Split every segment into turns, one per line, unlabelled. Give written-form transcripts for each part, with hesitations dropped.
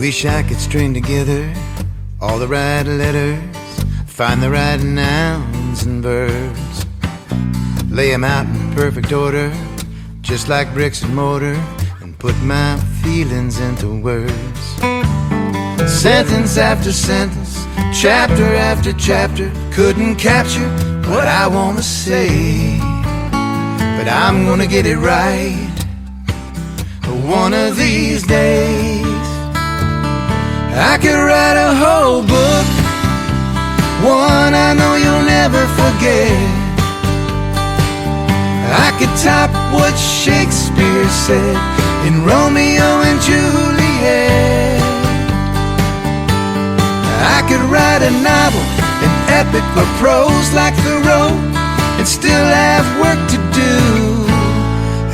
Wish I could string together all the right letters, find the right nouns and verbs, lay them out in perfect order, just like bricks and mortar, and put my feelings into words. Sentence after sentence, chapter after chapter, couldn't capture what I want to say, but I'm gonna get it right one of these days. I could write a whole book, one I know you'll never forget. I could top what Shakespeare said in Romeo and Juliet. I could write a novel, an epic or prose like Thoreau, and still have work to do.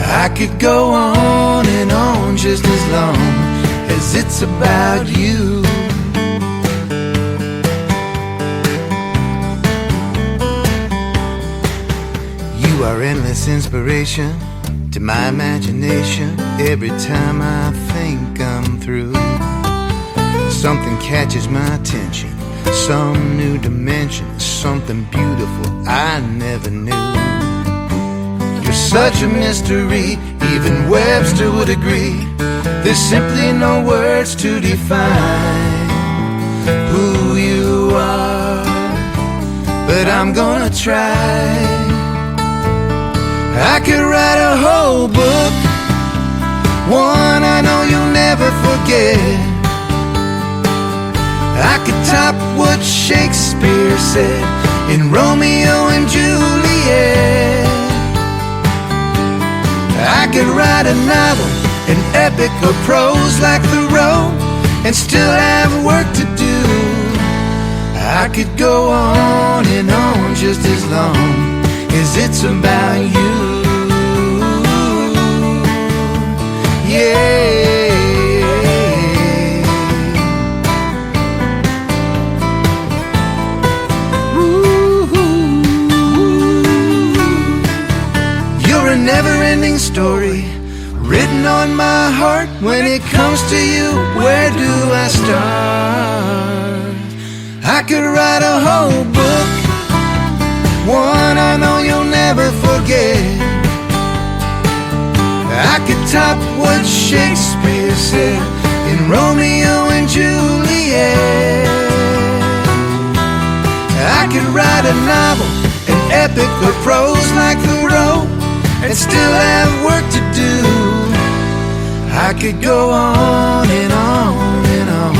I could go on and on just as long as it's about you. You are endless inspiration to my imagination. Every time I think I'm through, something catches my attention, some new dimension, something beautiful I never knew. You're such a mystery, even Webster would agree. There's simply no words to define who you are, but I'm gonna try. I could write a whole book, one I know you'll never forget. I could top what Shakespeare said in Romeo and Juliet. I could write a novel, an epic or prose like Thoreau, and still have work to do. I could go on and on just as long as it's about you. Yeah. You're a never-ending story written on my heart. When it comes to you, where do I start? I could write a whole book, one I know you'll never forget. I could top what Shakespeare said in Romeo and Juliet. I could write a novel, an epic or prose like Thoreau, and still have work to do. I could go on and on and on,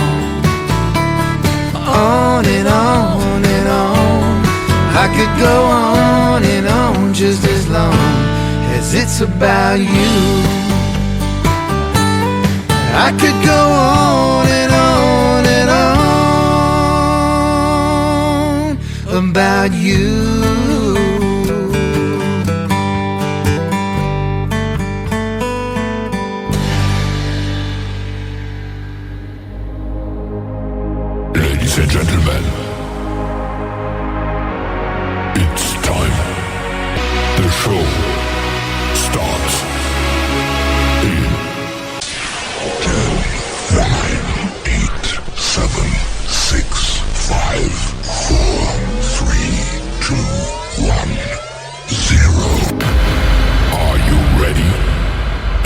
on and on and on. I could go on and on just as long as it's about you. I could go on and on and on about you.
Ladies and gentlemen, it's time. The show starts in 10, 9, 8, 7, 6, 5, 4, 3, 2, 1, 0. Are you ready?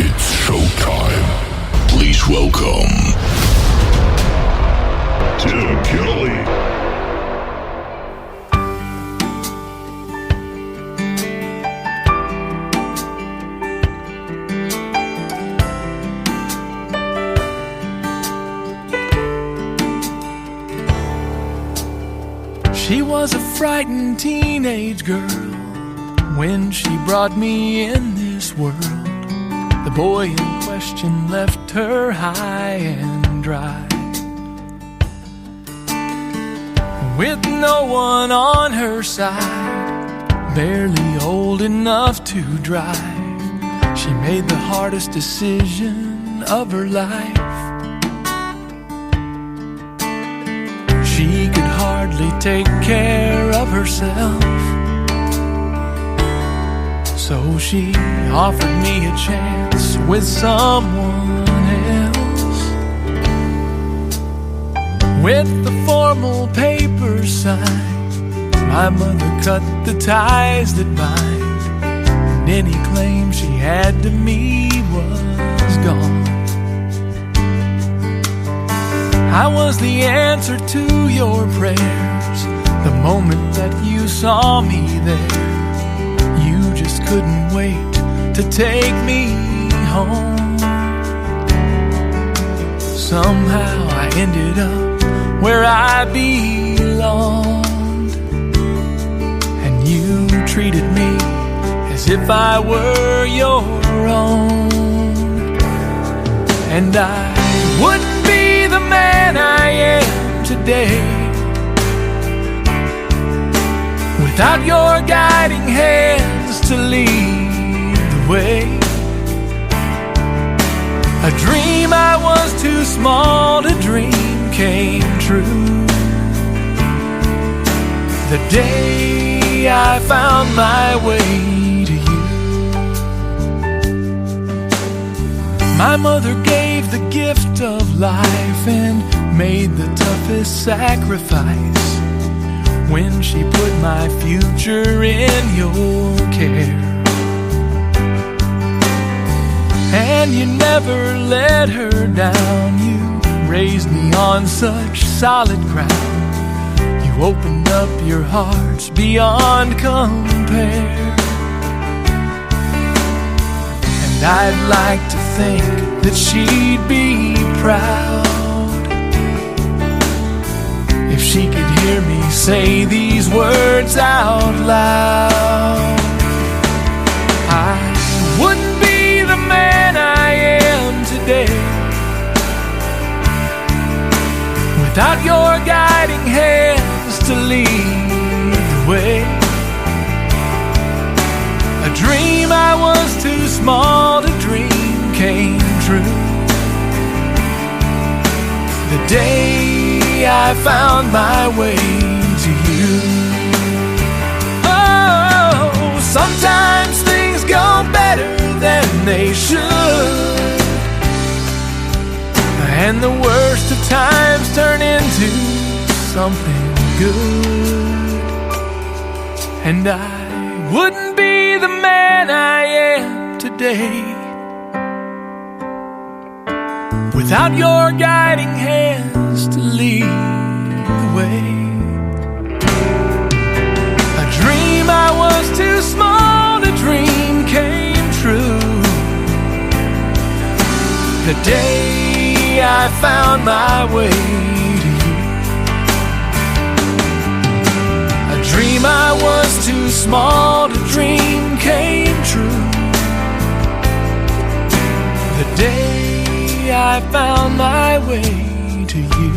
It's showtime. Please welcome Tim Kelly.
She was a frightened teenage girl when she brought me in this world. The boy in question left her high and dry, with no one on her side, barely old enough to drive. She made the hardest decision of her life. She could hardly take care of herself, so she offered me a chance with someone else. with the formal paper signed. My mother cut the ties that bind, and any claim she had to me was gone. I was the answer to your prayers the moment that you saw me there. You just couldn't wait to take me home. Somehow I ended up where I belonged, and you treated me as if I were your own. And I wouldn't be the man I am today without your guiding hands to lead the way. A dream I was too small to dream came true the day I found my way to you. My mother gave the gift of life and made the toughest sacrifice when she put my future in your care. And you never let her down. You raised me on such solid ground. You opened up your hearts beyond compare. And I'd like to think that she'd be proud if she could hear me say these words out loud. I wouldn't be the man I am today without your guiding hands to lead the way. A dream I was too small to dream came true the day I found my way to you. Oh, sometimes things go better than they should, and the worst of times turn into something good. And I wouldn't be the man I am today without your guiding hands to lead the way. A dream I was too small to dream came true the day I found my way to you. A dream I was too small to dream came true the day I found my way to you.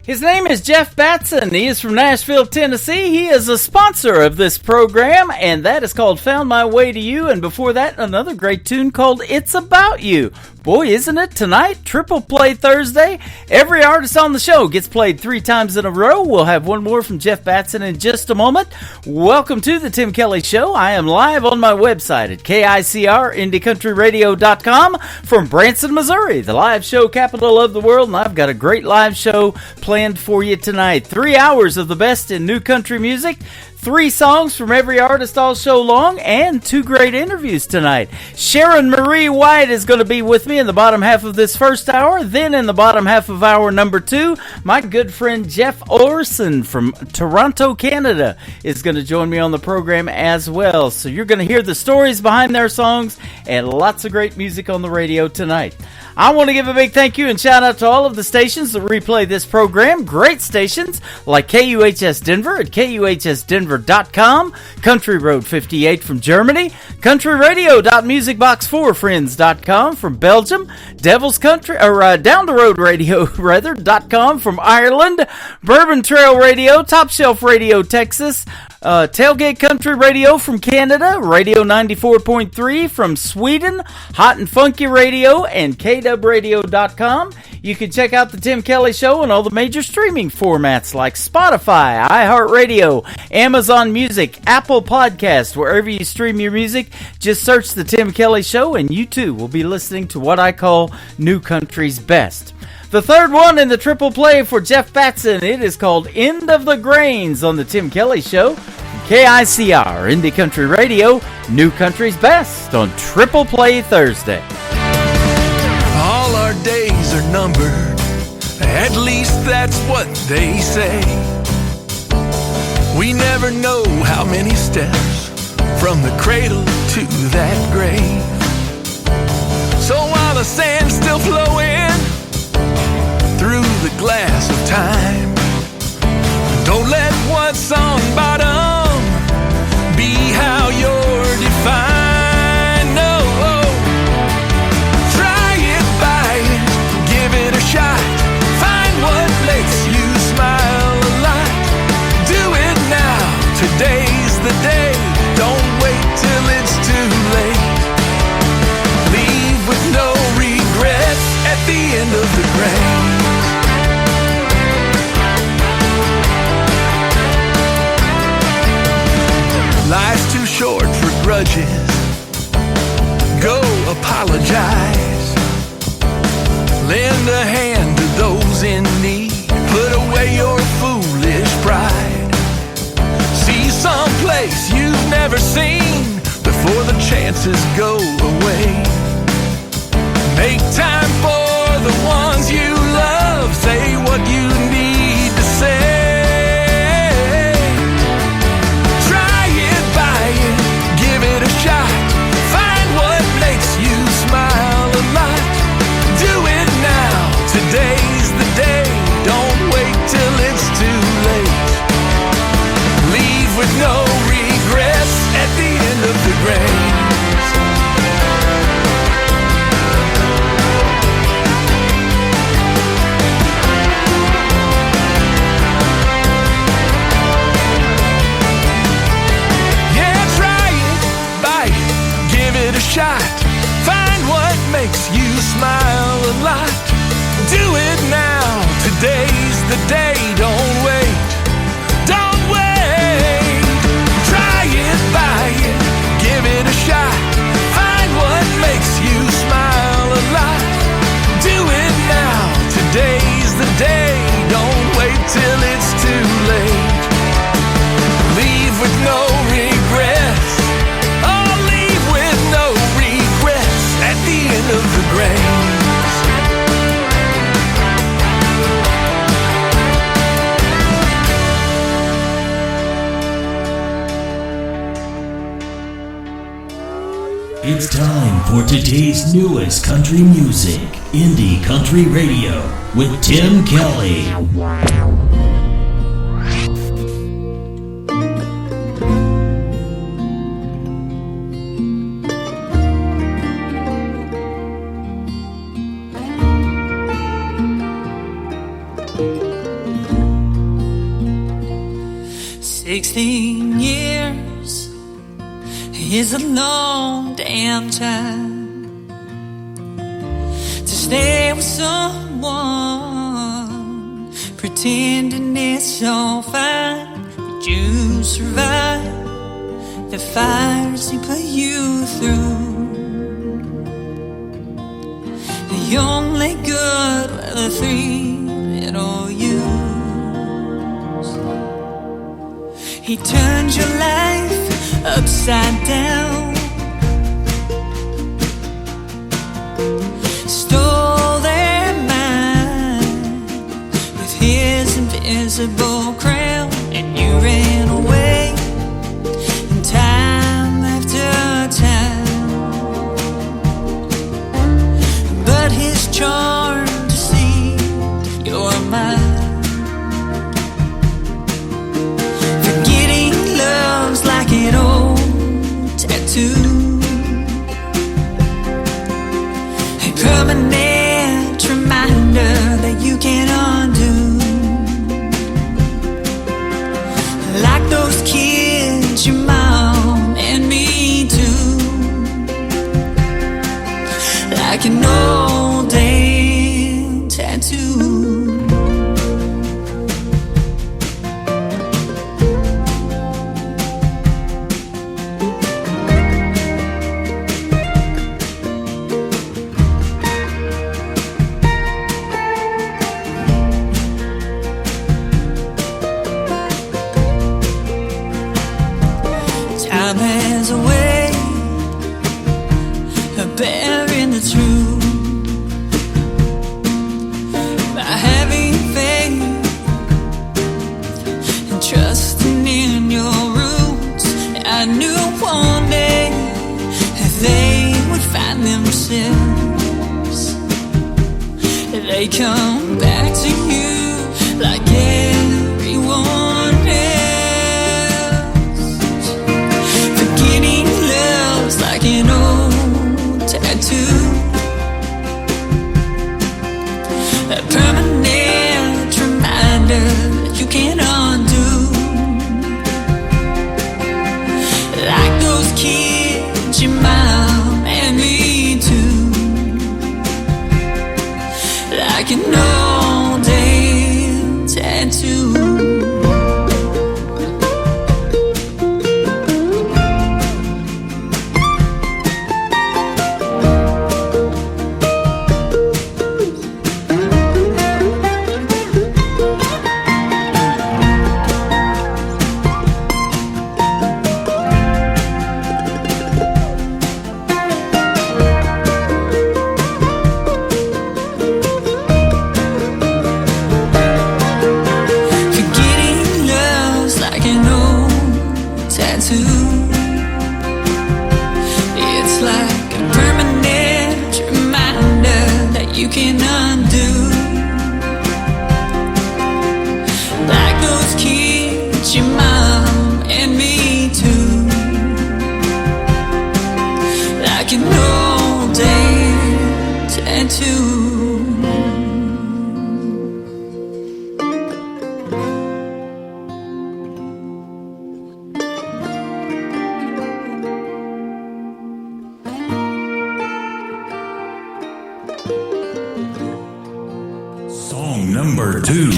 His name is Jeff Batson. He is from Nashville, Tennessee. He is a sponsor of this program, and that is called Found My Way to You. And before that, another great tune called It's About You. Boy, isn't it tonight? Triple Play Thursday. Every artist on the show gets played 3 times in a row. We'll have one more from Jeff Batson in just a moment. Welcome to the Tim Kelly Show. I am live on my website at KICR-IndieCountryRadio.com from Branson, Missouri, the live show capital of the world. And I've got a great live show planned for you tonight. 3 hours of the best in new country music. 3 songs from every artist all show long, and 2 great interviews tonight. Sharon Marie White is going to be with me in the bottom half of this first hour. Then in the bottom half of hour number 2, my good friend Jeff Orson from Toronto, Canada is going to join me on the program as well. So you're going to hear the stories behind their songs and lots of great music on the radio tonight. I want to give a big thank you and shout out to all of the stations that replay this program. Great stations like KUHS Denver at KUHSdenver.com, Country Road 58 from Germany, countryradio.musicbox4friends.com from Belgium, Devil's Country, or Down the Road Radio, rather, .com from Ireland, Bourbon Trail Radio, Top Shelf Radio Texas, Tailgate Country Radio from Canada, Radio 94.3 from Sweden, Hot and Funky Radio, and KWRadio.com. You can check out The Tim Kelly Show on all the major streaming formats like Spotify, iHeartRadio, Amazon Music, Apple Podcasts, wherever you stream your music. Just search The Tim Kelly Show, and you too will be listening to what I call New Country's Best. The third one in the triple play for Jeff Batson, it is called End of the Grains on The Tim Kelly Show. KICR, Indie Country Radio, New Country's Best on Triple Play Thursday.
All our days are numbered, at least that's what they say. We never know how many steps from the cradle to that grave. So while the sand's still flowing through the glass of time, don't let what's on bottom be how you're defined. No, try it, buy it, give it a shot. Find what makes you smile a lot. Do it now, today's the day. Don't wait till it's too late. Leave with no regrets at the end of the grain. Life's too short for grudges. Go apologize. Lend a hand to those in need. Put away your foolish pride. See someplace you've never seen before the chances go away. Make time for the ones you love. Say what you need to say. Shot. Find what makes you smile a lot. Do it now, today's the day. Don't wait till it's too late. Leave with no regrets at the end of the grains. Shot. Find what makes you smile a lot. Do it now. Today's the day. Don't wait. Don't wait. Try it, buy it, give it a shot. Find what makes you smile a lot. Do it now. Today's the day. Don't wait till it's too late. Leave with no regrets. At the end of the grains.
It's time for today's newest country music, Indie Country Radio, with Tim Kelly.
16 years is a long damn time to stay with someone, pretending it's all fine, but you survive the fires he put you through. The only good were the three little yous. He turned your life upside down, stole their mind with his invisible crown, and you ran away time after time. But his charm deceived your mind. Like an old tattoo, a permanent reminder that you can't undo. Like those kids Time has a way of bearing the truth. By having faith and trusting in your roots, I knew one day they would find themselves. They come back to you like everyone else. Forgetting love's like an old tattoo, a permanent reminder that you can't undo. Like those kids your mom and me too. Like an old day tattoo. It's like a permanent reminder that you can undo. Like those kids, your mom and me too. Like an old day tattoo.
Song number 2.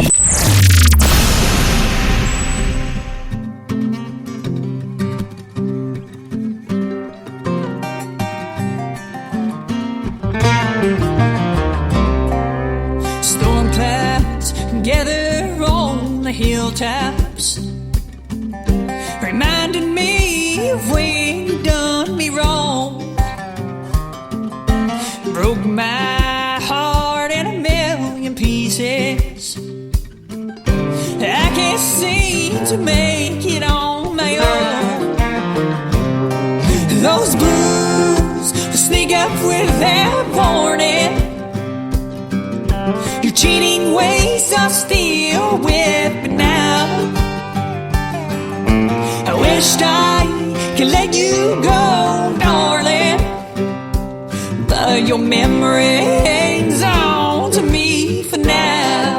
Storm clouds gather on the hilltops, reminding me of when you done me wrong. Broke my heart in a million pieces. I can't seem to make it on my own. Those blues sneak up without warning. Your cheating ways are still with me now. I wished I could let you go, darling, but your memory hangs on to me for now.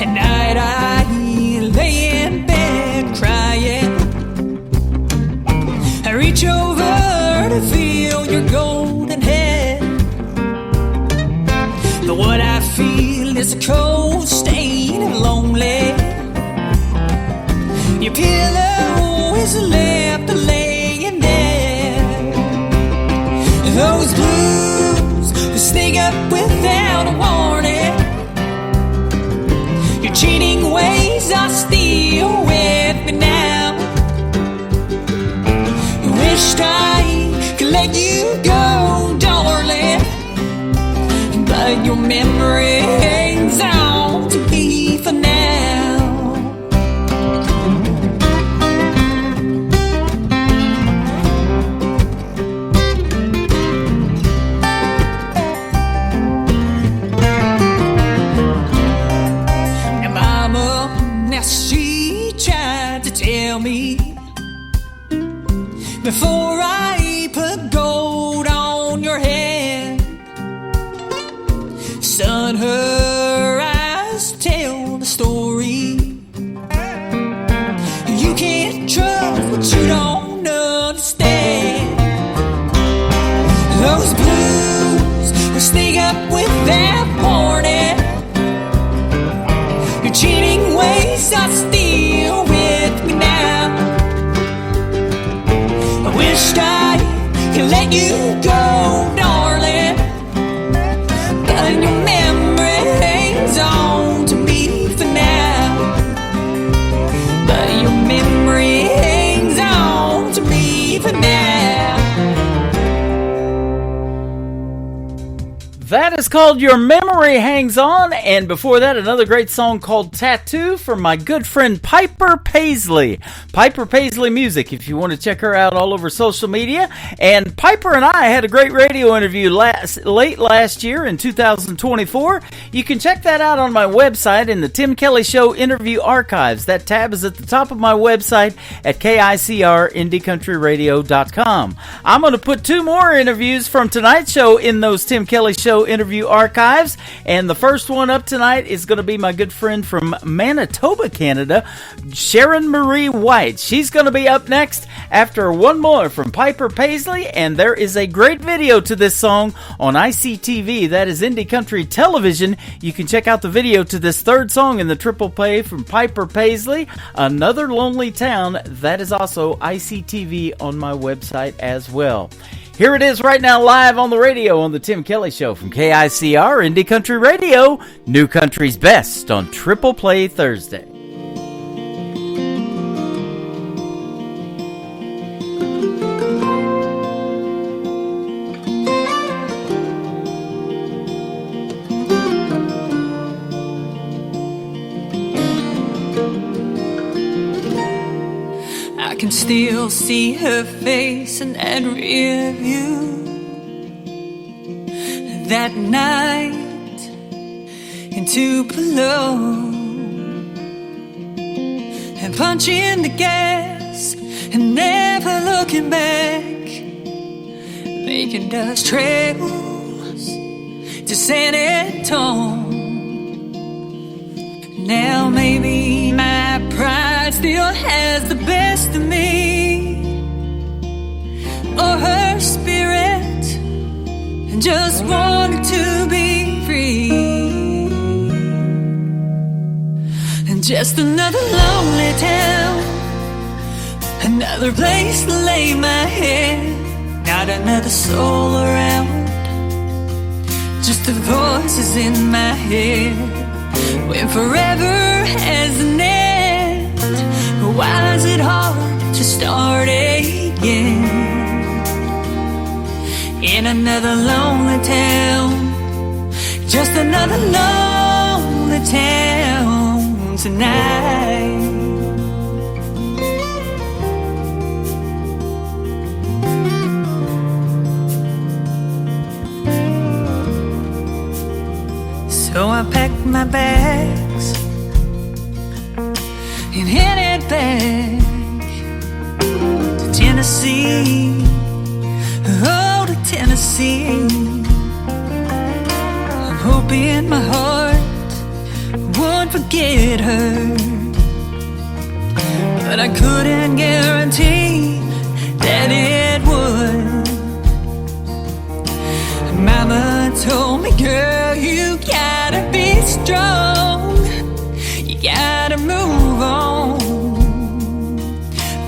At night I lay in bed crying. I reach over to feel your golden head, but what I feel is a cold stain of lonely. Your pillow is left laying there. Those blues will sneak up without a warning. Your cheating ways are still with me now. Wished I could let you go, darling, but your memory hangs on to me for now. Now mama, now she tried to tell me before I put gold on your head, son, her can let you go, darling, but your memory hangs on to me for now. But your memory hangs on to me for now.
That is called Your Memory Hangs On, and before that, another great song called Tattoo from my good friend Piper Paisley. Piper Paisley Music, if you want to check her out all over social media. And Piper and I had a great radio interview late last year in 2024. You can check that out on my website in the Tim Kelly Show Interview Archives. That tab is at the top of my website at KICRIndieCountryRadio.com. I'm going to put 2 more interviews from tonight's show in those Tim Kelly Show Interview Archives, and the first one up tonight is going to be my good friend from Manitoba, Canada, Sharon Marie White. She's going to be up next after one more from Piper Paisley, and there is a great video to this song on ICTV, that is Indie Country Television. You can check out the video to this third song in the triple play from Piper Paisley, Another Lonely Town. That is also ICTV on my website as well. Here it is right now live on the radio on the Tim Kelly Show from KICR Indie Country Radio, New Country's Best on Triple Play Thursday.
I can still see her face in that rear view. That night in Tupelo, and punching the gas and never looking back, making dust trails to San Antonio. Now maybe my pride still has the best of me, or her spirit just wanted to be free. And just another lonely town, another place to lay my head, not another soul around, just the voices in my head. When forever has an end, why is it hard to start again? In another lonely town, just another lonely town tonight. So I packed my bags and headed back to Tennessee. Oh, to Tennessee. I'm hoping my heart won't forget her, but I couldn't guarantee that it would. Mama told me, girl, you gotta be strong, you gotta move on,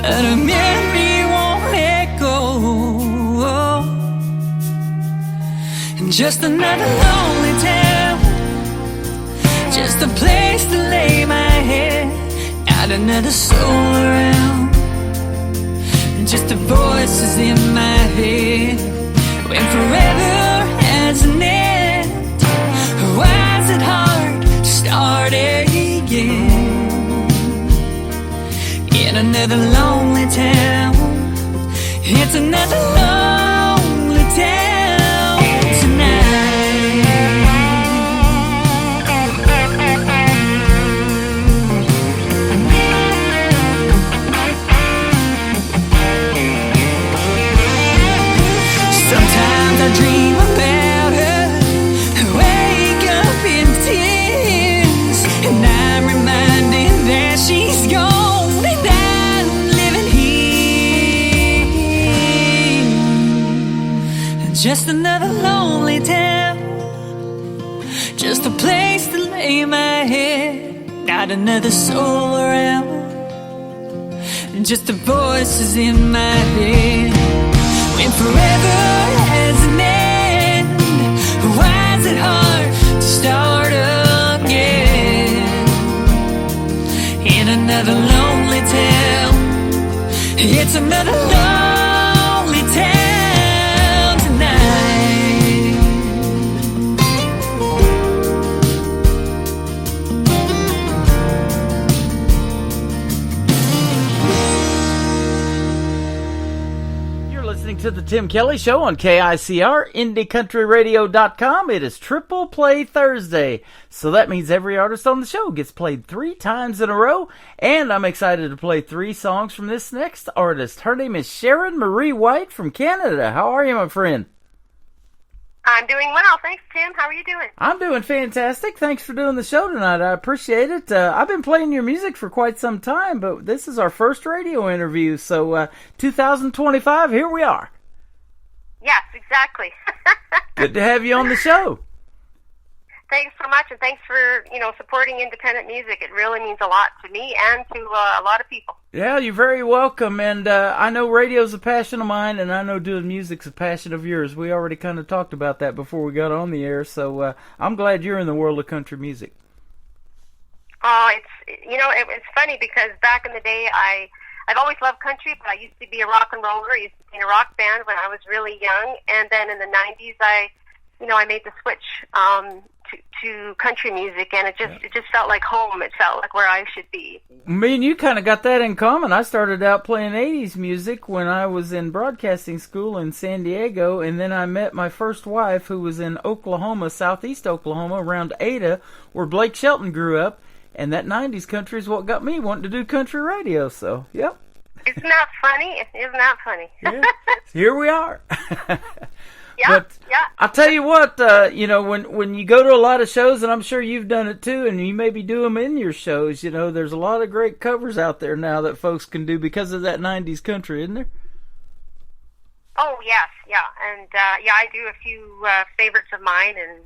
but a memory won't let go. And just another lonely town, just a place to lay my head, not another soul around, just the voices in my head. When forever has an end, why is it hard to start again? In another lonely town, it's another lonely town tonight. Sometimes I dream about her, wake up in tears, and I'm reminded that she's gone and I'm living here. Just another lonely town, just a place to lay my head, not another soul around, just the voices in my head. When forever has an end, why is it hard to start again? In another lonely town, it's another lonely town tonight.
You're listening to the Tim Kelly Show on KICR, IndieCountryRadio.com. It is Triple Play Thursday, so that means every artist on the show gets played 3 times in a row, and I'm excited to play 3 songs from this next artist. Her name is Sharon Marie White from Canada. How are you, my friend?
I'm doing well. Thanks, Tim. How are you doing?
I'm doing fantastic. Thanks for doing the show tonight. I appreciate it. I've been playing your music for quite some time, but this is our first radio interview, so 2025, here we are.
Yes, exactly.
Good to have you on the show.
Thanks so much, and thanks for, supporting independent music. It really means a lot to me and to a lot of people.
Yeah, you're very welcome, and I know radio's a passion of mine, and I know doing music's a passion of yours. We already kind of talked about that before we got on the air, so I'm glad you're in the world of country music.
Oh, it's funny because back in the day, I've always loved country, but I used to be a rock and roller. I used to be in a rock band when I was really young, and then in the 90s, I made the switch to country music, and it just felt like home. It felt like where I should be.
Me and you kind of got that in common. I started out playing 80s music when I was in broadcasting school in San Diego, and then I met my first wife who was in Oklahoma, southeast Oklahoma, around Ada, where Blake Shelton grew up, and that 90s country is what got me wanting to do country radio, so, yep.
Isn't that funny? Isn't that funny?
Yeah. Here we are.
Yeah,
but I'll tell you what, when you go to a lot of shows, and I'm sure you've done it too, and you maybe do them in your shows, there's a lot of great covers out there now that folks can do because of that 90s country, isn't there?
Oh, yes, yeah. And, I do a few favorites of mine and,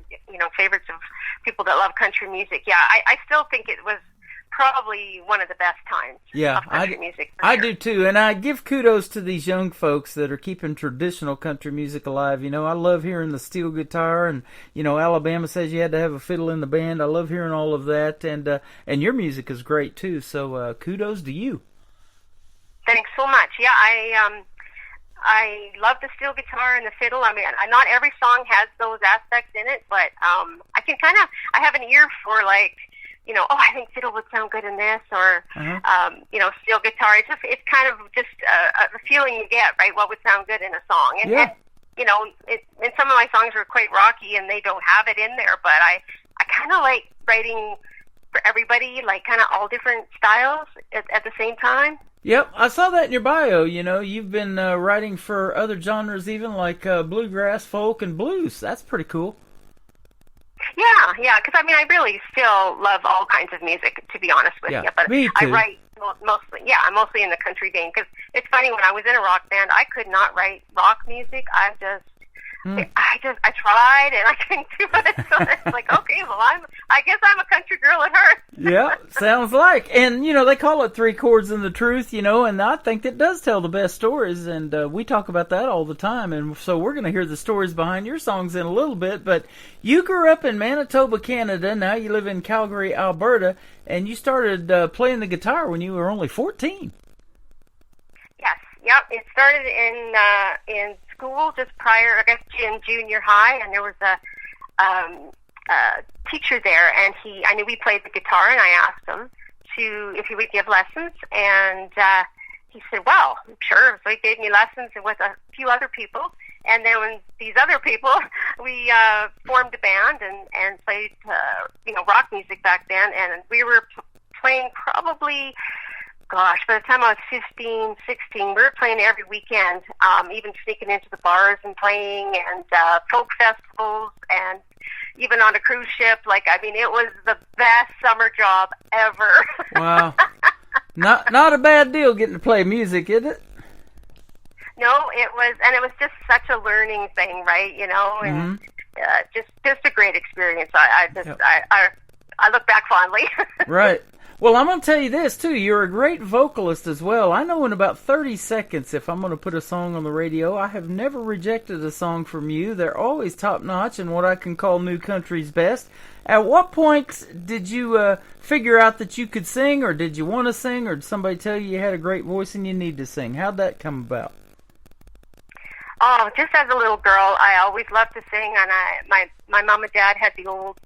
favorites of people that love country music. Yeah, I still think it was probably one of the best times of country music.
I do too, and I give kudos to these young folks that are keeping traditional country music alive. I love hearing the steel guitar, and Alabama says you had to have a fiddle in the band. I love hearing all of that, and your music is great too. So kudos to you.
Thanks so much. Yeah, I love the steel guitar and the fiddle. I mean, not every song has those aspects in it, but I have an ear for I think fiddle would sound good in this, or, steel guitar. It's kind of just a feeling you get, right? What would sound good in a song. And, and some of my songs are quite rocky and they don't have it in there, but I kind of like writing for everybody, like kind of all different styles at the same time.
Yep, I saw that in your bio. You've been writing for other genres, even like bluegrass, folk, and blues. That's pretty cool.
Yeah, because I really still love all kinds of music, to be honest with you. But
me too.
I write mostly, I'm mostly in the country game. Because it's funny, when I was in a rock band, I could not write rock music. I tried and I couldn't do it. So it's like, okay, well, I guess I'm a country girl at heart.
Yeah, sounds like. And, they call it 3 chords and the truth, and I think that does tell the best stories, and we talk about that all the time, and so we're going to hear the stories behind your songs in a little bit, but you grew up in Manitoba, Canada, now you live in Calgary, Alberta, and you started playing the guitar when you were only 14.
Yes, yep, it started in school just prior, I guess, in junior high, and there was a teacher there, and I knew he played the guitar, and I asked him if he would give lessons, and he said, well, sure. So he gave me lessons with a few other people, and then when these other people, we formed a band and played, rock music back then, and we were playing probably, gosh, by the time I was 15, 16, we were playing every weekend, even sneaking into the bars and playing, and folk festivals, and even on a cruise ship. It was the best summer job ever.
Wow. Not a bad deal getting to play music, is it?
No, it was just such a learning thing, right? And just a great experience. I look back fondly.
Right. Well, I'm going to tell you this, too. You're a great vocalist as well. I know in about 30 seconds, if I'm going to put a song on the radio, I have never rejected a song from you. They're always top-notch and what I can call new country's best. At what point did you figure out that you could sing, or did you want to sing, or did somebody tell you had a great voice and you need to sing? How'd that come about?
Oh, just as a little girl, I always loved to sing, and my mom and dad had the old,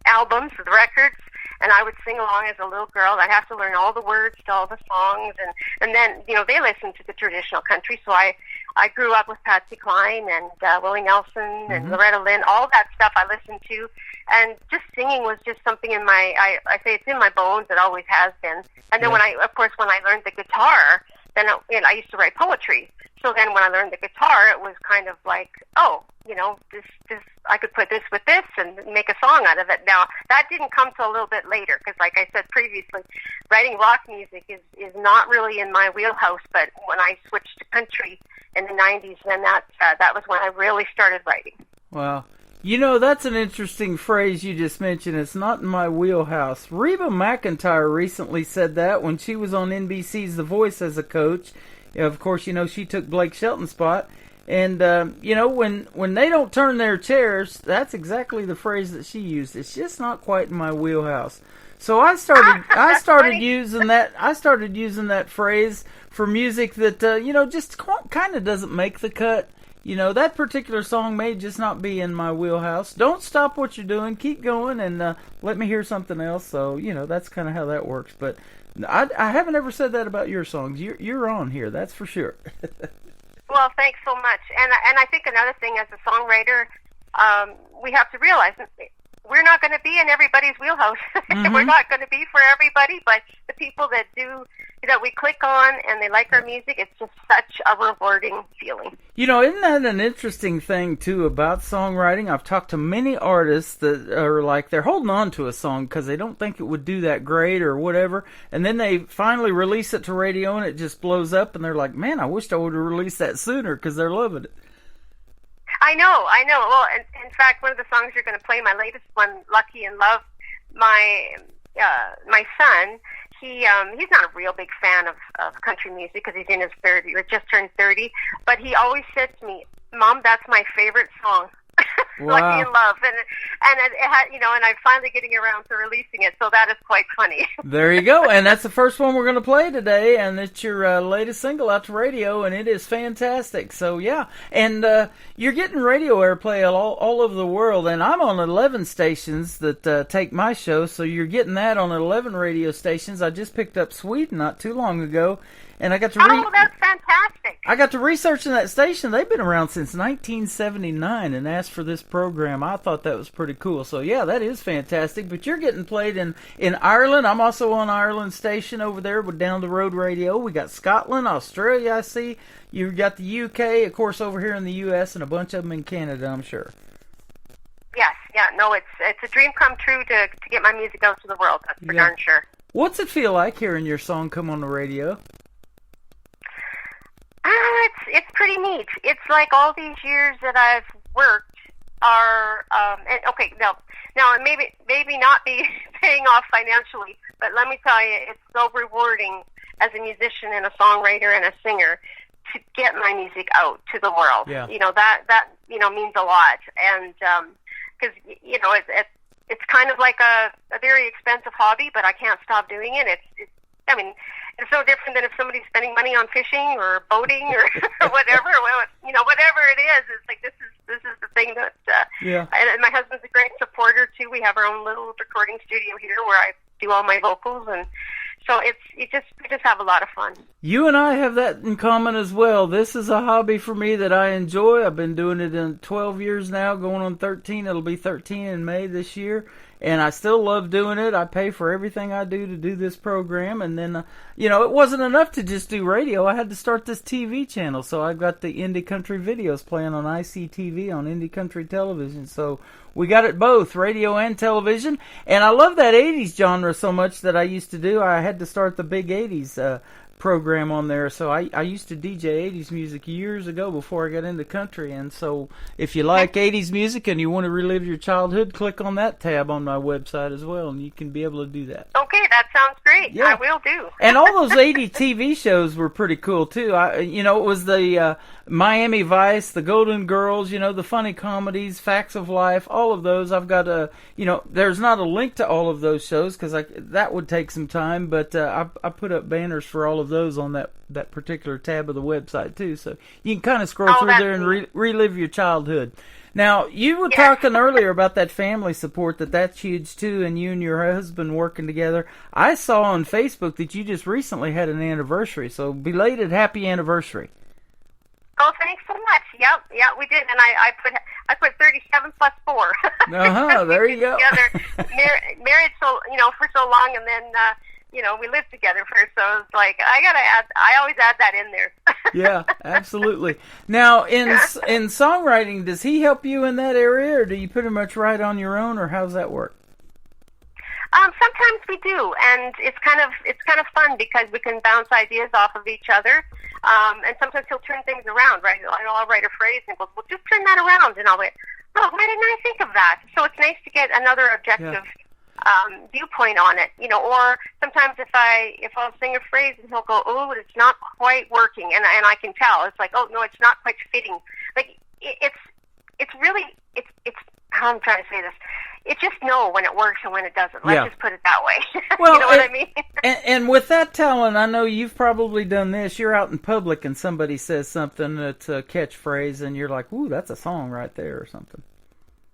albums, the records, and I would sing along as a little girl. I'd have to learn all the words to all the songs, and then, they listened to the traditional country, so I grew up with Patsy Cline and Willie Nelson and Loretta Lynn, all that stuff I listened to, and just singing was just something in my, I say it's in my bones, it always has been. And then when I learned the guitar, then I used to write poetry. So then when I learned the guitar, it was kind of like, this I could put this with this and make a song out of it. Now, that didn't come till a little bit later because, like I said previously, writing rock music is not really in my wheelhouse. But when I switched to country in the 90s, then that was when I really started writing.
Wow. That's an interesting phrase you just mentioned. It's not in my wheelhouse. Reba McEntire recently said that when she was on NBC's The Voice as a coach. Of course, she took Blake Shelton's spot. And, when they don't turn their chairs, that's exactly the phrase that she used. It's just not quite in my wheelhouse. So I started using that phrase for music that, just kind of doesn't make the cut. That particular song may just not be in my wheelhouse. Don't stop what you're doing. Keep going and let me hear something else. So, that's kind of how that works. But I haven't ever said that about your songs. You're on here, that's for sure.
Well, thanks so much. And I think another thing as a songwriter, we have to realize we're not going to be in everybody's wheelhouse. We're not going to be for everybody, but the people that we click on and they like our music, it's just such a rewarding feeling.
Isn't that an interesting thing, too, about songwriting? I've talked to many artists that are like, they're holding on to a song because they don't think it would do that great or whatever, and then they finally release it to radio and it just blows up, and they're like, man, I wish I would have released that sooner because they're loving it.
I know. Well, in fact, one of the songs you're going to play, my latest one, Lucky in Love, my son, he's not a real big fan of country music because he's in his 30s or just turned 30, but he always said to me, Mom, that's my favorite song. Wow. Lucky in Love, and it had, and I'm finally getting around to releasing it, so that is quite funny.
There you go, and that's the first one we're going to play today, and it's your latest single out to radio, and it is fantastic. So yeah, and you're getting radio airplay all over the world, and I'm on 11 stations that take my show, so you're getting that on 11 radio stations. I just picked up Sweden not too long ago. And I got to
Oh, that's fantastic.
I got to researching that station. They've been around since 1979 and asked for this program. I thought that was pretty cool. So, yeah, that is fantastic. But you're getting played in Ireland. I'm also on Ireland station over there with Down the Road Radio. We got Scotland, Australia, I see. You've got the UK, of course, over here in the US, and a bunch of them in Canada, I'm sure.
Yes, no, it's a dream come true to get my music out to the world. That's for darn sure.
What's it feel like hearing your song come on the radio?
It's pretty neat. It's like all these years that I've worked are, and okay, now it maybe not be paying off financially, but let me tell you, it's so rewarding as a musician and a songwriter and a singer to get my music out to the world.
Yeah.
That means a lot, and because it's kind of like a very expensive hobby, but I can't stop doing it. It's no different than if somebody's spending money on fishing or boating or whatever. Well, whatever it is, it's like this is the thing that. And my husband's a great supporter too. We have our own little recording studio here where I do all my vocals, and so we just have a lot of fun.
You and I have that in common as well. This is a hobby for me that I enjoy. I've been doing it in 12 years now, going on 13. It'll be 13 in May this year. And I still love doing it. I pay for everything I do to do this program. And then, it wasn't enough to just do radio. I had to start this TV channel. So I've got the Indie Country videos playing on ICTV on Indie Country Television. So we got it both, radio and television. And I love that 80s genre so much that I used to do. I had to start the big 80s program on there. So I used to DJ 80s music years ago before I got into country. And so if you like 80s music and you want to relive your childhood, click on that tab on my website as well, and you can be able to do that.
Okay, that sounds great.
Yeah.
I will do.
And all those 80 TV shows were pretty cool, too. It was the Miami Vice, the Golden Girls, the funny comedies, Facts of Life, all of those. I've got there's not a link to all of those shows because that would take some time, but I put up banners for all of those on that particular tab of the website, too. So you can kind of scroll through there and relive your childhood. Now, you were talking earlier about that family support, that's huge, too, and you and your husband working together. I saw on Facebook that you just recently had an anniversary, so belated happy anniversary.
Oh, thanks so much. Yep, we did, and I put 37 plus 4.
There you go.
Together, married for so long, and then we lived together first, so it's like I always add that in there.
Yeah, absolutely. Now, in songwriting, does he help you in that area, or do you pretty much write on your own, or how's that work?
Sometimes we do, and it's kind of fun because we can bounce ideas off of each other. And sometimes he'll turn things around, right? I'll write a phrase and goes, well, just turn that around, and I'll wait. Oh, why didn't I think of that? So it's nice to get another objective viewpoint on it, Or sometimes if I'll sing a phrase and he'll go, oh, it's not quite working, and I can tell. It's like, oh no, it's not quite fitting. Like it's really how I'm trying to say this. It's just know when it works and when it doesn't. Let's just put it that way.
Well,
you know what I mean?
and with that talent, I know you've probably done this. You're out in public and somebody says something that's a catchphrase, and you're like, ooh, that's a song right there or something.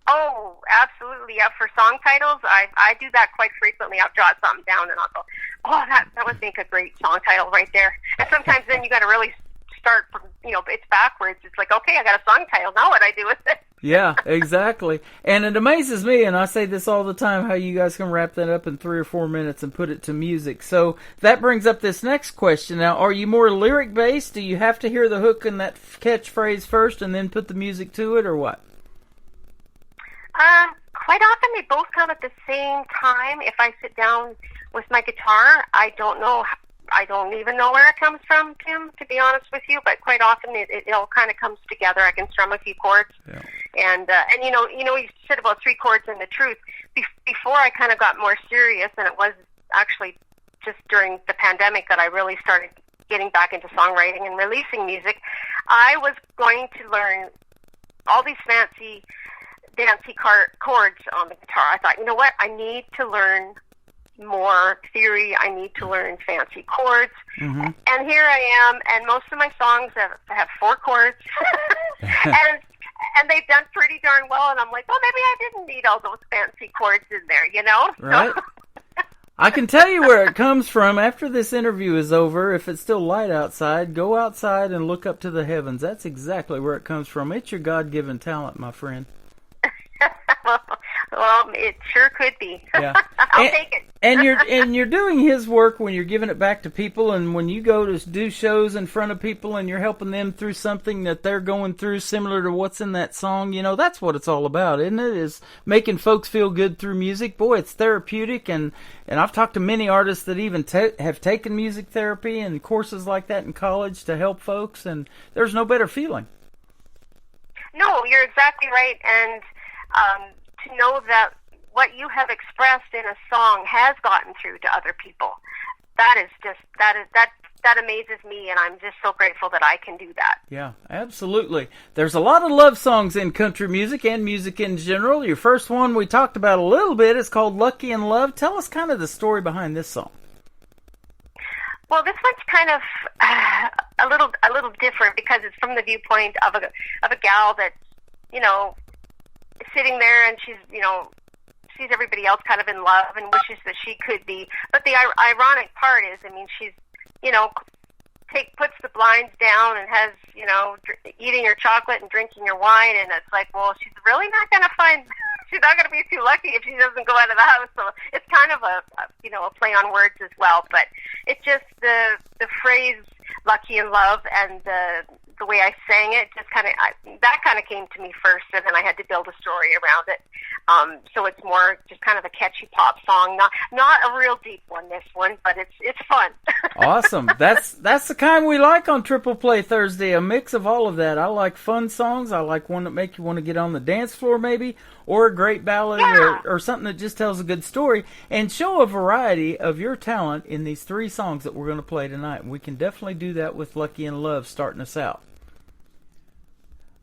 Oh, absolutely. Yeah, for song titles, I do that quite frequently. I'll jot something down and I'll go, oh, that would make a great song title right there. And sometimes then you got to really start from, it's backwards. It's like, okay, I got a song title. Now what I do with it?
Yeah, exactly. And it amazes me, and I say this all the time, how you guys can wrap that up in 3 or 4 minutes and put it to music. So that brings up this next question. Now, are you more lyric-based? Do you have to hear the hook and that catchphrase first and then put the music to it, or what?
Quite often they both come at the same time. If I sit down with my guitar, I don't even know where it comes from, Tim, to be honest with you, but quite often it all kind of comes together. I can strum a few chords. Yeah. And you said about 3 chords and the truth. Before I kind of got more serious, and it was actually just during the pandemic that I really started getting back into songwriting and releasing music, I was going to learn all these fancy chords on the guitar. I thought, you know what, I need to learn more theory. I need to learn fancy chords. Mm-hmm. And here I am, and most of my songs have 4 chords. and they've done pretty darn well, and I'm like, well, maybe I didn't need all those fancy chords in there,
Right. So. I can tell you where it comes from. After this interview is over, if it's still light outside, go outside and look up to the heavens. That's exactly where it comes from. It's your God-given talent, my friend.
Well, it sure could be.
Yeah.
I'll take it.
and you're doing his work when you're giving it back to people, and when you go to do shows in front of people and you're helping them through something that they're going through similar to what's in that song, that's what it's all about, isn't it? Is making folks feel good through music. Boy, it's therapeutic, and I've talked to many artists that even have taken music therapy and courses like that in college to help folks, and there's no better feeling.
No, you're exactly right, and to know that what you have expressed in a song has gotten through to other people, that amazes me, and I'm just so grateful that I can do that.
Yeah, absolutely. There's a lot of love songs in country music and music in general. Your first one we talked about a little bit is called Lucky in Love. Tell us kind of the story behind this song.
Well, this one's kind of a little different because it's from the viewpoint of a gal that's, sitting there, and she's, sees everybody else kind of in love and wishes that she could be. But the ironic part is, she's, puts the blinds down and has, eating her chocolate and drinking her wine, and it's like, well, she's really not going to find, she's not going to be too lucky if she doesn't go out of the house. So it's kind of a play on words as well. But it's just the phrase "lucky in love" and the way I sang it, just that kind of came to me first, and then I had to build a story around it. So it's more just kind of a catchy pop song, not a real deep one. This one, but it's fun.
Awesome. That's the kind we like on Triple Play Thursday. A mix of all of that. I like fun songs. I like one that make you want to get on the dance floor, maybe, or a great ballad, or something that just tells a good story and show a variety of your talent in these 3 songs that we're going to play tonight. We can definitely do that with Lucky in Love starting us out.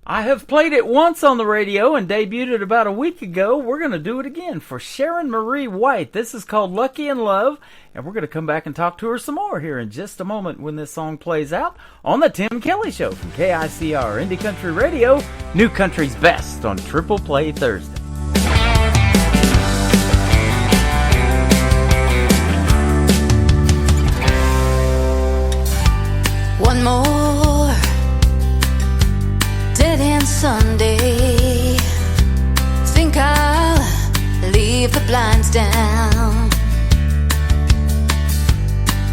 I have played it once on the radio and debuted it about a week ago. We're going to do it again for Sharon Marie White. This is called Lucky in Love, and we're going to come back and talk to her some more here in just a moment when this song plays out on the Tim Kelly Show from KICR Indie Country Radio, New Country's best on Triple Play Thursday.
One more dead-end Sunday. Think I'll leave the blinds down.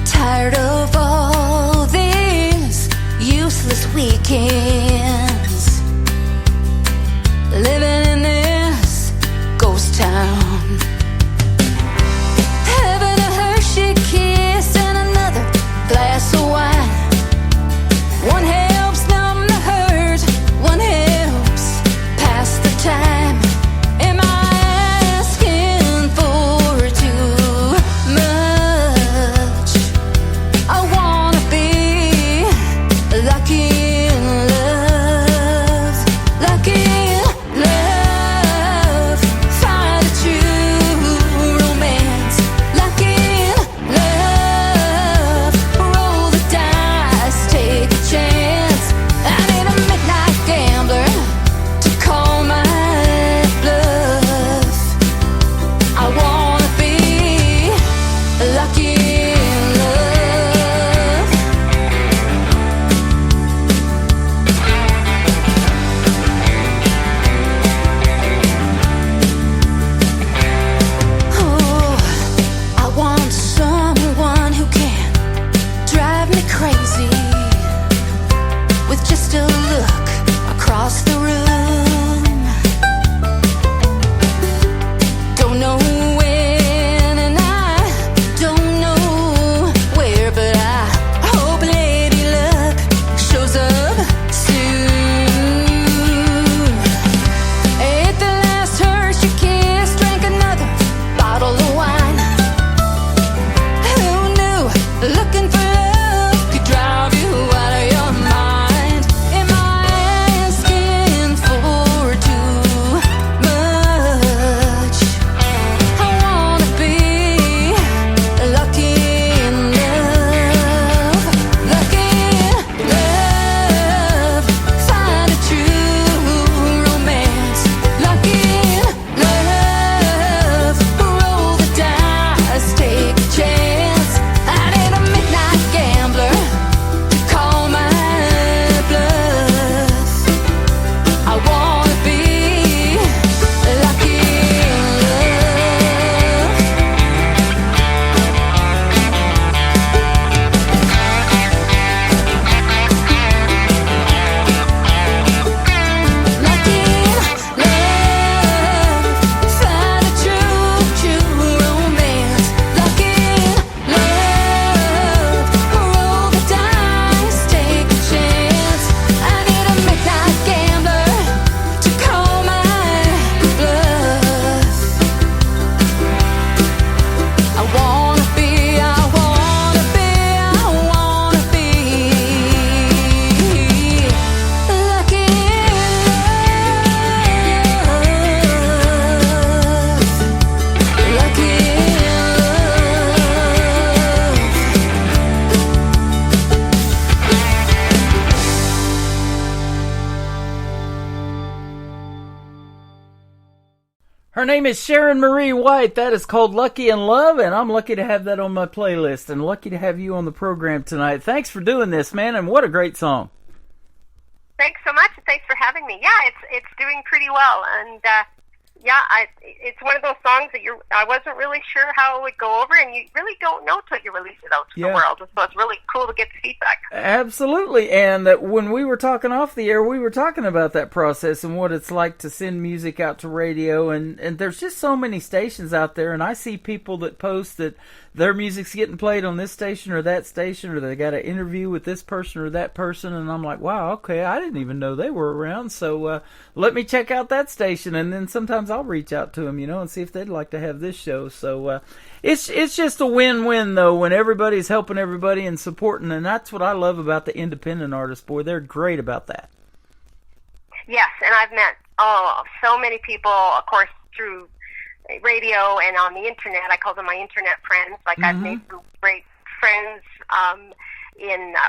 Tired of all these useless weekends, living in this ghost town. Having a Hershey kiss and another glass of wine. One helps numb the hurt, one helps pass the time. Am I asking for too much? I wanna be lucky in love, lucky in love. Find a true romance, lucky in love. Roll the dice, take a chance. I need a midnight gambler to call my bluff. I wanna be lucky in love. Oh, I want someone who can drive me crazy with just a look across the room. Don't know when and I don't know where, but I hope Lady Luck shows up soon. Ate the last Hershey kiss, drank another bottle of wine. Who knew looking for love could drive you out of your mind? Am I asking for too much? I wanna be lucky in love, lucky in love. Find a true romance, lucky in love. Roll the dice, take a chance. I need a midnight gambler to call my bluff. I wanna be lucky in love. Lucky in love. Find a true romance, lucky in love. Roll the dice, take a chance. I need a midnight gambler to call my bluff. I wanna be lucky in love, lucky
Her name is Sharon Marie White. That is called Lucky in Love, and I'm lucky to have that on my playlist and lucky to have you on the program tonight. Thanks for doing this, man, and what a great song.
Thanks so much, and thanks for having me. Yeah, it's doing pretty well, and Yeah, it's one of those songs that I wasn't really sure how it would go over, and you really don't know till you release it out to the world. So it's really cool to get the feedback.
Absolutely, and when we were talking off the air, we were talking about that process and what it's like to send music out to radio, and there's just so many stations out there, and I see people that post that their music's getting played on this station or that station, or they got an interview with this person or that person, and I'm like, wow, okay, I didn't even know they were around, so let me check out that station, and then sometimes I'll reach out to them, and see if they'd like to have this show. So it's just a win-win, though, when everybody's helping everybody and supporting, and that's what I love about the independent artists, boy. They're great about that.
Yes, and I've met so many people, of course, through radio and on the internet. I call them my internet friends. Like, I've made some great friends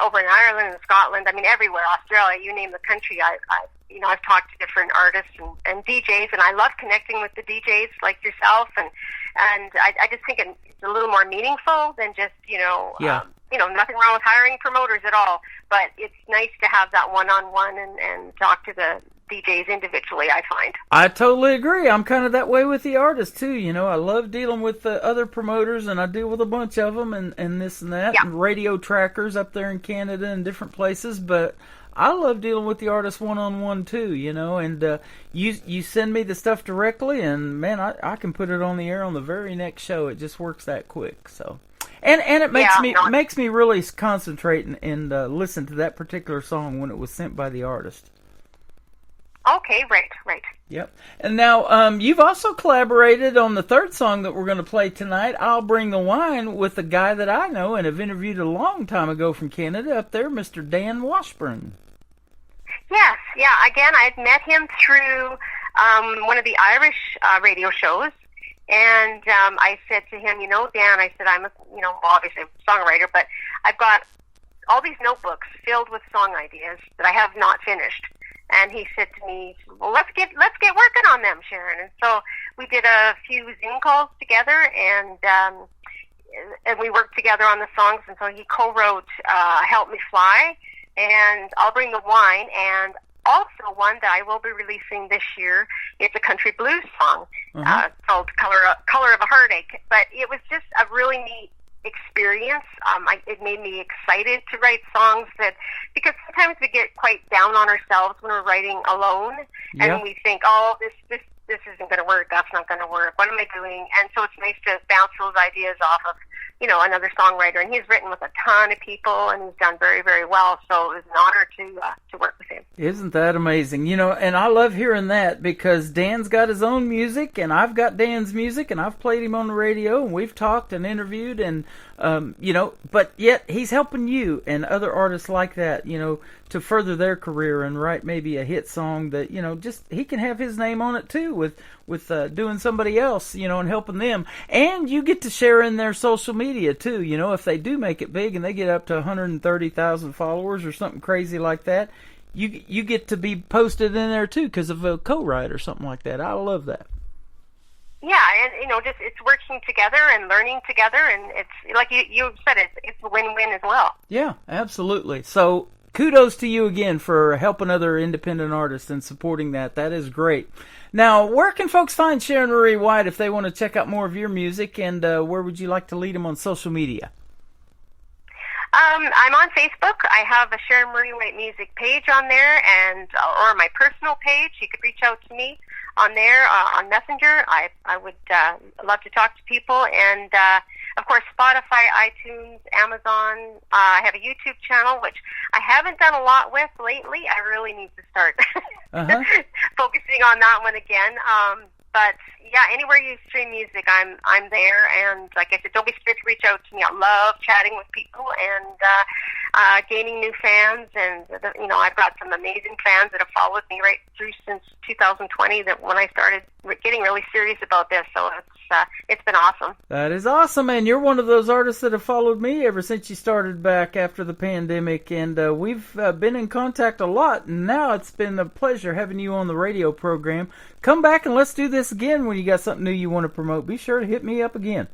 over in Ireland and Scotland. I mean, everywhere, Australia, you name the country. I've talked to different artists and DJs, and I love connecting with the DJs like yourself. And I just think it's a little more meaningful than just nothing wrong with hiring promoters at all. But it's nice to have that one-on-one and talk to the DJs individually, I find.
I totally agree. I'm kind of that way with the artists, too. I love dealing with the other promoters, and I deal with a bunch of them and this and that, and radio trackers up there in Canada and different places, but I love dealing with the artists one-on-one, too, and you send me the stuff directly, and, man, I can put it on the air on the very next show. It just works that quick, so... And it makes me really concentrate and listen to that particular song when it was sent by the artist.
Okay, right.
Yep. And now you've also collaborated on the third song that we're going to play tonight, I'll Bring the Wine, with a guy that I know and have interviewed a long time ago from Canada up there, Mr. Dan Washburn.
Yes, yeah. Again, I'd met him through one of the Irish radio shows. And I said to him, Dan, I said, I'm obviously a songwriter, but I've got all these notebooks filled with song ideas that I have not finished. And he said to me, well, let's get working on them, Sharon. And so we did a few Zoom calls together, and we worked together on the songs. And so he co-wrote Help Me Fly and I'll Bring the Wine, and also one that I will be releasing this year. It's a country blues song called Color of a Heartache. But it was just a really neat experience. It made me excited to write songs because sometimes we get quite down on ourselves when we're writing alone, and we think, this isn't going to work, that's not going to work, what am I doing? And so it's nice to bounce those ideas off of another songwriter, and he's written with a ton of people, and he's done very, very well, so it was an honor to work with him.
Isn't that amazing? And I love hearing that, because Dan's got his own music, and I've got Dan's music, and I've played him on the radio, and we've talked and interviewed, and but yet he's helping you and other artists like that, to further their career and write maybe a hit song that, just he can have his name on it too with doing somebody else, and helping them. And you get to share in their social media too, if they do make it big and they get up to 130,000 followers or something crazy like that, you get to be posted in there too because of a co-write or something like that. I love that.
Yeah, and just it's working together and learning together, and it's like you said, it's a win-win as well. Yeah,
absolutely. So kudos to you again for helping other independent artists and supporting that. That is great. Now, where can folks find Sharon Marie White if they want to check out more of your music, and where would you like to lead them on social media?
I'm on Facebook. I have a Sharon Marie White music page on there, or my personal page. You could reach out to me on there, on Messenger. I would love to talk to people. And, of course, Spotify, iTunes, Amazon. I have a YouTube channel, which I haven't done a lot with lately. I really need to start focusing on that one again. But, yeah, anywhere you stream music, I'm there. And, like I said, don't be scared to reach out to me. I love chatting with people and gaining new fans. And, I've got some amazing fans that have followed me right through since 2020, that when I started getting really serious about this. So it's been awesome. That
is awesome. And you're one of those artists that have followed me ever since you started back after the pandemic. And we've been in contact a lot. And now it's been a pleasure having you on the radio program. Come back and let's do this again when you got something new you want to promote. Be sure to hit me up again.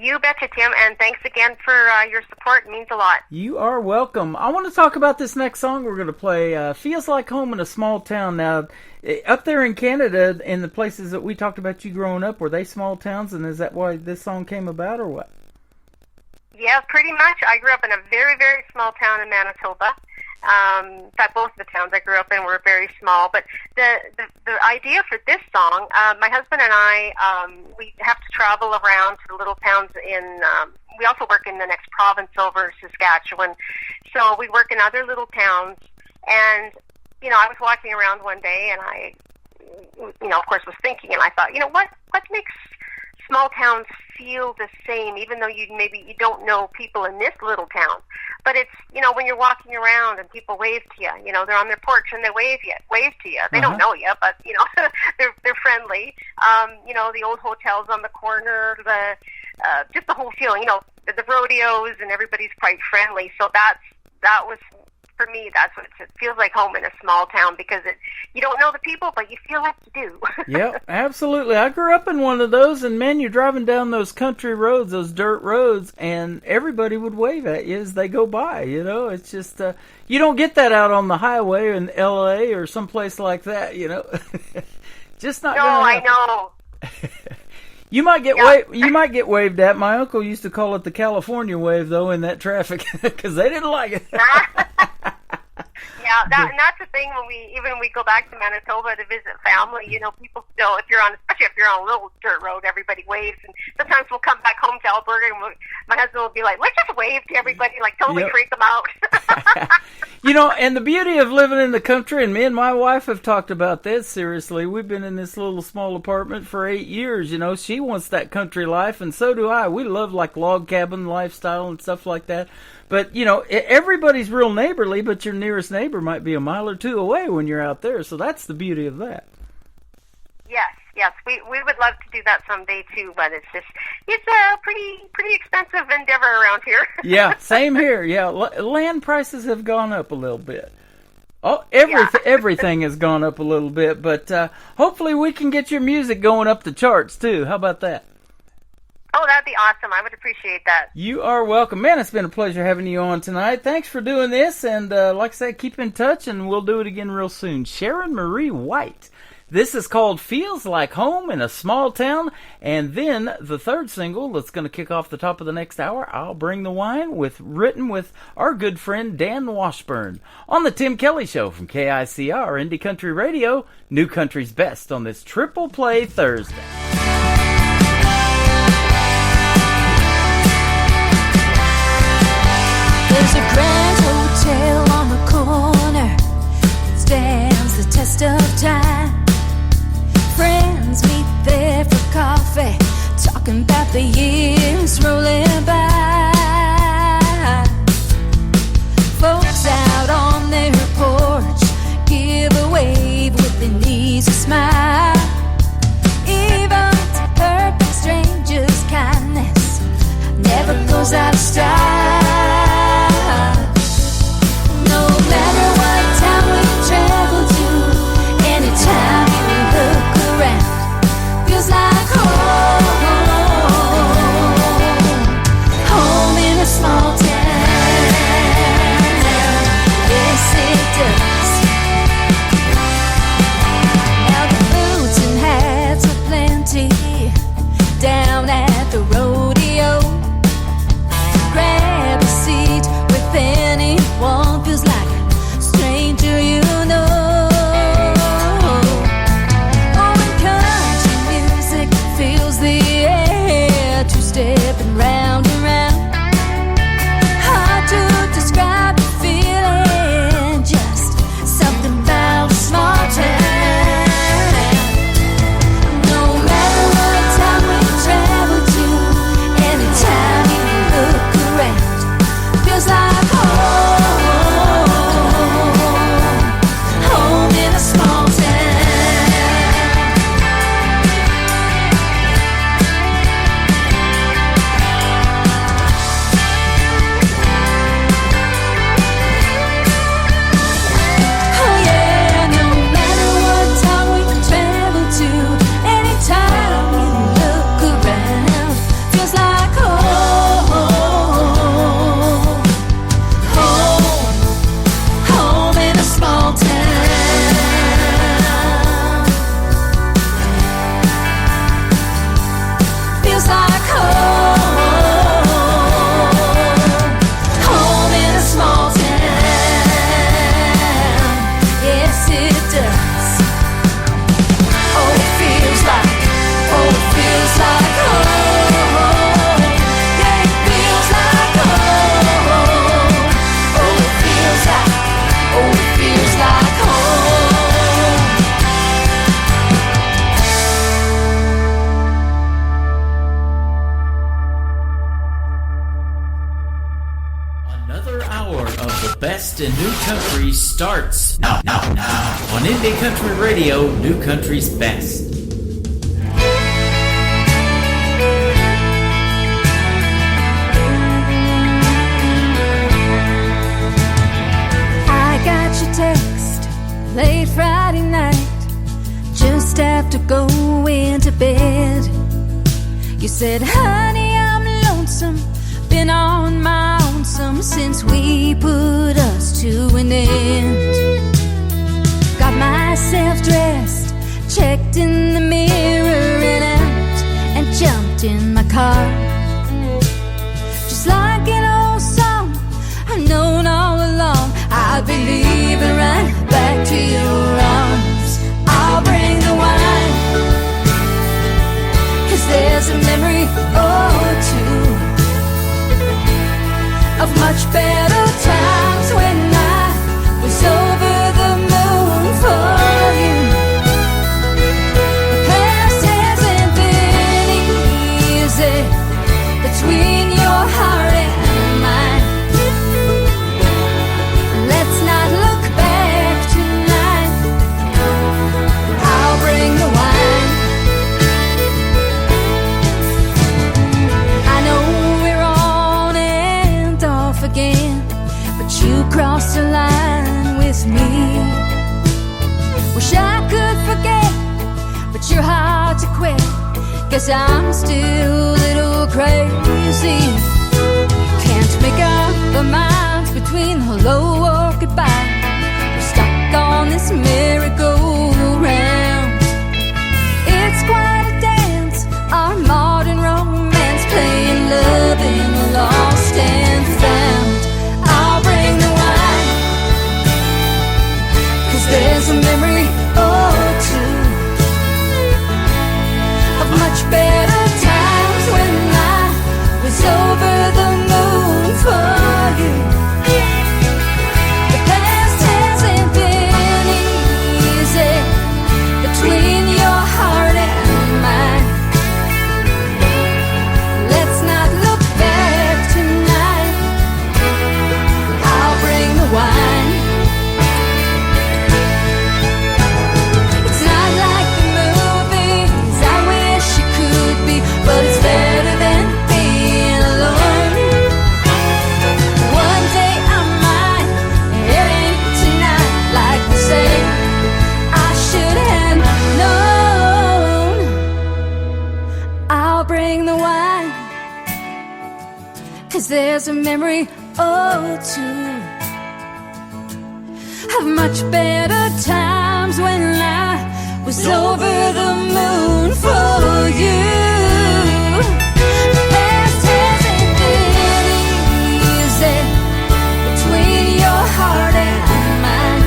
You betcha, Tim, and thanks again for your support. It means a lot.
You are welcome. I want to talk about this next song we're going to play, Feels Like Home in a Small Town. Now, up there in Canada, in the places that we talked about you growing up, were they small towns, and is that why this song came about, or what?
Yeah, pretty much. I grew up in a very, very small town in Manitoba. In fact, both of the towns I grew up in were very small. But the idea for this song, my husband and I, we have to travel around to the little towns in. We also work in the next province over, Saskatchewan. So we work in other little towns. And I was walking around one day, and I, of course, was thinking, and I thought, what makes small towns feel the same, even though you don't know people in this little town. But it's, when you're walking around and people wave to you, they're on their porch and they wave to you. They don't know you, but, they're friendly. The old hotels on the corner, just the whole feeling, the rodeos, and everybody's quite friendly. So that was, for me, that's what it feels like home in a small town, because you don't know the people, but you feel like you do.
Yep, absolutely. I grew up in one of those, and man, you're driving down those country roads, those dirt roads, and everybody would wave at you as they go by. It's just you don't get that out on the highway in L.A. or someplace like that. Just not.
No, I know.
You might get you might get waved at. My uncle used to call it the California wave, though, in that traffic, because they didn't like it.
Yeah, and that's the thing when we go back to Manitoba to visit family. People still, especially if you're on a little dirt road, everybody waves. And sometimes we'll come back home to Alberta, and my husband will be like, "Let's just wave to everybody, like totally freak them out."
And the beauty of living in the country, and me and my wife have talked about this seriously. We've been in this little small apartment for 8 years. She wants that country life, and so do I. We love like log cabin lifestyle and stuff like that. But, everybody's real neighborly, but your nearest neighbor might be a mile or two away when you're out there. So that's the beauty of that.
Yes. We would love to do that someday, too, but it's a pretty expensive endeavor around here.
Yeah, same here. Yeah, land prices have gone up a little bit. Oh, everything has gone up a little bit, but hopefully we can get your music going up the charts, too. How about that?
Oh, that'd be awesome. I would appreciate that.
You are welcome. Man, it's been a pleasure having you on tonight. Thanks for doing this, and like I said, keep in touch, and we'll do it again real soon. Sharon Marie White. This is called Feels Like Home in a Small Town, and then the third single that's going to kick off the top of the next hour, I'll Bring the Wine, written with our good friend Dan Washburn, on the Tim Kelly Show from KICR Indie Country Radio, New Country's Best, on this Triple Play Thursday.
There's a grand hotel on the corner that stands the test of time. Friends meet there for coffee, talking about the years rolling by. Folks out on their porch give a wave with an easy smile. Even to perfect strangers, kindness never goes out of style. No matter what town we travel to, anytime you look around, feels like home.
best in new country starts now on Indie Country Radio, New Country's Best.
I got your text late Friday night, just after going to bed. You said, honey, I'm lonesome, been on my own some since we put us to an end. Got myself dressed, checked in the mirror and out, and jumped in my car. Just like an old song I've known all along, I'll be leaving right back to your arms. I'll bring the wine, 'cause there's a memory or two of much better times when I was over the moon for you. The past hasn't been easy between your heart and mine. Let's not look back tonight. I'll bring the wine. I know we're on and off again, but you crossed the line with me. Wish I could forget, but you're hard to quit. Guess I'm still a little crazy. Can't make up the minds between hello or goodbye. We're stuck on this merry-go-round. It's quite a dance, our modern romance, playing love in the lost and found. I'll bring the wine, 'cause there's a memory or two of much better times when I was over the moon for you. The past hasn't been easy between your heart and mine. Let's not look back tonight. I'll bring the wine. It's not like the movies, I wish it could be, but it's better than being alone. One day I might, it ain't tonight, like they say. I should have known. I'll bring the wine, 'cause there's a memory or two of much better times when I was over the moon for you. The past hasn't been easy between your heart and mine.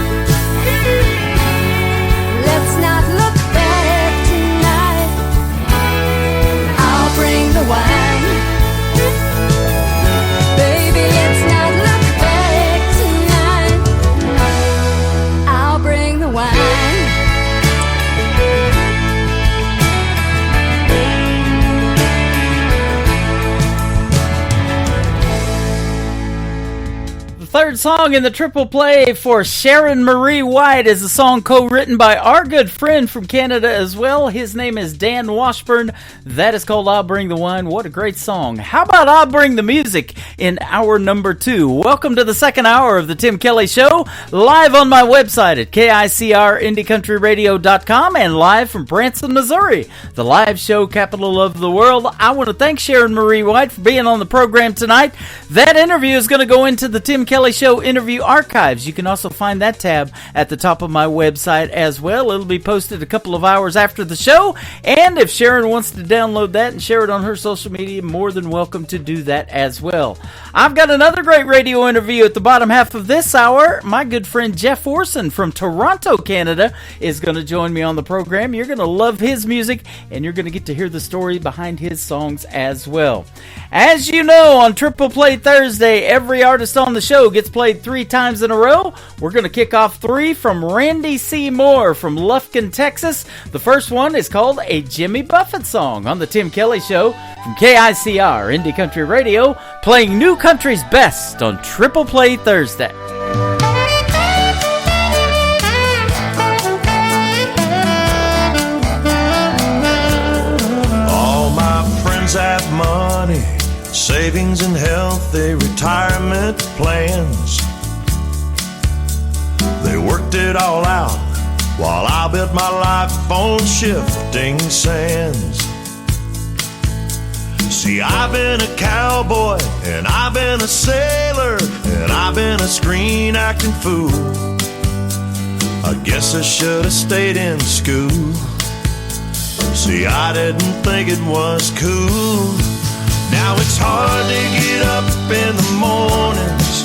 Let's not look back tonight. I'll bring the wine. Baby, let's not look back tonight. I'll bring the wine.
Third song in the triple play for Sharon Marie White is a song co-written by our good friend from Canada as well. His name is Dan Washburn. That is called I'll Bring the Wine. What a great song. How about I'll Bring the Music in hour number 2? Welcome to the second hour of the Tim Kelly Show, live on my website at KICRIndieCountryRadio.com and live from Branson, Missouri, the live show capital of the world. I want to thank Sharon Marie White for being on the program tonight. That interview is going to go into the Tim Kelly Show interview archives. You can also find that tab at the top of my website as well. It'll be posted a couple of hours after the show, and if Sharon wants to download that and share it on her social media, more than welcome to do that as well. I've got another great radio interview at the bottom half of this hour. My good friend Jeff Orson from Toronto, Canada is going to join me on the program. You're going to love his music, and you're going to get to hear the story behind his songs as well. As you know, on Triple Play Thursday, every artist on the show gets played 3 times in a row. We're going to kick off 3 from Randy C. Moore from Lufkin, Texas. The first one is called A Jimmy Buffett Song on the Tim Kelly Show from KICR Indie Country Radio, playing new country's best on Triple Play Thursday.
savings and healthy retirement plans. They worked it all out while I built my life on shifting sands. See, I've been a cowboy, and I've been a sailor, and I've been a screen acting fool. I guess I should have stayed in school. See, I didn't think it was cool. Now it's hard to get up in the mornings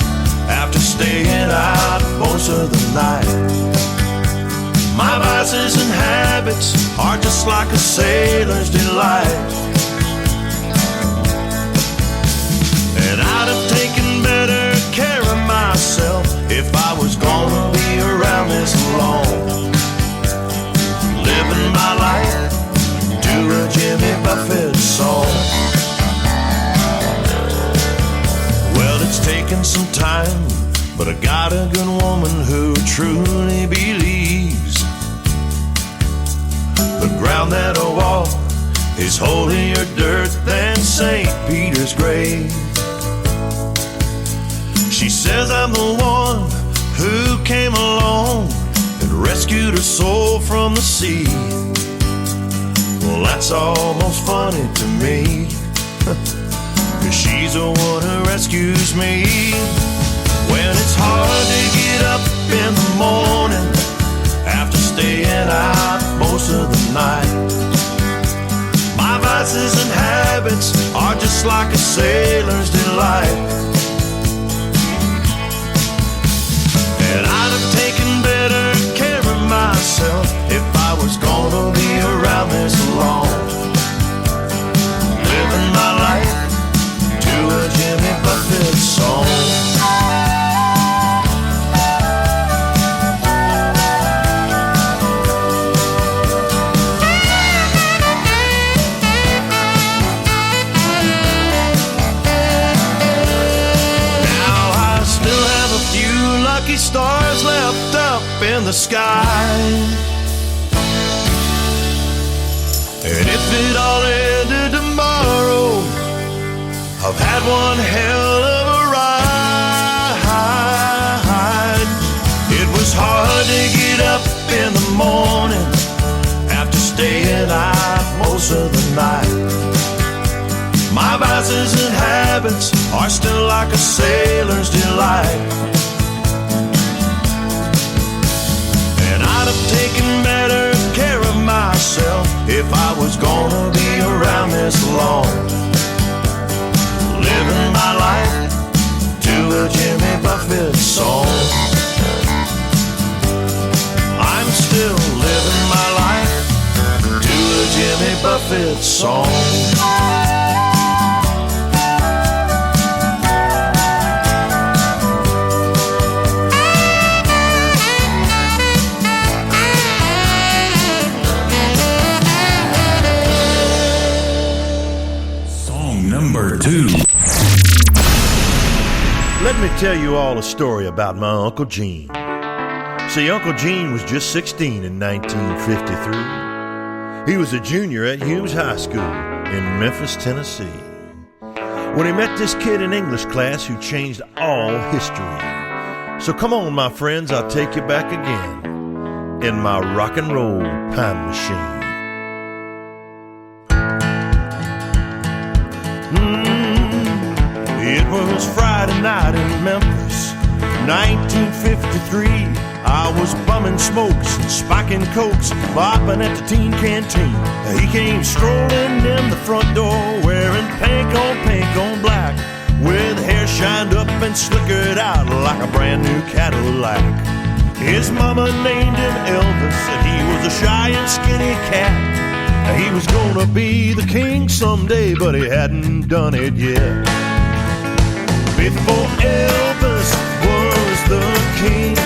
after staying out most of the night. My vices and habits are just like a sailor's delight. And I'd have taken better care of myself if I was gonna be around this long. Living my life to a Jimmy Buffett song. Well, it's taken some time, but I got a good woman who truly believes the ground that I walk is holier dirt than St. Peter's grave. She says I'm the one who came along and rescued her soul from the sea. Well, that's almost funny to me, 'cause she's the one who rescues me. When it's hard to get up in the morning after staying out most of the night. My vices and habits are just like a sailor's delight. And I'd have taken better care of myself if I was gonna be around this long. Living my life to a Jimmy Buffett song. Stars left up in the sky. And if it all ended tomorrow, I've had one hell of a ride. It was hard to get up in the morning after staying out most of the night. My vices and habits are still like a sailor's delight. I'd have taken better care of myself if I was gonna be around this long. Living my life to a Jimmy Buffett song. I'm still living my life to a Jimmy Buffett song.
Number 2.
Let me tell you all a story about my Uncle Gene. See, Uncle Gene was just 16 in 1953. He was a junior at Hughes High School in Memphis, Tennessee, when he met this kid in English class who changed all history. So come on, my friends, I'll take you back again in my rock and roll time machine. It was Friday night in Memphis, 1953. I was bumming smokes and spiking cokes, bopping at the teen canteen. He came strolling in the front door, wearing pink on black, with hair shined up and slickered out like a brand new Cadillac. His mama named him Elvis, and he was a shy and skinny cat. He was gonna be the king someday, but he hadn't done it yet. Before Elvis was the king,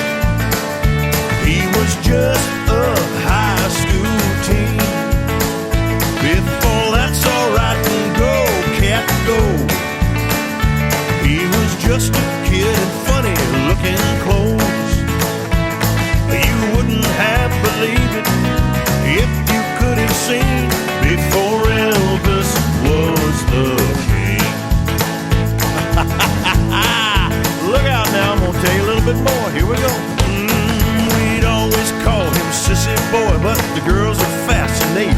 he was just a high school teen. Before that's alright, go, cat, go. He was just a kid in funny looking clothes. You wouldn't have believed it if you could have seen before Elvis was the king. the girls are fascinated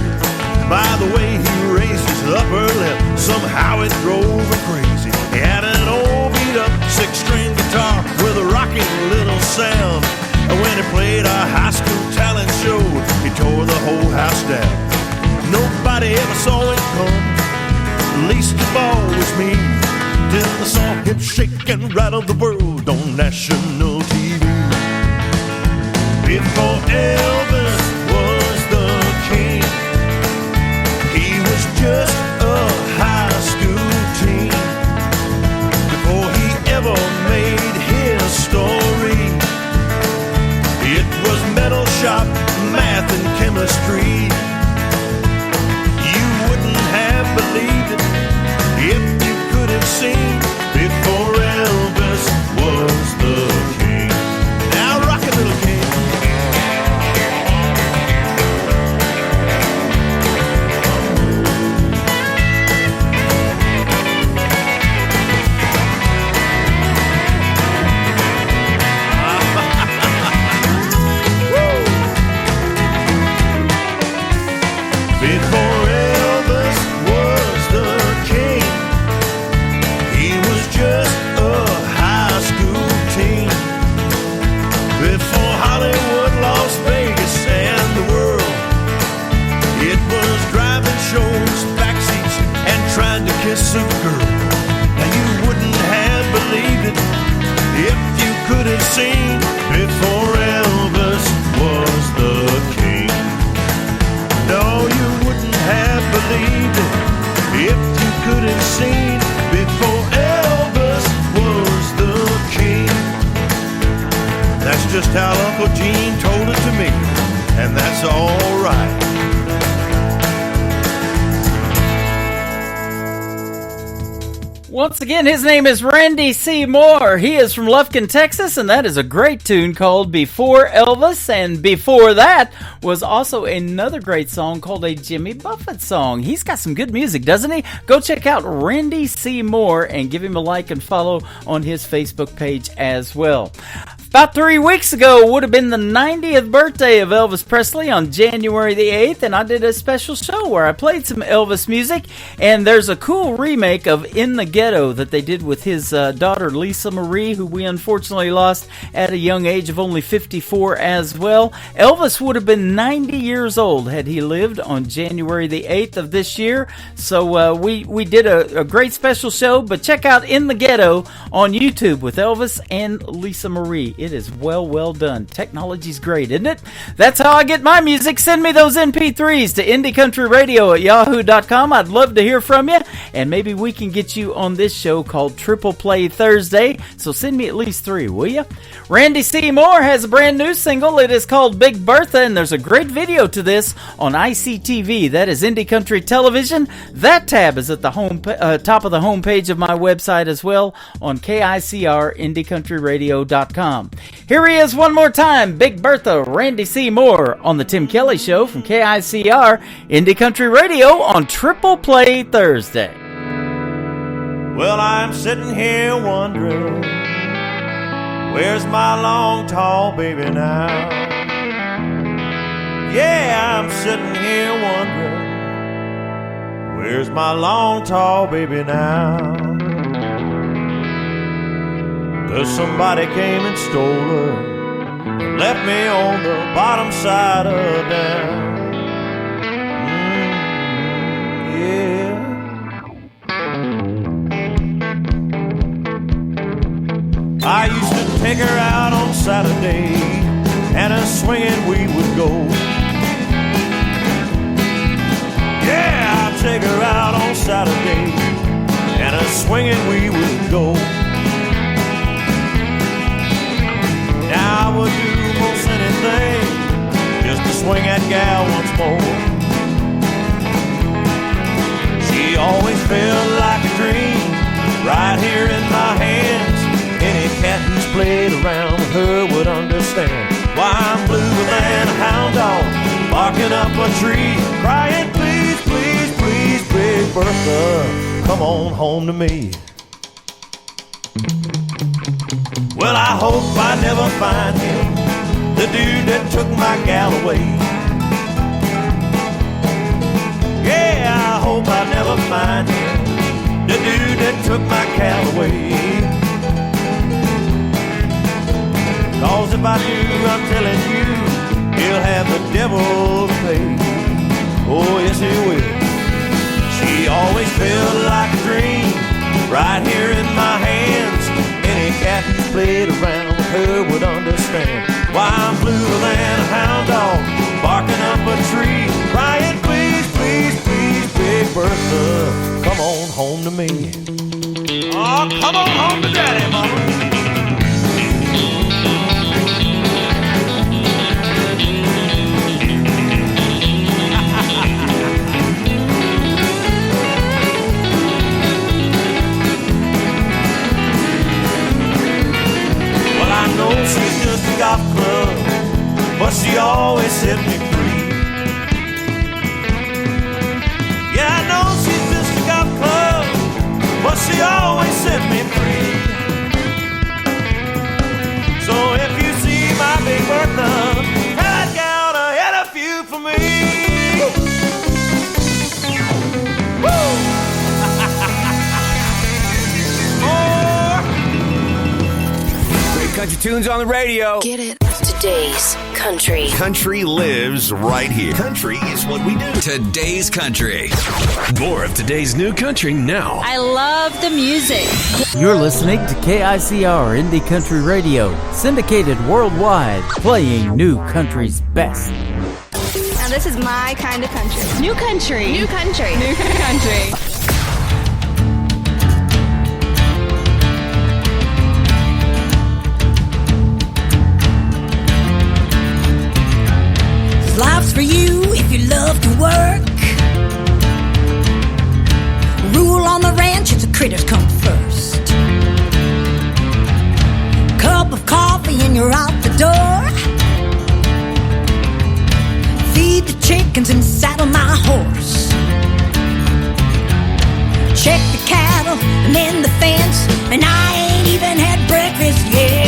by the way he raised his upper lip. Somehow it drove her crazy. He had an old beat-up six-string guitar with a rocking little sound. And when he played a high school talent show, he tore the whole house down. Nobody ever saw it come, least of all was me, till I saw him shake and rattle the world on national TV. Before Elvis was the king, he was just a high school teen. Before he ever made his story, it was metal shop, math and chemistry. You wouldn't have believed it if you could have seen before Elvis was the king. Now rock it, little king. Before Elvis was the king, he was just a high school teen. Before Hollywood, Las Vegas, and the world, it was driving shows, backseats, and trying to kiss a girl. Now you wouldn't have believed it if you could have seen before Elvis was the king. No, you wouldn't have believed it if you could have seen before Elvis was the king. That's just how Uncle Gene told it to me, and that's all right.
Once again, his name is Randy C. Moore. He is from Lufkin, Texas, and that is a great tune called Before Elvis. And before that was also another great song called a Jimmy Buffett song. He's got some good music, doesn't he? Go check out Randy C. Moore and give him a like and follow on his Facebook page as well. About 3 weeks ago would have been the 90th birthday of Elvis Presley on January the 8th, and I did a special show where I played some Elvis music, and there's a cool remake of In the Ghetto that they did with his daughter Lisa Marie, who we unfortunately lost at a young age of only 54 as well. Elvis would have been 90 years old had he lived on January the 8th of this year, so we did a great special show, but check out In the Ghetto on YouTube with Elvis and Lisa Marie. It is well done. Technology's great, isn't it? That's how I get my music. Send me those MP3s to IndieCountryRadio@yahoo.com. I'd love to hear from you, and maybe we can get you on this show called Triple Play Thursday. So send me at least 3, will you? Randy C. Moore has a brand new single. It is called Big Bertha, and there's a great video to this on ICTV. That is Indie Country Television. That tab is at the top of the homepage of my website as well on KICR IndieCountryRadio.com. Here he is one more time, Big Bertha, Randy C. Moore on the Tim Kelly Show from KICR Indie Country Radio on Triple Play Thursday.
Well, I'm sitting here wondering, where's my long, tall baby now? Yeah, I'm sitting here wondering, where's my long, tall baby now? 'Cause somebody came and stole her and left me on the bottom side of down. Yeah. I used to take her out on Saturday, and a swinging we would go. Yeah, I'd take her out on Saturday, and a swinging we would go. Now I would do most anything just to swing that gal once more. She always felt like a dream right here in my hands. Any cat who's played around with her would understand why I'm bluer than a hound dog, barking up a tree, crying, please, please, please, Big Bertha, come on home to me. Well, I hope I never find him, the dude that took my gal away. remind him the dude that took my cow away. 'Cause if I do, I'm telling you, he'll have the devil to pay. Oh, yes, he will. She always felt like a dream right here in my hands. Any cat who's played around with her would understand why I'm bluer than a hound dog, barking up a tree, crying, please, please, please, Big Bertha, come on home to me. Oh, come on home to Daddy, Mama. I know she's just a golf club, but she always set me free. Yeah, I know she's just a golf club, but she always set me free. So if you see my Big Bertha, that gal to hit a few for me. Woo!
Country tunes on the radio.
Get it? Today's country.
Country lives right here. Country is what we do.
Today's country. More of today's new country now.
I love the music.
You're listening to KICR Indie Country Radio, syndicated worldwide, playing new country's best.
Now this is my kind of country. New country. New country. New country.
Life's for you if you love to work. Rule on the ranch if the critters come first. Cup of coffee and you're out the door. Feed the chickens and saddle my horse. Check the cattle and mend the fence, and I ain't even had breakfast yet.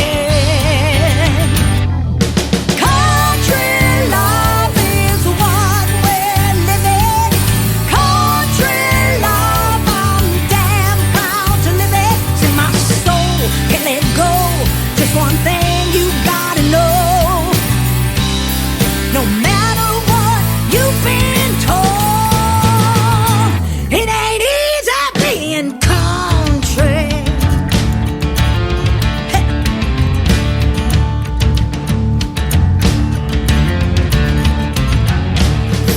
One thing you gotta know, no matter what you've been told, it ain't easy being country. Hey.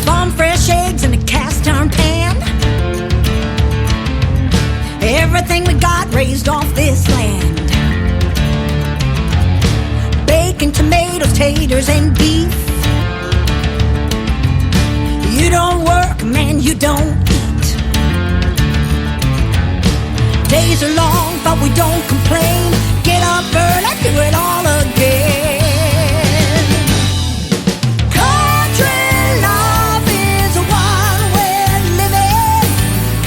Farm fresh eggs in a cast iron pan. Everything we got raised off this land. Bacon, tomatoes, taters, and beef. You don't work, man, you don't eat. Days are long, but we don't complain. Get up early, do it all again. Country love is a wild way of living.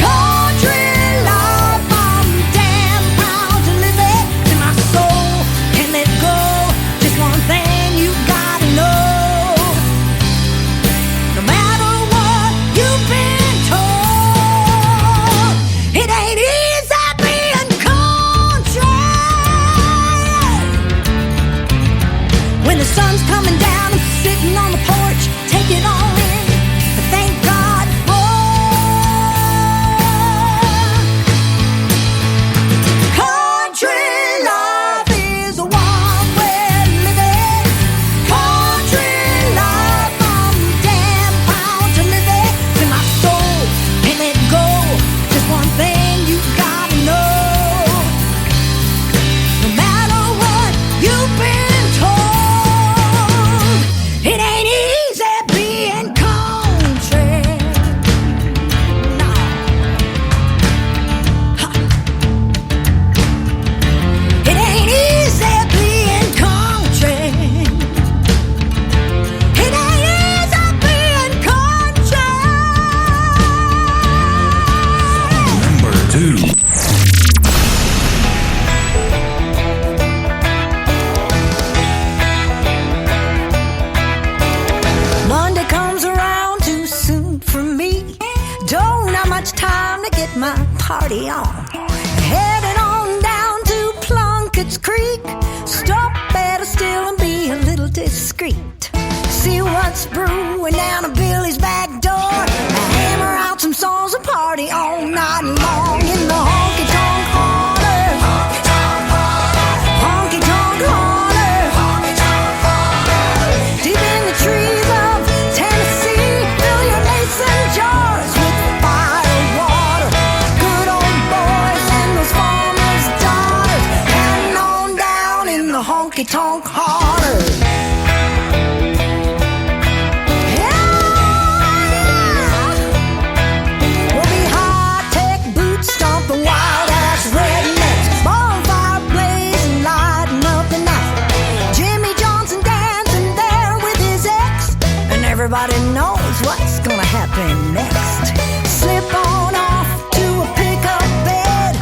Country love, I'm damn proud to live it. In my soul, can't let go. One thing you gotta know, no matter what you've been told, it ain't easy being country. party on. Headed on down to Plunkett's Creek. Stop better still and be a little discreet. See what's brewing down at Billy's back door. Hammer out some songs and party all night long in the honky-tonk holler. Honky-tonk holler. Deep in the trees of Tennessee, fill your mason jars with fire water. Good old boys and those farmers' daughters, heading on down in the honky-tonk holler. Everybody knows what's gonna happen next. Slip on off to a pickup bed,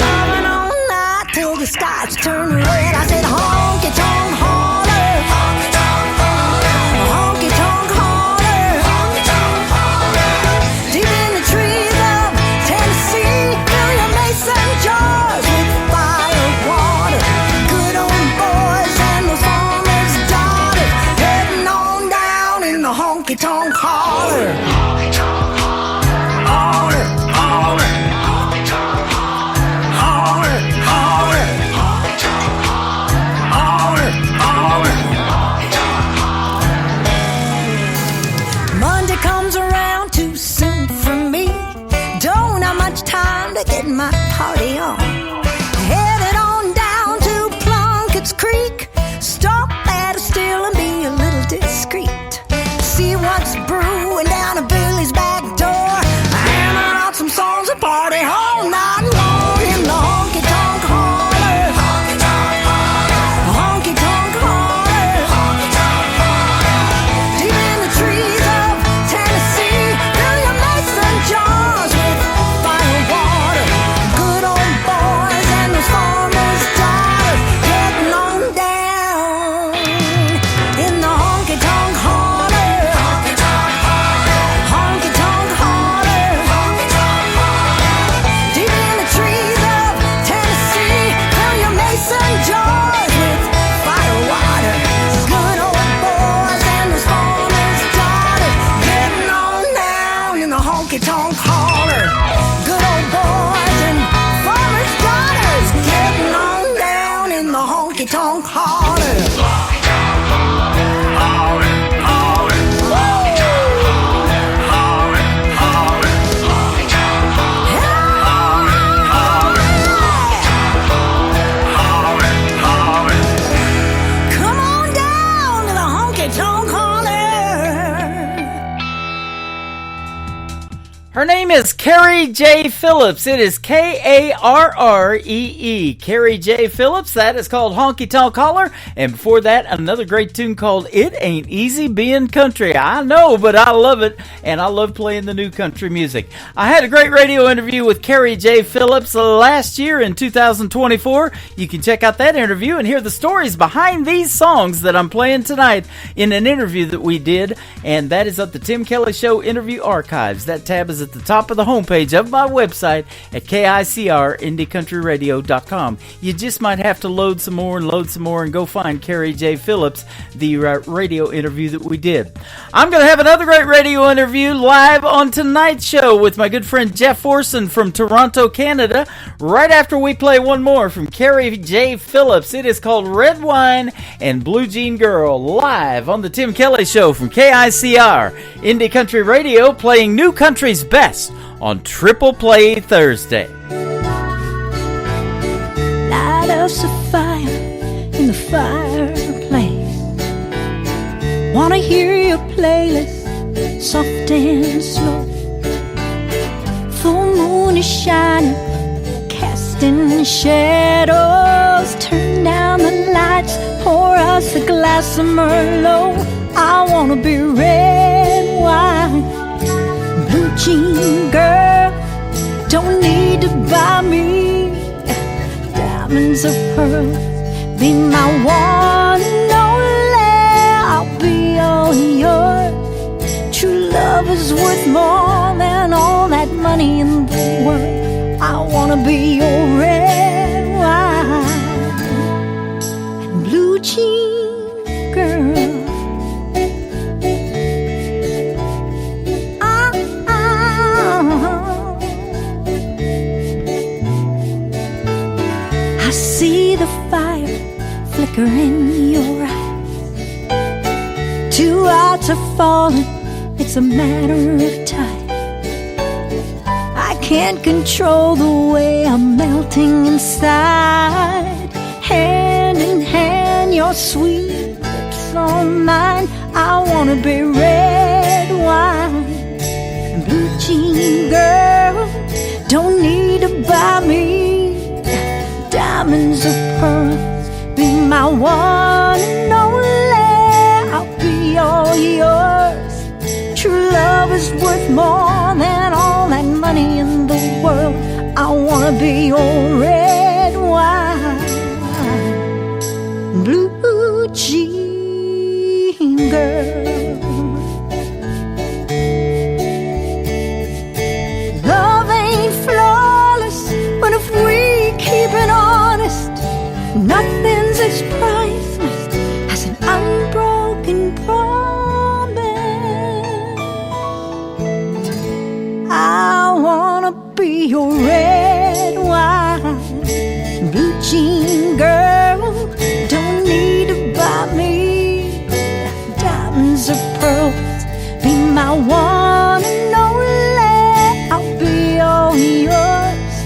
loving all night till the skies turn red. I said honky-tonk holler, honky-tonk holler, honky-tonk holler, honky-tonk holler. Deep in the trees of Tennessee, fill your mason jars with fire water. Good old boys and those farmers' daughters, heading on down in the honky-tonk holler. Holler, holler, holler, holler, holler, holler. Monday comes around too soon for me. Don't have much time to get my party on. Headed on down to Plunkett's Creek. Stop at a still and be a little discreet. See what's brewing down at Billy's back door. Hammer out some songs and party all night long in the honky-tonk holler. Honky-tonk holler. Honky-tonk holler. Honky-tonk holler. Deep in the trees of Tennessee, fill your mason jars with fire water. Good old boys and those farmers' daughters, getting on down in the honky-tonk holler. Honky-tonk holler. Good old boys and farmers' daughters, getting on down in the honky-tonk holler. Holler, holler, come on down to the honky-tonk holler.
Her name is Carrie J. Phillips. It is Karree. Carrie J. Phillips. That is called Honky Tonk Holler. And before that, another great tune called It Ain't Easy Being Country. I know, but I love it. And I love playing the new country music. I had a great radio interview with Carrie J. Phillips last year in 2024. You can check out that interview and hear the stories behind these songs that I'm playing tonight in an interview that we did. And that is at the Tim Kelly Show Interview Archives. That tab is at the top of the homepage of my website at KICR-IndieCountryRadio.com. You just might have to load some more and go find Carrie J. Phillips, the radio interview that we did. I'm going to have another great radio interview live on tonight's show with my good friend Jeff Orson from Toronto, Canada, right after we play one more from Carrie J. Phillips. It is called Red Wine and Blue Jean Girl, live on the Tim Kelly Show from KICR Indie Country Radio, playing new country's best on Triple Play Thursday.
Light us a fire in the fireplace. Wanna hear your playlist, soft and slow. Full moon is shining, casting shadows. Turn down the lights, pour us a glass of Merlot. I wanna be red wine, blue jean girl. Don't need to buy me diamonds or pearls. Be my one and only, I'll be all yours. True love is worth more than all that money in the world. I
I wanna be your red wine and blue jean girl. I see the fire flicker in your eyes. 2 hearts are falling, it's a matter of time. I can't control the way I'm melting inside. Hand in hand, your sweet lips on mine. I wanna be red wine and blue jean girl. Don't need to buy me diamonds or pearls. Be my one and only. I'll be all yours. True love is worth more than all that money in the world. I wanna be your red wine, blue jean girl. Love ain't flawless, but if we keep it honest, nothing's as priceless as an unbroken promise. I wanna be your red wine, blue jean girl. Don't need to buy me diamonds or pearls. Be my one and only. I'll be all yours.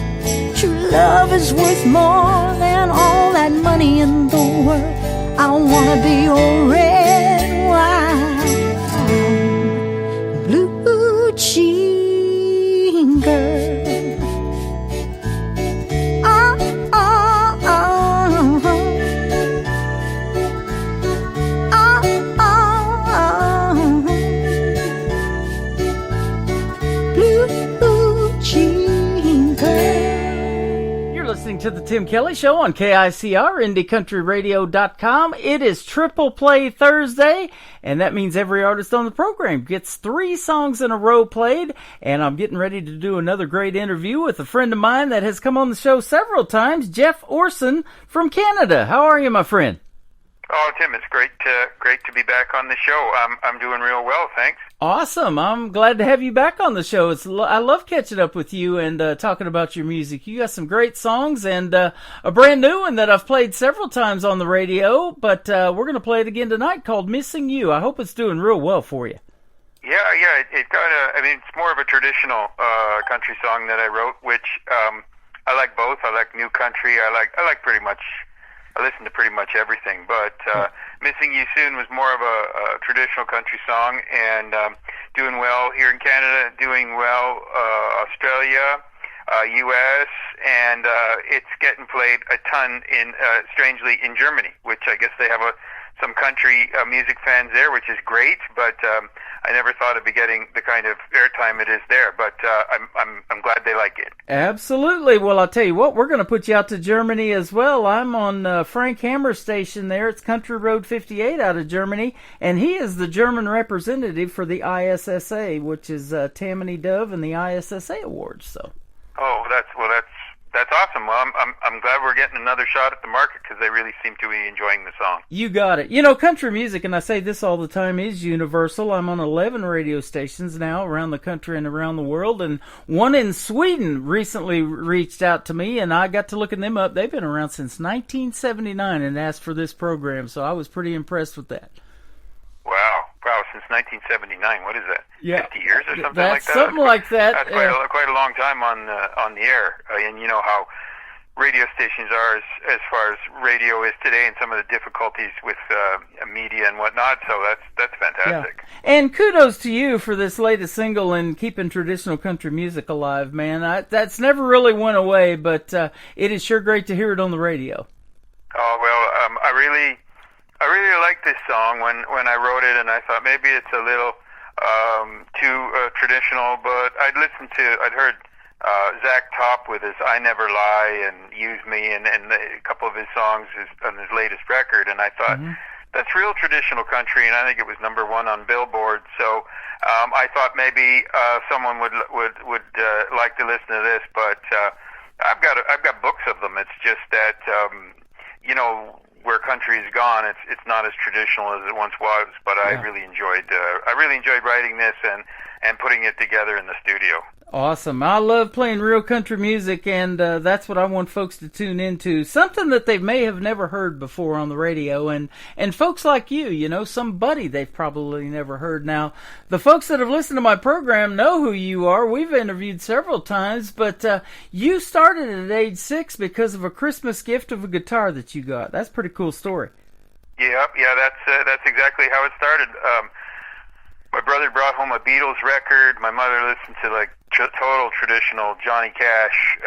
True love is worth more than all that money in the world. I wanna be your red wine, blue jean girl.
Listening to the Tim Kelly Show on KICR, IndieCountryRadio.com. It is Triple Play Thursday, and that means every artist on the program gets 3 songs in a row played, and I'm getting ready to do another great interview with a friend of mine that has come on the show several times, Jeff Orson from Canada. How are you, my friend?
Oh, Tim, it's great to be back on the show. I'm doing real well, thanks.
Awesome. I'm glad to have you back on the show. I love catching up with you and talking about your music. You got some great songs and a brand new one that I've played several times on the radio, but we're going to play it again tonight called Missing You. I hope it's doing real well for you.
Yeah, it it's more of a traditional country song that I wrote, which I like both. I like new country. I like pretty much. I listen to pretty much everything, but Missing You Soon was more of a traditional country song, and doing well here in Canada, doing well Australia, U.S., and it's getting played a ton strangely in Germany, which I guess they have some country music fans there, which is great, but I never thought it'd be getting the kind of airtime it is there, but I'm glad they like it.
Absolutely. Well, I'll tell you what, we're going to put you out to Germany as well. I'm on Frank Hammer's station there. It's Country Road 58 out of Germany, and he is the German representative for the ISSA, which is Tammany Dove and the ISSA Awards. So.
Oh, that's awesome. Well, I'm glad we're getting another shot at the market because they really seem to be enjoying the song.
You got it. You know, country music, and I say this all the time, is universal. I'm on 11 radio stations now around the country and around the world, and one in Sweden recently reached out to me, and I got to looking them up. They've been around since 1979 and asked for this program, so I was pretty impressed with that.
Wow, since 1979. What is that?
Yeah.
50 years or something
like that?
That's
something like that.
That's quite a long time on the air. And you know how radio stations are as far as radio is today, and some of the difficulties with media and whatnot. So that's fantastic.
Yeah. And kudos to you for this latest single and keeping traditional country music alive, man. That's never really went away, but it is sure great to hear it on the radio.
Oh well, I really liked this song when I wrote it, and I thought maybe it's a little too traditional, but I'd heard Zach Top with his I Never Lie and Use Me and a couple of his songs on his latest record, and I thought that's real traditional country, and I think it was number 1 on Billboard. So I thought maybe someone would like to listen to this, but I've got books of them. It's just that where country's gone, it's not as traditional as it once was. But I really enjoyed writing this and putting it together in the studio.
Awesome. I love playing real country music, and that's what I want folks to tune into. Something that they may have never heard before on the radio, and folks like you, somebody they've probably never heard. Now, the folks that have listened to my program know who you are. We've interviewed several times, but you started at age 6 because of a Christmas gift of a guitar that you got. That's a pretty cool story.
Yeah, that's exactly how it started. My brother brought home a Beatles record. My mother listened to total traditional Johnny Cash,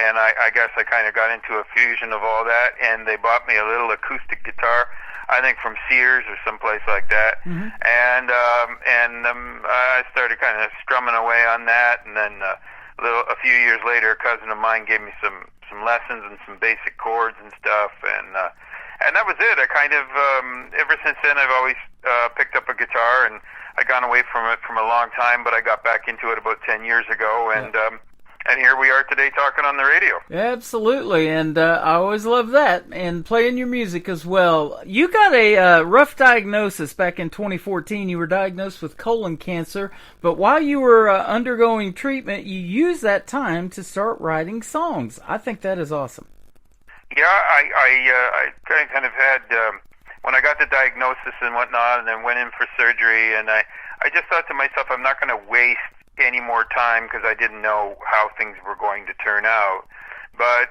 and I guess I kind of got into a fusion of all that. And they bought me a little acoustic guitar, I think from Sears or someplace like that. Mm-hmm. And I started kind of strumming away on that. And then a few years later, a cousin of mine gave me some lessons and some basic chords and stuff. And that was it. I kind of ever since then I've always picked up a guitar, and I'd gone away from it from a long time, but I got back into it about 10 years ago, and here we are today talking on the radio.
Absolutely, and I always love that, and playing your music as well. You got a rough diagnosis back in 2014. You were diagnosed with colon cancer, but while you were undergoing treatment, you used that time to start writing songs. I think that is awesome.
Yeah, I kind of had... when I got the diagnosis and whatnot, and then went in for surgery, and I just thought to myself, I'm not going to waste any more time because I didn't know how things were going to turn out. But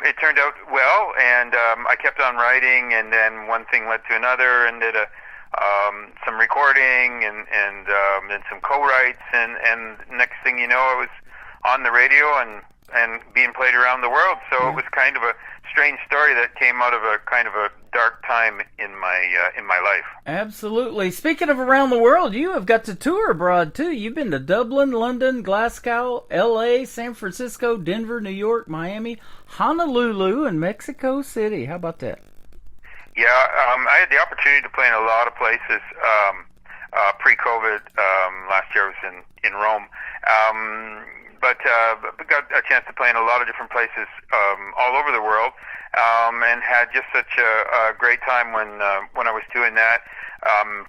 it turned out well, and I kept on writing, and then one thing led to another, and did some recording and then some co-writes, and next thing you know, I was on the radio and being played around the world. So it was kind of a strange story that came out of a kind of a dark time in my life.
Absolutely. Speaking of around the world, you have got to tour abroad too. You've been to Dublin, London, Glasgow, L.A., San Francisco, Denver, New York, Miami, Honolulu, and Mexico City. How about that?
Yeah, I had the opportunity to play in a lot of places pre-COVID. Last year I was in Rome. But got a chance to play in a lot of different places all over the world, and had just such a great time when I was doing that.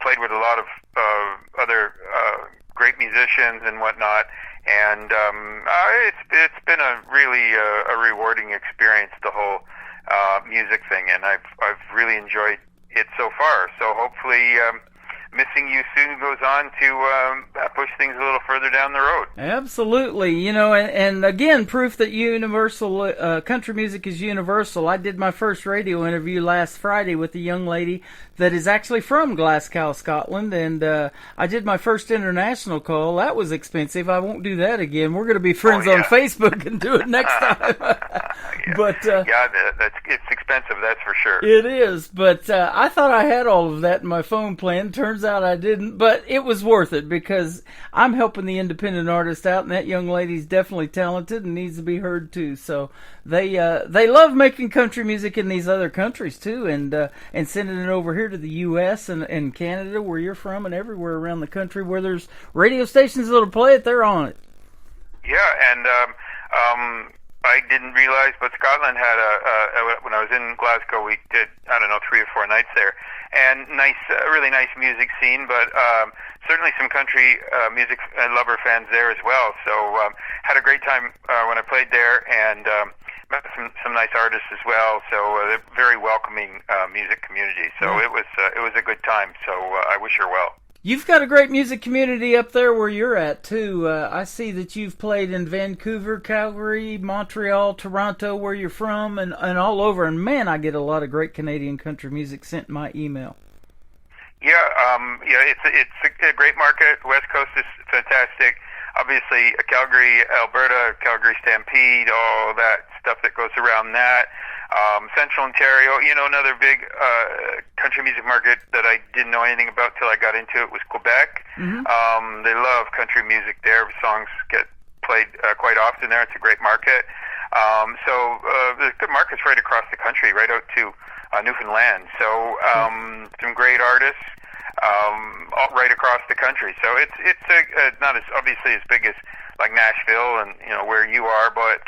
Played with a lot of other great musicians and whatnot, and it's been a really a rewarding experience, the whole music thing, and I've really enjoyed it so far. So hopefully. Missing You soon goes on to push things a little further down the road.
Absolutely. And again, proof that universal country music is universal. I did my first radio interview last Friday with a young lady that is actually from Glasgow, Scotland, and I did my first international call. That was expensive. I won't do that again. We're going to be friends on Facebook and do it next time. But
it's expensive, that's for sure.
It is, but I thought I had all of that in my phone plan. Turns out I didn't, but it was worth it because I'm helping the independent artist out, and that young lady's definitely talented and needs to be heard too. So they love making country music in these other countries too, and sending it over here to the U.S. and Canada, where you're from, and everywhere around the country where there's radio stations that'll play it. They're on it.
Yeah, and I didn't realize, but Scotland had when I was in Glasgow, we did 3 or 4 nights there, and really nice music scene, but certainly some country music lover fans there as well. So had a great time when I played there, and met some nice artists as well. So they're very welcoming music community. So it was a good time. So I wish her well.
You've got a great music community up there where you're at, too. I see that you've played in Vancouver, Calgary, Montreal, Toronto, where you're from, and all over. And, man, I get a lot of great Canadian country music sent in my email.
Yeah, it's a great market. West Coast is fantastic. Obviously, Calgary, Alberta, Calgary Stampede, all that stuff that goes around that. Central Ontario, another big country music market that I didn't know anything about till I got into it was Quebec. Mm-hmm. They love country music there. Songs get played quite often there. It's a great market. So there's good markets right across the country, right out to Newfoundland. So some great artists. all right across the country. So it's not as obviously as big as like Nashville and where you are, but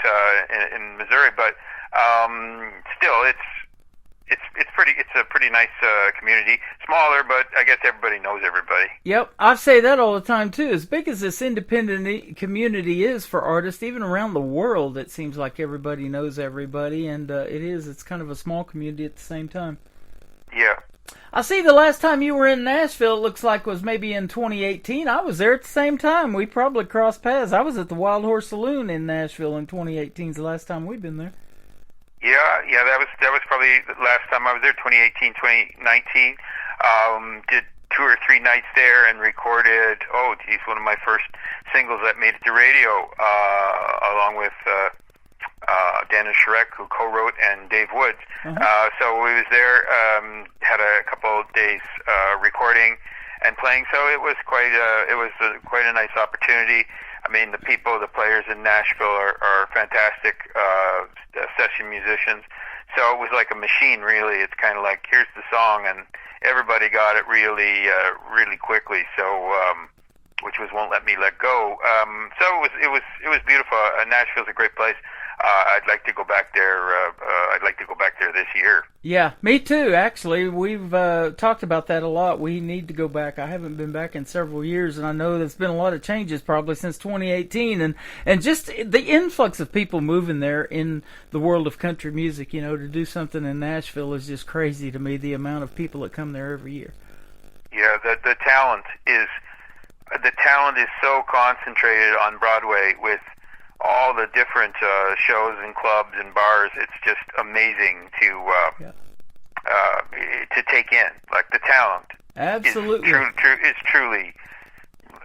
in Missouri, but still it's a pretty nice community. Smaller, but I guess everybody knows everybody.
Yep, I say that all the time too. As big as this independent community is for artists, even around the world, it seems like everybody knows everybody, and it's kind of a small community at the same time.
Yeah.
I see the last time you were in Nashville, it looks like was maybe in 2018. I was there at the same time. We probably crossed paths. I was at the Wild Horse Saloon in Nashville in 2018. It's the last time we've been there.
Yeah, that was probably the last time I was there, 2018, 2019. Did 2 or 3 nights there and recorded, one of my first singles that made it to radio, along with Dennis Shrek, who co-wrote, and Dave Woods. So we was there, had a couple of days recording and playing. So it was quite a nice opportunity. I mean, the players in Nashville are fantastic session musicians. So it was like a machine, really. It's kind of like, here's the song, and everybody got it really quickly. So, which was Won't Let Me Let Go. So it was beautiful. Nashville's a great place. I'd like to go back there. I'd like to go back there this year.
Yeah, me too. Actually, we've talked about that a lot. We need to go back. I haven't been back in several years, and I know there's been a lot of changes probably since 2018, and just the influx of people moving there in the world of country music. To do something in Nashville is just crazy to me. The amount of people that come there every year.
Yeah, the talent is so concentrated on Broadway with all the different shows and clubs and bars. It's just amazing to take in. Like, the talent,
absolutely,
is truly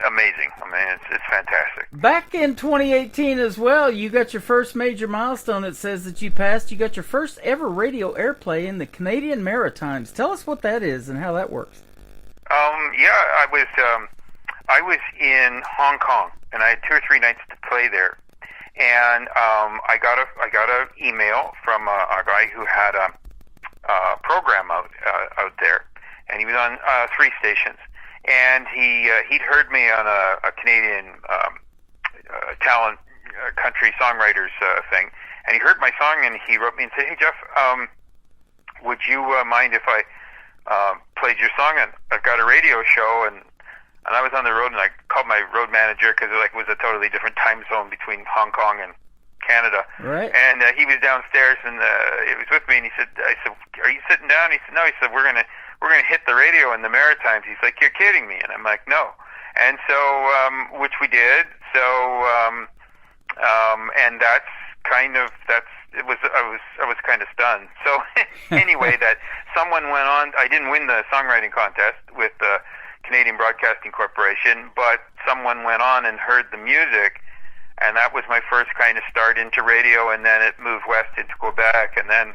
amazing. I mean, it's fantastic.
Back in 2018 as well, you got your first major milestone. It says that you passed. You got your first ever radio airplay in the Canadian Maritimes. Tell us what that is and how that works.
I was in Hong Kong, and I had 2 or 3 nights to play there. And I got a email from a guy who had a program out there, and he was on 3 stations. And he'd heard me on a Canadian talent country songwriters thing, and he heard my song, and he wrote me and said, "Hey Jeff, would you mind if I played your song? And I've got a radio show." And I was on the road, and I called my road manager because it was a totally different time zone between Hong Kong and Canada.
Right.
And he was downstairs, and he was with me, and I said, "Are you sitting down?" He said, "No." He said, "We're gonna hit the radio in the Maritimes." He's like, "You're kidding me?" And I'm like, "No." And so, which we did. So, and I was kind of stunned. So anyway, that someone went on. I didn't win the songwriting contest with the Canadian Broadcasting Corporation, but someone went on and heard the music, and that was my first kind of start into radio, and then it moved west into Quebec, and then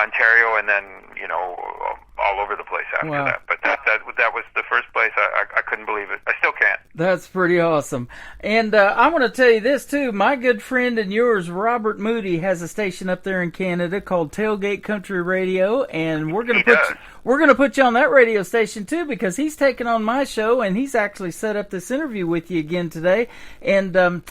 Ontario, and then all over the place after that. But that was the first place. I couldn't believe it. I still can't.
That's pretty awesome. And I want to tell you this too. My good friend and yours, Robert Moody, has a station up there in Canada called Tailgate Country Radio, and we're going to put you on that radio station too, because he's taking on my show, and he's actually set up this interview with you again today, and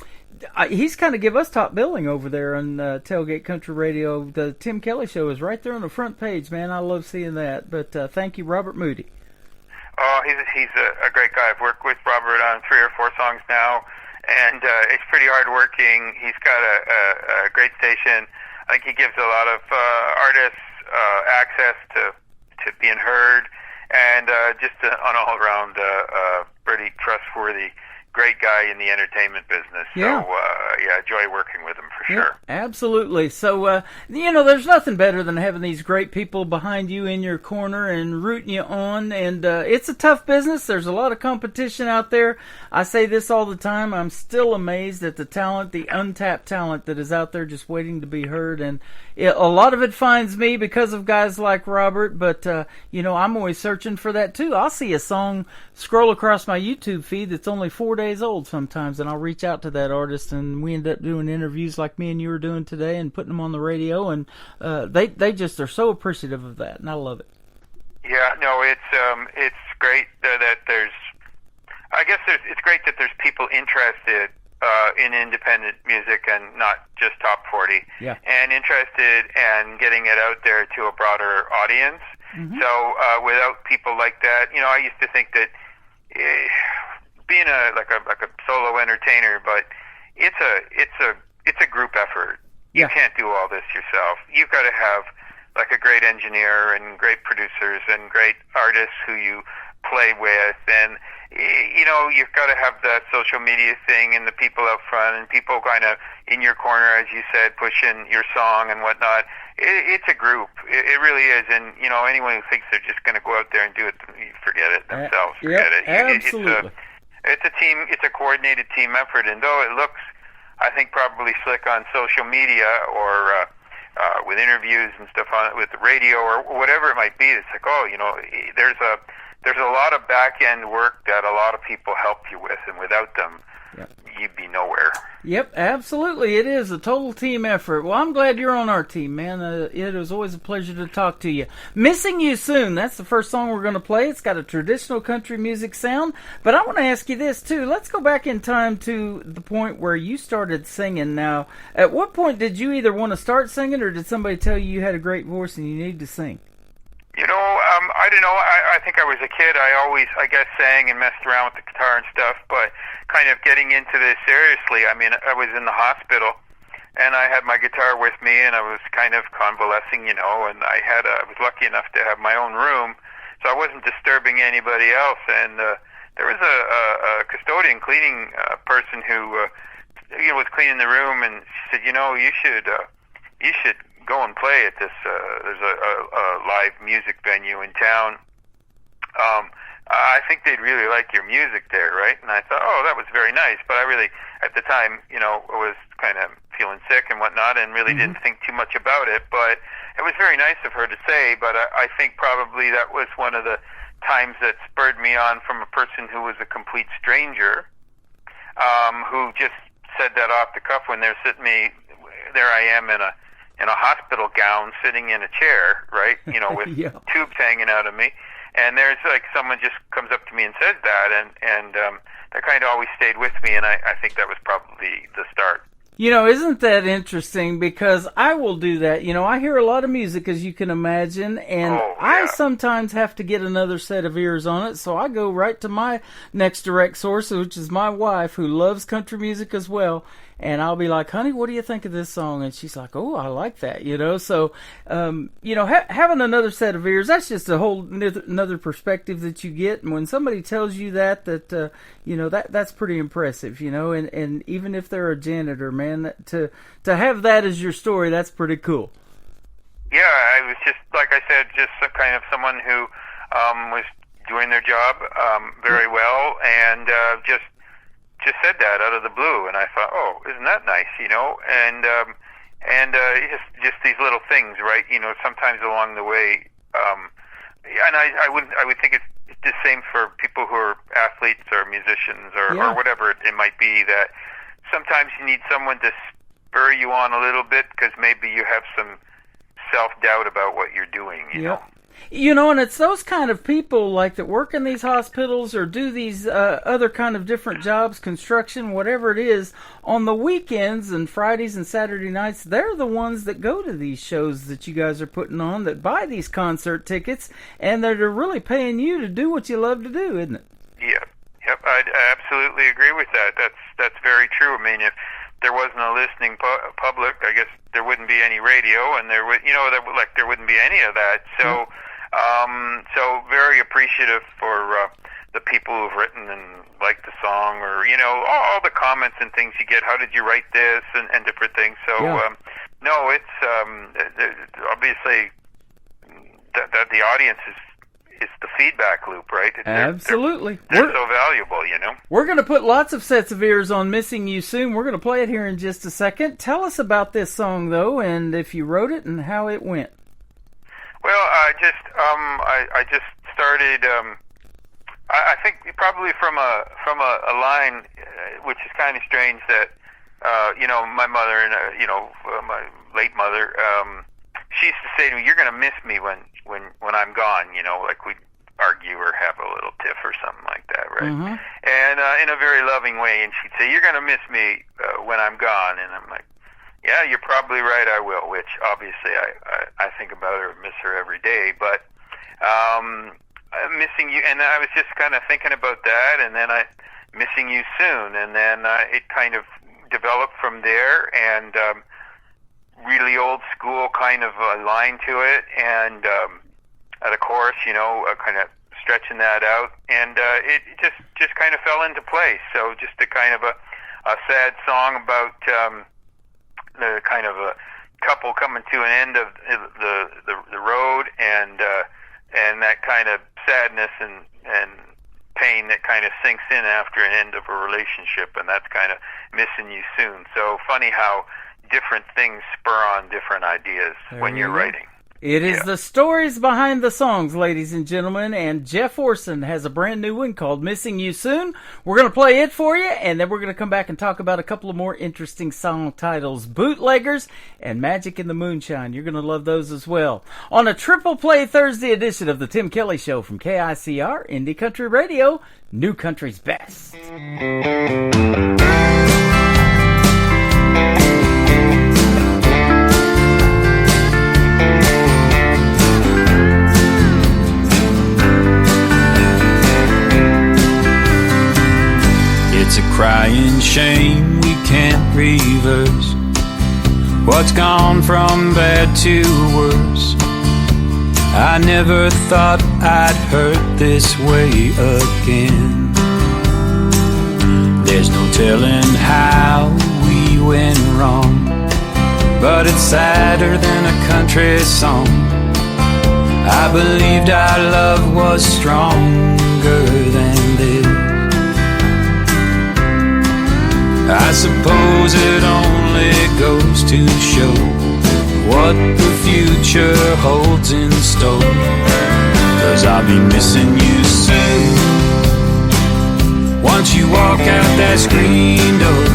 he's kind of give us top billing over there on Tailgate Country Radio. The Tim Kelly Show is right there on the front page, man. I love seeing that. But thank you, Robert Moody.
Oh, he's a great guy. I've worked with Robert on 3 or 4 songs now, and it's pretty hard working. He's got a great station. I think he gives a lot of artists access to being heard, and just an all-around pretty trustworthy, great guy in the entertainment business.
Yeah.
So, I enjoy working with him for sure.
Absolutely. So, there's nothing better than having these great people behind you in your corner and rooting you on. And it's a tough business. There's a lot of competition out there. I say this all the time. I'm still amazed at the talent, the untapped talent that is out there just waiting to be heard. And a lot of it finds me because of guys like Robert. But, I'm always searching for that too. I'll see a song scroll across my YouTube feed that's only 4 days old sometimes, and I'll reach out to that artist, and we end up doing interviews like me and you are doing today and putting them on the radio, and they just are so appreciative of that, and I love it.
Yeah, no, it's great that there's. I guess it's great that there's people interested in independent music and not just top 40, and interested in getting it out there to a broader audience. Mm-hmm. So without people like that, I used to think that being a solo entertainer, but it's a group effort. You can't do all this yourself. You've got to have like a great engineer and great producers and great artists who you play with, and you've got to have that social media thing and the people out front and people kind of in your corner, as you said, pushing your song and whatnot. It's a group. It really is, and anyone who thinks they're just going to go out there and do it, forget it themselves. Forget it.
Absolutely.
It's a team. It's a coordinated team effort, and though it looks, I think, probably slick on social media or with interviews and stuff on with the radio or whatever it might be, it's like, there's a lot of back-end work that a lot of people help you with, and without them, you'd be nowhere.
Yep, absolutely. It is a total team effort. Well, I'm glad you're on our team, man. It was always a pleasure to talk to you. Missing You Soon, that's the first song we're going to play. It's got a traditional country music sound, but I want to ask you this, too. Let's go back in time to the point where you started singing. Now, at what point did you either want to start singing, or did somebody tell you had a great voice and you needed to sing?
I don't know. I think I was a kid. I always, I guess, sang and messed around with the guitar and stuff, but kind of getting into this seriously. I mean, I was in the hospital, and I had my guitar with me, and I was kind of convalescing, and I was lucky enough to have my own room, so I wasn't disturbing anybody else. And there was a custodian cleaning person who was cleaning the room, and she said, you should go and play at this. There's a live music venue in town. I think they'd really like your music there, right? And I thought, that was very nice. But I really, at the time, was kind of feeling sick and whatnot, and really didn't think too much about it. But it was very nice of her to say. But I think probably that was one of the times that spurred me on from a person who was a complete stranger, who just said that off the cuff when they're sitting me. There I am in a hospital gown, sitting in a chair, right? With tubes hanging out of me, and there's like someone just comes up to me and says that, and that kind of always stayed with me, and I think that was probably the start.
Isn't that interesting? Because I will do that. I hear a lot of music, as you can imagine, and I sometimes have to get another set of ears on it, so I go right to my next direct source, which is my wife, who loves country music as well. And I'll be like, honey, what do you think of this song? And she's like, I like that, So, having another set of ears, that's just a whole another perspective that you get. And when somebody tells you that's pretty impressive, And even if they're a janitor, man, to have that as your story, that's pretty cool.
Yeah, I was just, like I said, just kind of someone who was doing their job very well, and just said that out of the blue, and I thought, isn't that nice, and just these little things, right? Sometimes along the way, and I would think it's the same for people who are athletes or musicians or whatever it might be, that sometimes you need someone to spur you on a little bit because maybe you have some self-doubt about what you're doing, you know?
And it's those kind of people like that work in these hospitals or do these other kind of different jobs, construction, whatever it is, on the weekends and Fridays and Saturday nights. They're the ones that go to these shows that you guys are putting on, that buy these concert tickets, and that are really paying you to do what you love to do, isn't it?
Yep, I absolutely agree with that. That's very true. I mean, if there wasn't a listening public, I guess there wouldn't be any radio, and there wouldn't be any of that. So. So very appreciative for the people who've written and liked the song, or all the comments and things you get. How did you write this, and different things. So no, it's obviously that the audience is the feedback loop, right?
Absolutely,
they're so valuable,
We're going to put lots of sets of ears on "Missing You Soon." We're going to play it here in just a second. Tell us about this song, though, and if you wrote it and how it went.
Well, I just started. I think probably from a line, which is kind of strange, that my mother and my late mother, she used to say to me, "You're going to miss me when I'm gone." argue or have a little tiff or something like that, right?
Mm-hmm.
And in a very loving way, and she'd say, "You're going to miss me when I'm gone," and I'm like, "Yeah, you're probably right, I will," which obviously I think about her, miss her every day, but missing you, and I was just kind of thinking about that, and then missing you soon, and then it kind of developed from there, and really old school kind of line to it, and the chorus, kind of stretching that out, and it just kind of fell into place. So just a kind of a sad song about the kind of a couple coming to an end of the road, and that kind of sadness and pain that kind of sinks in after an end of a relationship, and that's kind of missing you soon. So funny how different things spur on different ideas when you're writing.
It is the stories behind the songs, ladies and gentlemen, and Jeff Orson has a brand new one called Missing You Soon. We're going to play it for you, and then we're going to come back and talk about a couple of more interesting song titles, Bootleggers and Magic in the Moonshine. You're going to love those as well. On a triple play Thursday edition of the Tim Kelly Show from KICR, Indie Country Radio, New Country's Best.
It's a crying shame we can't reverse what's gone from bad to worse. I never thought I'd hurt this way again. There's no telling how we went wrong, but it's sadder than a country song. I believed our love was stronger than this. I suppose it only goes to show what the future holds in store, 'cause I'll be missing you soon. Once you walk out that screen door,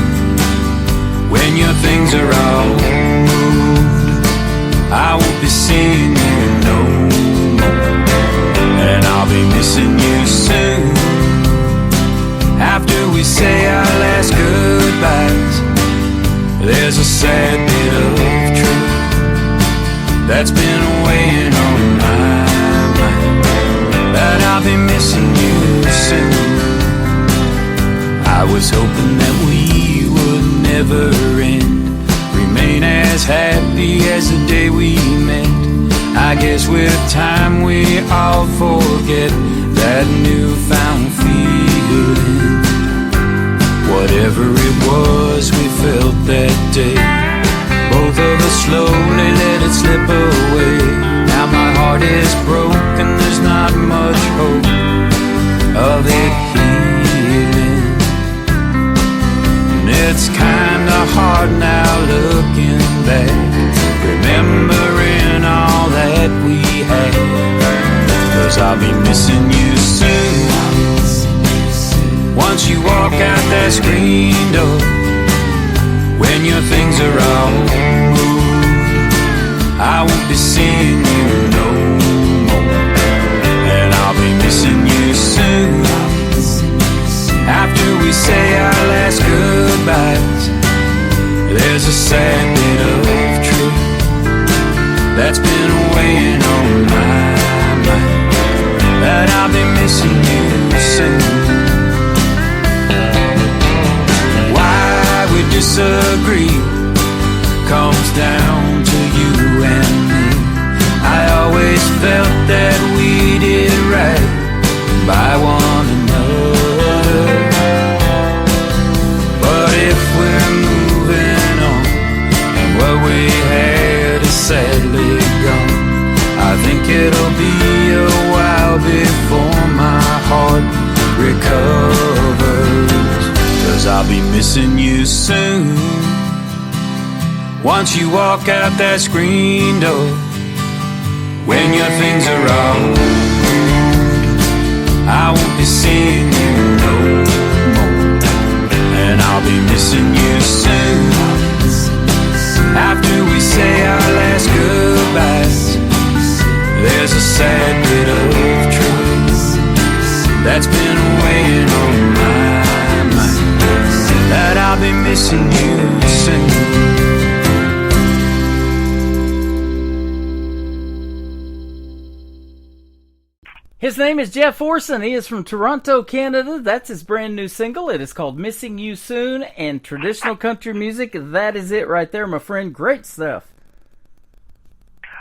when your things are all moved, I won't be seeing you no more, and I'll be missing you soon. After we say our last goodbyes, there's a sad bit of truth that's been weighing on my mind, that I'll be missing you soon. I was hoping that we would never end, remain as happy as the day we met. I guess with time we all forget that newfound feeling. Whatever it was we felt that day, both of us slowly let it slip away. Now my heart is broken, there's not much hope of it healing. And it's kinda hard now looking back, remembering all that we had, 'cause I'll be missing you soon. Once you walk out that screen door, when your things are all moved, I won't be seeing you no more, and I'll be missing you soon. After we say our last goodbyes, there's a sad bit of truth that's been weighing on my mind, that I'll be missing you soon. We disagree comes down to you and me. I always felt that we did right by one another, but if we're moving on and what we had is sadly gone, I think it'll be a while before my heart recovers, 'cause I'll be missing you soon. Once you walk out that screen door, when your things are all moved, I won't be seeing you no more, and I'll be missing you soon. After we say our last goodbyes, there's a sad bit of truth be missing you soon.
His name is Jeff Orson. He is from Toronto, Canada. That's his brand new single. It is called Missing You Soon, and traditional country music. That is it right there, my friend. Great stuff.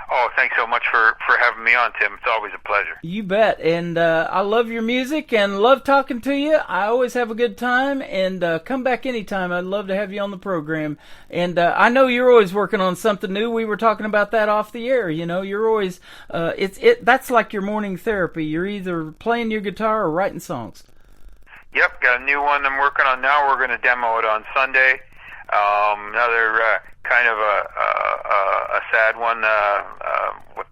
Oh, thanks so much for having me on, Tim. It's always a pleasure.
You bet. And I love your music and love talking to you. I always have a good time, and come back anytime. I'd love to have you on the program. And I know you're always working on something new. We were talking about that off the air. You know, you're always that's like your morning therapy. You're either playing your guitar or writing songs.
Yep, got a new one I'm working on now. We're going to demo it on Sunday. Another kind of a sad one with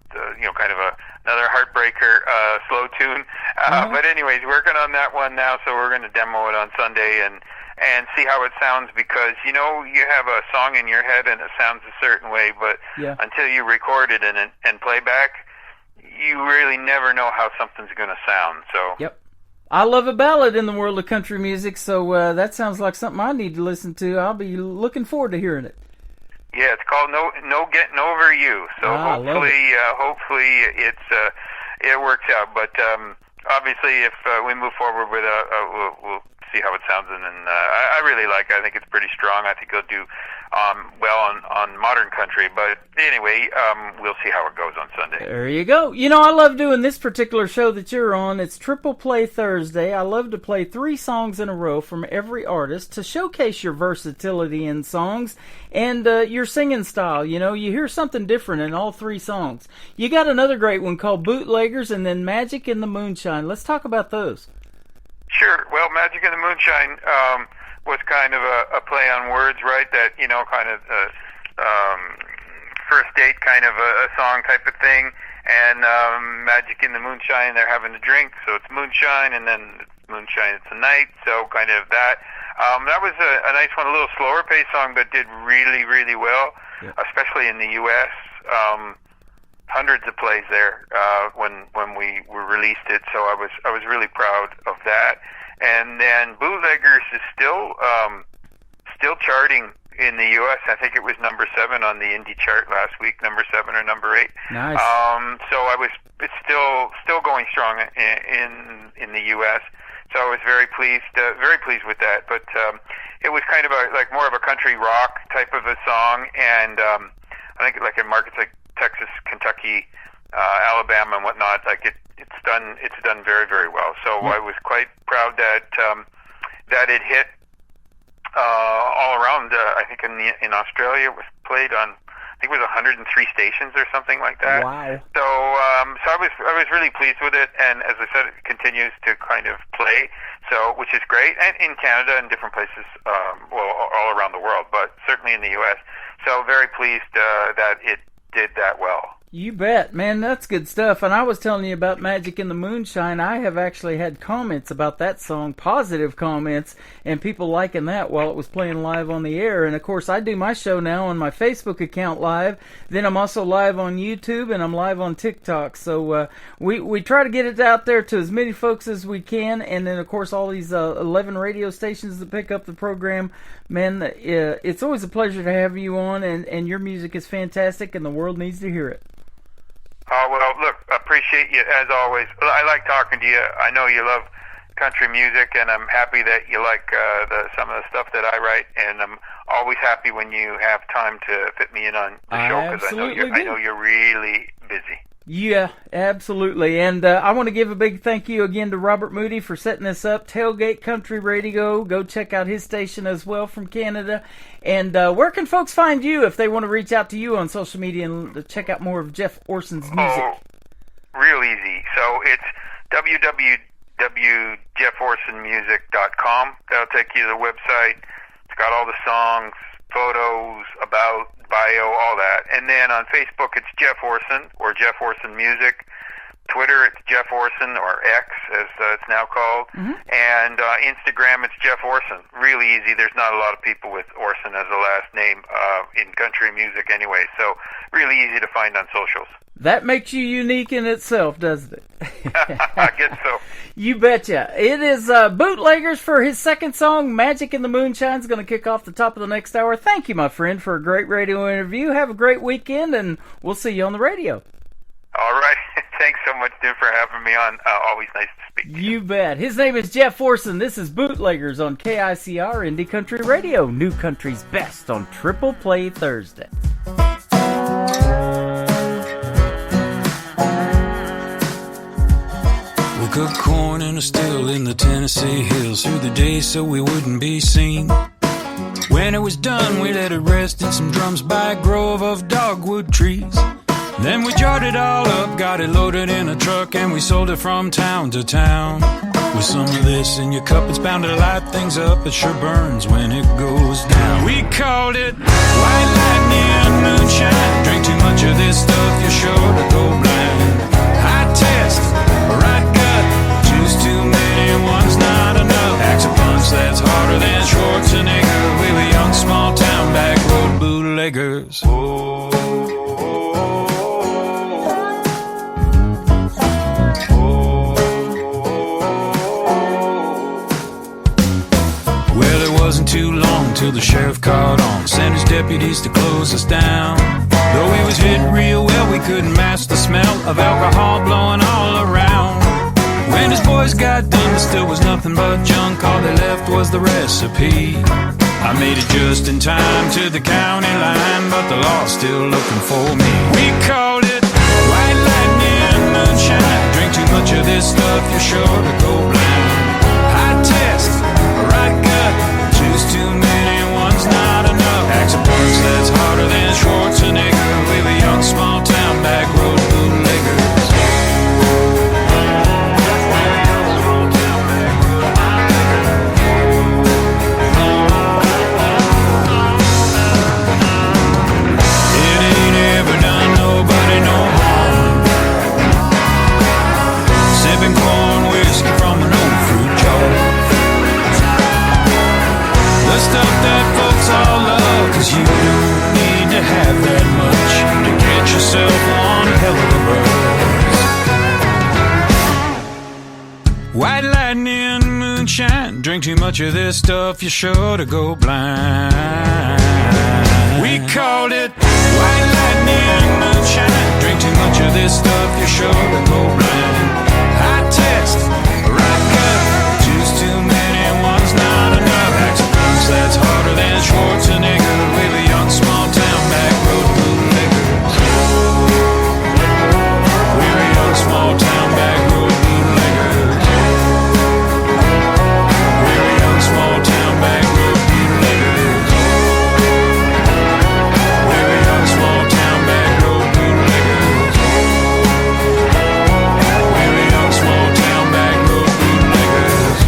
kind of another heartbreaker slow tune. But anyways, working on that one now, so we're going to demo it on Sunday and see how it sounds, because you have a song in your head and it sounds a certain way, but until you record it and play back, you really never know how something's going to sound. So
yep. I love a ballad in the world of country music, so that sounds like something I need to listen to. I'll be looking forward to hearing it.
Yeah, it's called No Getting Over You. So hopefully it works out. But obviously, if we move forward with we'll see how it sounds, and then I really like it. I think it's pretty strong. I think it'll do well on modern country. But anyway, we'll see how it goes on Sunday.
There you go. I love doing this particular show that you're on. It's Triple Play Thursday. I love to play 3 songs in a row from every artist to showcase your versatility in songs and your singing style. You hear something different in all 3 songs. You got another great one called Bootleggers and then Magic in the Moonshine. Let's talk about those.
Sure. Well, Magic in the Moonshine was kind of a play on words, right? That, kind of first date kind of a song type of thing. And Magic in the Moonshine, they're having a drink, so it's moonshine, and then moonshine, it's a night, so kind of that. That was a nice one, a little slower paced song, but did really, really well, especially in the U.S. Hundreds of plays there when we released it, so I was really proud of that. And then Bootleggers is still charting in the U.S. I think it was number 7 on the indie chart last week, number 7 or number 8.
Nice.
So it's still going strong in the U.S. So I was very pleased with that. But it was kind of more of a country rock type of a song, and I think like in markets like Texas, Kentucky, Alabama, and whatnot, it's done very, very well. So I was quite proud that it hit all around. I think in Australia it was played on, I think it was 103 stations or something like that.
Wow.
So I was really pleased with it, and as I said, it continues to kind of play. So, which is great, and in Canada and different places, all around the world, but certainly in the U.S. So very pleased that it did that well.
You bet, man. That's good stuff. And I was telling you about Magic in the Moonshine. I have actually had comments about that song, positive comments, and people liking that while it was playing live on the air. And of course, I do my show now on my Facebook account live. Then I'm also live on YouTube, and I'm live on TikTok. So we try to get it out there to as many folks as we can. And then of course, all these 11 radio stations that pick up the program. Man, it's always a pleasure to have you on, and your music is fantastic, and the world needs to hear it.
Well, look, appreciate you as always. I like talking to you. I know you love country music, and I'm happy that you like some of the stuff that I write. And I'm always happy when you have time to fit me in on the show, because I know you're really busy.
Yeah, absolutely. And I want to give a big thank you again to Robert Moody for setting this up. Tailgate Country Radio. Go check out his station as well from Canada. And where can folks find you if they want to reach out to you on social media and check out more of Jeff Orson's music?
Oh, real easy. So it's www.jefforsonmusic.com. That'll take you to the website. It's got all the songs, photos, about, bio, all that. And then on Facebook, it's Jeff Orson or Jeff Orson Music. Twitter, it's Jeff Orson, or X, as it's now called. Mm-hmm. And Instagram, it's Jeff Orson. Really easy. There's not a lot of people with Orson as a last name in country music anyway, so really easy to find on socials.
That makes you unique in itself, doesn't it?
I guess so.
You betcha. It is Bootleggers for his second song, Magic in the Moonshine, is going to kick off the top of the next hour. Thank you, my friend, for a great radio interview. Have a great weekend, and we'll see you on the radio.
All right. Thanks so much, Tim, for having me on. Always nice to speak.
You bet. His name is Jeff Forson. This is Bootleggers on KICR Indie Country Radio. New Country's best on Triple Play Thursday.
We cooked corn in a still in the Tennessee hills through the day so we wouldn't be seen. When it was done, we let it rest in some drums by a grove of dogwood trees. Then we jarred it all up, got it loaded in a truck, and we sold it from town to town. With some of this in your cup, it's bound to light things up. It sure burns when it goes down. We called it white lightning moonshine. Drink too much of this stuff, you're sure to go blind. High test, right gut, choose too many, one's not enough. Axe a punch that's harder than Schwarzenegger. We were young, small town, back road bootleggers. Wasn't too long till the sheriff caught on, sent his deputies to close us down. Though he was hit real well, we couldn't mask the smell of alcohol blowing all around. When his boys got done, there still was nothing but junk. All they left was the recipe. I made it just in time to the county line, but the law's still looking for me. We called it white lightning moonshine. Drink too much of this stuff, you're sure to go blind. High test, right gut, choose too many, one's not enough. Axe a punch that's harder than Schwarzenegger. We were young, small town, back road bootleggers. It ain't ever done nobody no harm. Sipping corn whiskey from an old fruit jar. The stuff that folks all love, 'cause you don't need to have that much to get yourself one hell of a buzz. White lightning moonshine, drink too much of this stuff, you're sure to go blind. We called it white lightning moonshine. Drink too much of this stuff, you're sure to go blind. High test, right gut, choose too many, one's not enough. Axe a punch that's harder than Schwarzenegger. We were young, small town, back road bootleggers. We were young, small town, back road bootleggers. We were young, small town, back road bootleggers. We were young, small town, back road bootleggers. We were young, small town, back road bootleggers.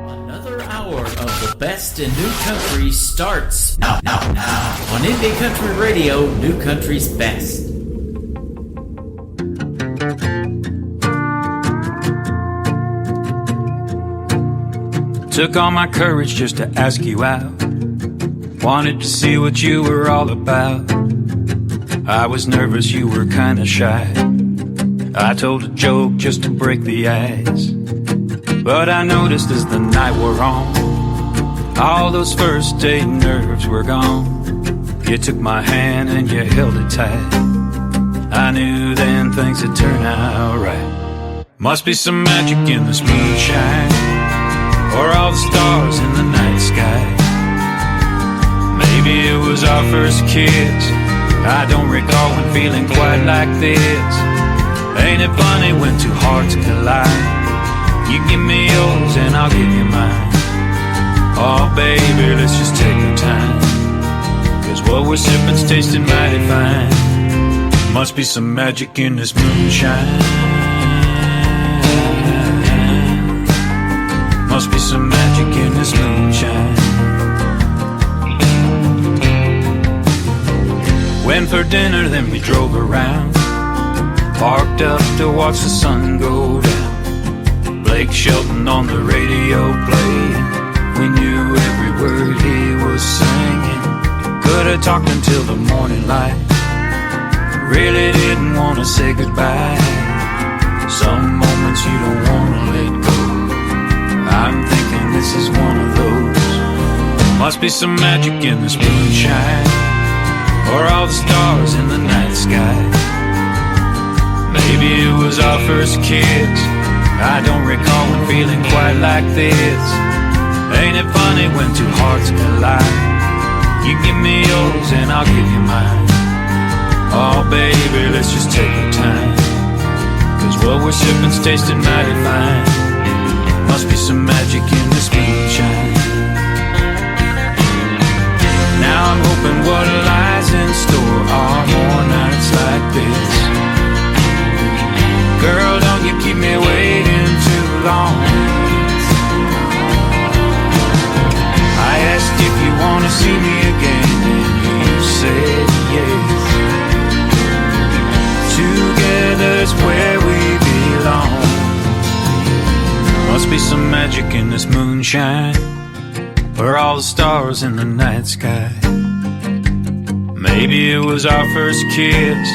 Another hour of the best in new country starts now on Indie Country Radio, New Country's best.
Took all my courage just to ask you out. Wanted to see what you were all about. I was nervous, you were kinda shy. I told a joke just to break the ice. But I noticed as the night wore on, all those first date nerves were gone. You took my hand and you held it tight. I knew then things would turn out right. Must be some magic in this moonshine, or all the stars in the night sky. Maybe it was our first kiss. I don't recall when feeling quite like this. Ain't it funny when two hearts collide? You give me yours and I'll give you mine. Oh baby, let's just take our time, 'cause what we're sipping's tasting mighty fine. Must be some magic in this moonshine. Must be some magic in this moonshine. Went for dinner, then we drove around. Parked up to watch the sun go down. Blake Shelton on the radio playing. we knew every word he was singing. Could have talked until the morning light. Really didn't want to say goodbye. Some moments you don't want to let go. I'm thinking this is one of those. Must be some magic in this moonshine, or all the stars in the night sky. Maybe it was our first kiss. I don't recall when feeling quite like this. Ain't it funny when two hearts collide? You give me yours and I'll give you mine. Oh baby, let's just take our time, 'cause what we're sipping's tasting mighty fine. Must be some magic in this moonshine. Now I'm hoping what lies in store are more nights like this. Girl, don't you keep me waiting too long. I asked if you wanna see me again, and you said yes. Together's where we belong. Must be some magic in this moonshine, or all the stars in the night sky. Maybe it was our first kiss.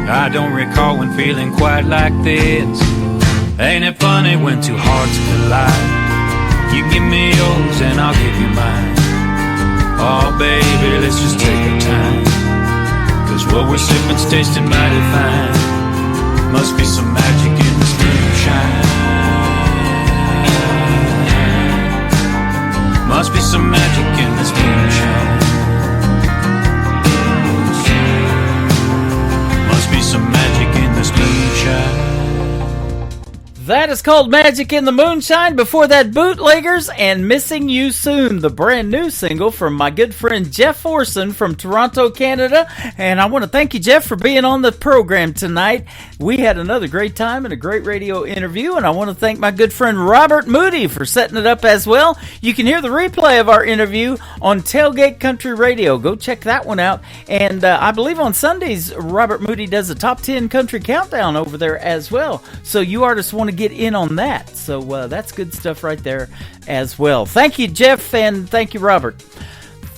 I don't recall when feeling quite like this. Ain't it funny when two hearts collide? You give me yours and I'll give you mine. Oh baby, let's just take our time, 'cause what we're sipping's tasting mighty fine. Must be some magic in this moonshine. Must be some magic in this moonshine. Must be some magic in this moonshine.
That is called Magic in the Moonshine. Before that, Bootleggers and Missing You Soon, the brand new single from my good friend Jeff Orson from Toronto, Canada. And I want to thank you, Jeff, for being on the program tonight. We had another great time and a great radio interview, and I want to thank my good friend Robert Moody for setting it up as well. You can hear the replay of our interview on Tailgate Country Radio. Go check that one out. And I believe on Sundays, Robert Moody does a Top 10 Country Countdown over there as well. So you artists want to get in on that. So that's good stuff right there as well. Thank you, Jeff, and thank you, Robert.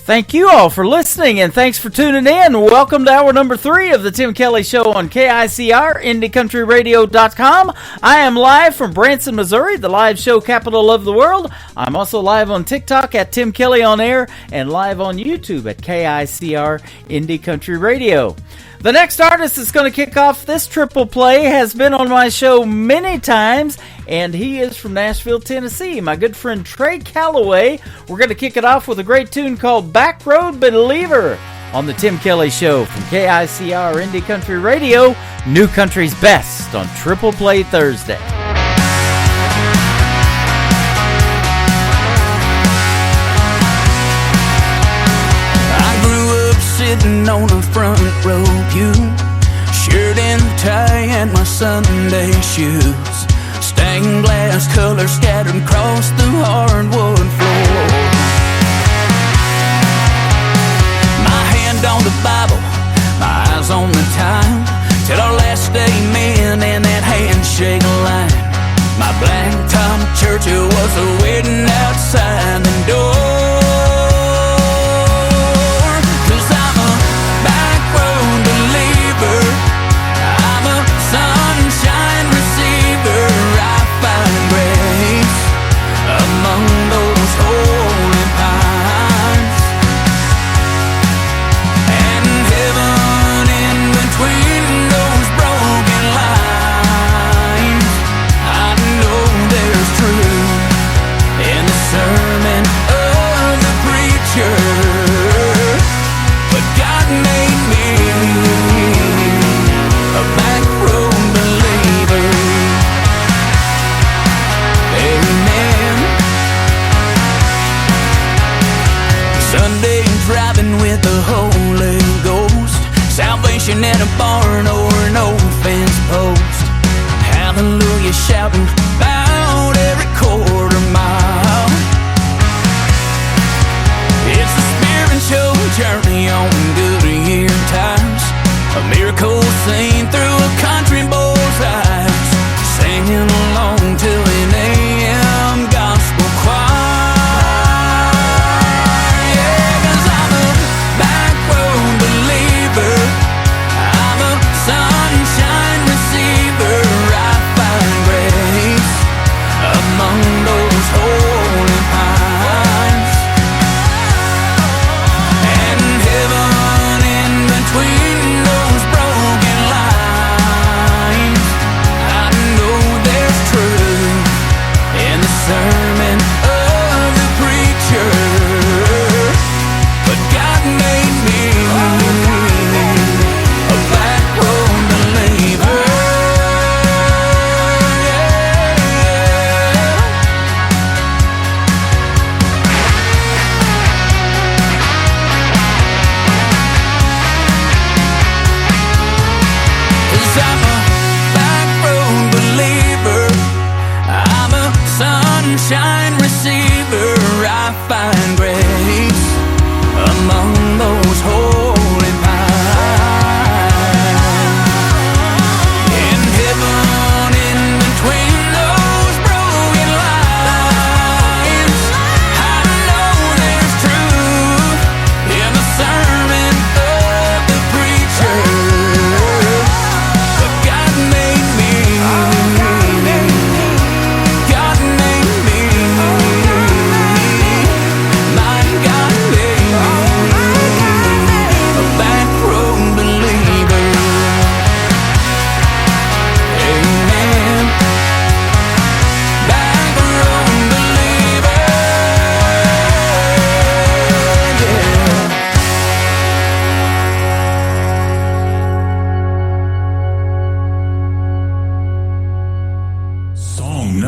Thank you all for listening, and thanks for tuning in. Welcome to hour number 3 of the Tim Kelly Show on KICR, IndieCountryRadio.com. I am live from Branson, Missouri, the live show capital of the world. I'm also live on TikTok at Tim Kelly On Air, and live on YouTube at KICR, Indie Country Radio. The next artist that's going to kick off this triple play has been on my show many times, and he is from Nashville, Tennessee. My good friend Trey Calloway. We're going to kick it off with a great tune called Back Road Believer on the Tim Kelly Show from KICR Indie Country Radio, New Country's Best on Triple Play Thursday.
Sitting on a front row pew, shirt and tie and my Sunday shoes, stained glass colors scattered across the hardwood floor. My hand on the Bible, my eyes on the time, till our last amen and that handshake line. My blacktop church was waiting outside the door. Between those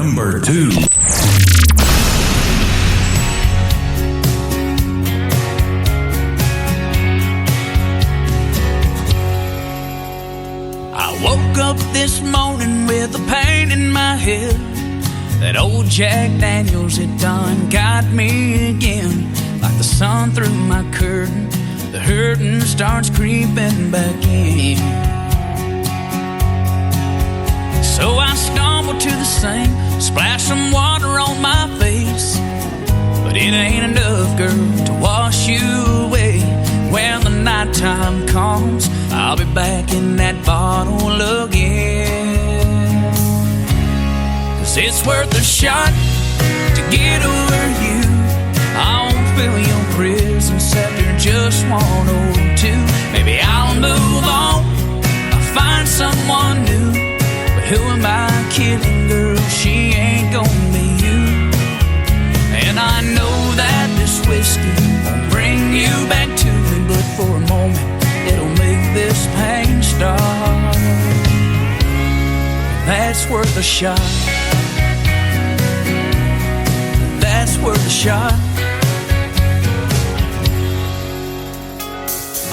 Number 2.
I woke up this morning with a pain in my head. That old Jack Daniels had done got me again. Like the sun through my curtain, the hurting starts creeping back in. So I stumble to the sink, splash some water on my face. But it ain't enough, girl, to wash you away. When the nighttime comes, I'll be back in that bottle again. 'Cause it's worth a shot to get over you. I won't fill your prison after just 1 or 2. Maybe I'll move on, I'll find someone new. But who am I kidding, girl? She ain't gonna be you. And I know that this whiskey won't bring you back to me, but for a moment it'll make this pain stop. That's worth a shot. That's worth a shot.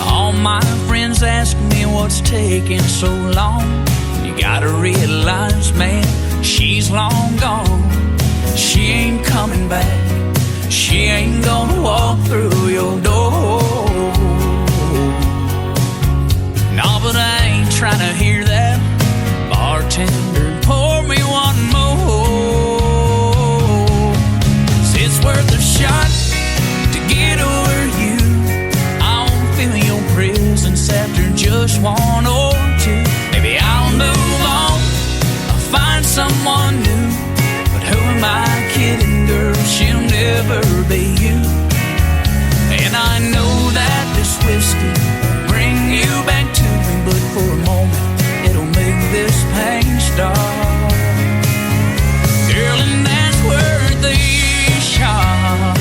All my friends ask me what's taking so long. You gotta realize, man, she's long gone. She ain't coming back. She ain't gonna walk through your door. No, but I ain't trying to hear that. Bartender, pour me one more. 'Cause it's worth a shot to get over you. I won't fill your prisons after just 1 or 2. Maybe I'll move on, I'll find someone new. But who am I kidding, girl? She'll never be you. And I know that this whiskey won't bring you back to me, but for a moment it'll make this pain stop. Girl, and that's worth a shot.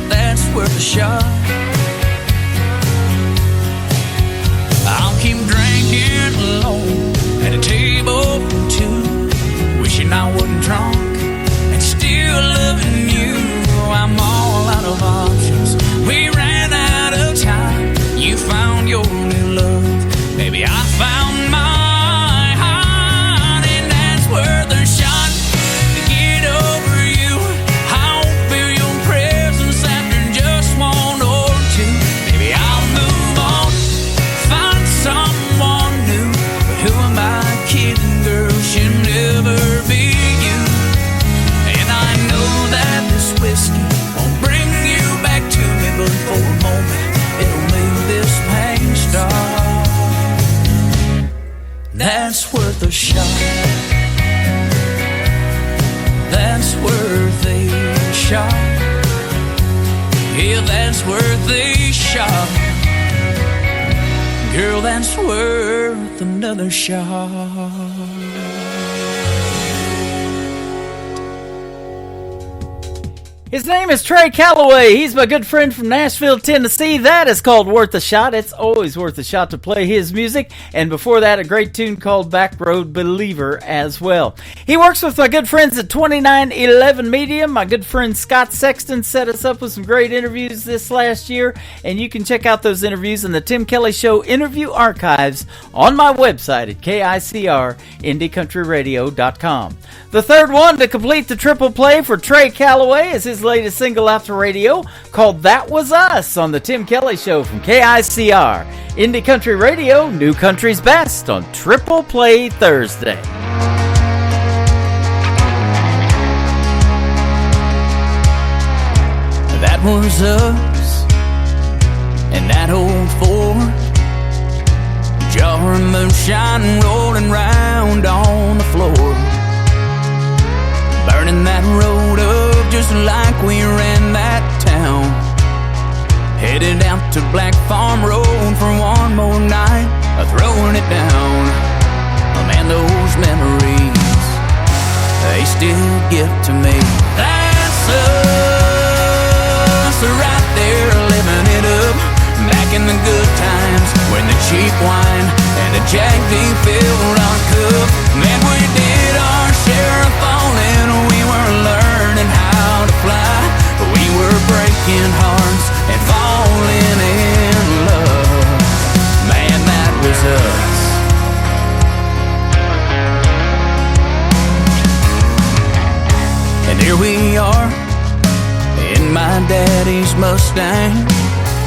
That's worth a shot. I'll keep drinking alone at a table for 2, wishing I wasn't drunk and still loving you. I'm all out of options. We ran out of time. You found your new love. Maybe I found my heart, and that's worth a shot to get over you. I won't feel your presence after just 1 or 2. Maybe I'll move on, find someone new. But who am I kidding, girl? She'll never be you. And I know that this whiskey won't bring you back to me, but for a moment it'll make this pain stop. That's worth a shot. That's worth a shot. Yeah, that's worth a shot. Girl, that's worth another shot.
His name is Trey Calloway. He's my good friend from Nashville, Tennessee. That is called Worth a Shot. It's always worth a shot to play his music. And before that, a great tune called Back Road Believer as well. He works with my good friends at 2911 Media. My good friend Scott Sexton set us up with some great interviews this last year. And you can check out those interviews in the Tim Kelly Show interview archives on my website at KICRIndieCountryRadio.com. The third one to complete the triple play for Trey Calloway is his latest single out to radio called That Was Us on the Tim Kelly Show from KICR. Indie Country Radio, New Country's Best on Triple Play Thursday.
That was us and that old Ford, jar of moonshine rolling round on the floor, burning that road up just like we ran that town. Headed out to Black Farm Road for one more night of throwing it down. Oh man, those memories, they still get to me. That's us right there living it up, back in the good times when the cheap wine and the Jack D filled our cup. Man, we did our share of here we are in my daddy's Mustang,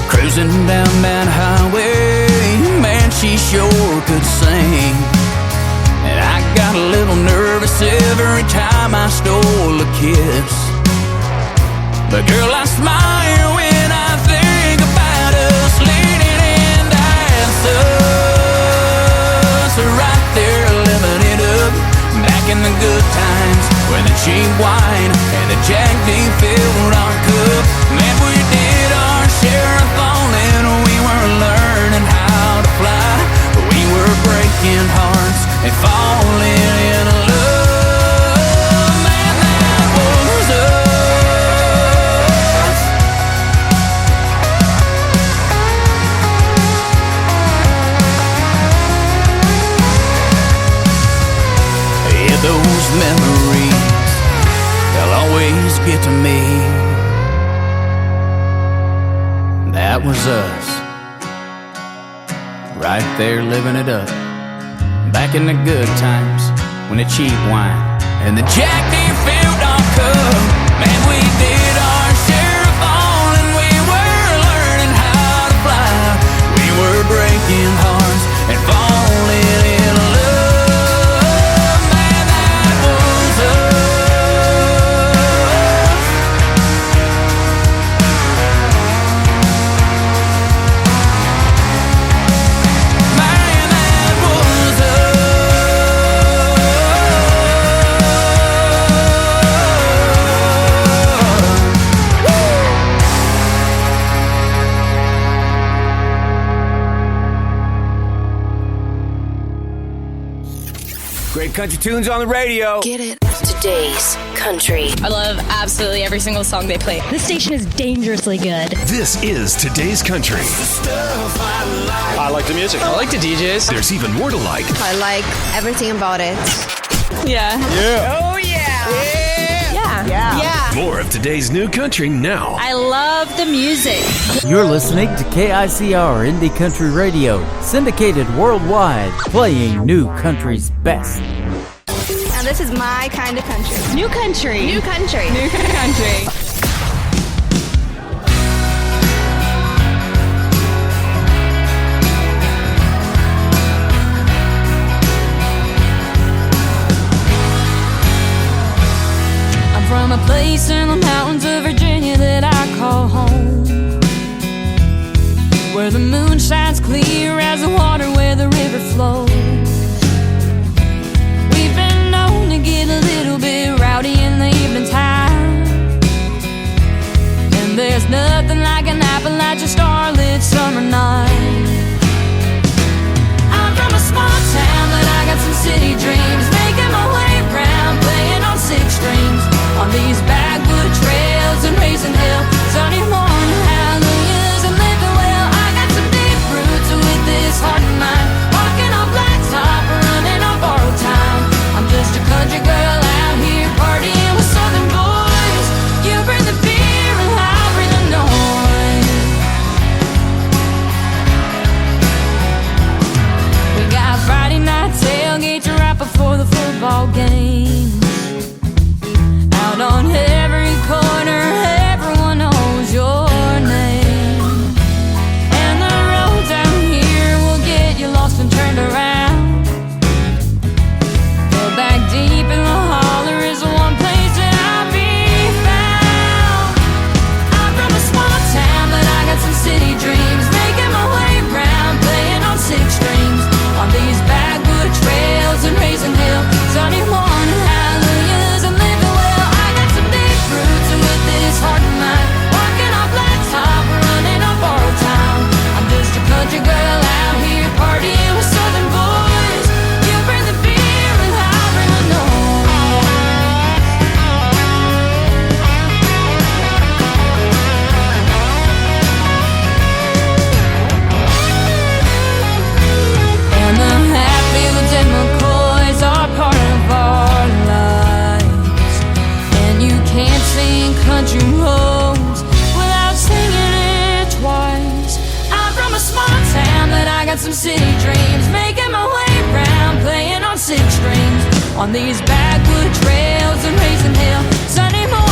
cruising down that highway. Man, she sure could sing. And I got a little nervous every time I stole a kiss. But girl, I smile when I think about us leaning in to ask us. Right there living it up, back in the good times, when the cheap wine and the Jack D filled our cup. Man, we did our share of falling, we were learning how to fly. We were breaking hearts and falling in love. Man, that was us. Yeah, those memories, they'll always get to me. That was us, right there living it up, back in the good times, when the cheap wine and the Jack D filled our cup. Man, we did our share of falling, we were learning how to fly. We were breaking hearts and falling in love. Man, that was us.
Great country tunes on the radio.
Get it. Today's country.
I love absolutely every single song they play.
This station is dangerously good.
This is Today's Country.
I like the music. I like the DJs.
There's even more to like.
I like everything about it.
Yeah.
Yeah.
Oh, yeah. Yeah.
Yeah.
More of today's new country now.
I love the music.
You're listening to KICR Indie Country Radio, syndicated worldwide, playing new country's best.
And this is my kind of country.
New country.
New country. New country.
From a place in the mountains of Virginia that I call home, where the moon shines clear as the water where the river flows. We've been known to get a little bit rowdy in the evening time, and there's nothing like an Appalachian starlit summer night. I'm from a small town, but I got some city dreams, making my way round, playing on 6 strings. On these backwood trails and raising hell, sunny morning hallelujahs and living well. I got some deep roots with this heart of mine, walking on blacktop, running on borrowed time. I'm just a country girl out here partying with southern boys. You bring the beer and I'll bring the noise. We got Friday night tailgates right before the football game. Out on every corner, everyone knows your name. And the roads out here will get you lost and turned around. But back deep in the holler is the one place that I'll be found. I'm from a small town, but I got some city dreams, making my way round, playing on 6 strings. On these backwood trails and raising hell, sunny morning hallelujahs and living well. I got some deep roots with this heart of mine, walking on blacktop, running on borrowed time. I'm just a country girl out here partying with southern boys. You bring the beer and I'll bring the noise. And the Hatfields and McCoys are part of our lives, and you can't sing country roads without singing it twice. I'm from a small town, but I got some city dreams, making my way round, playing on 6 strings. On these backwood trails and raising hell, Sunday morning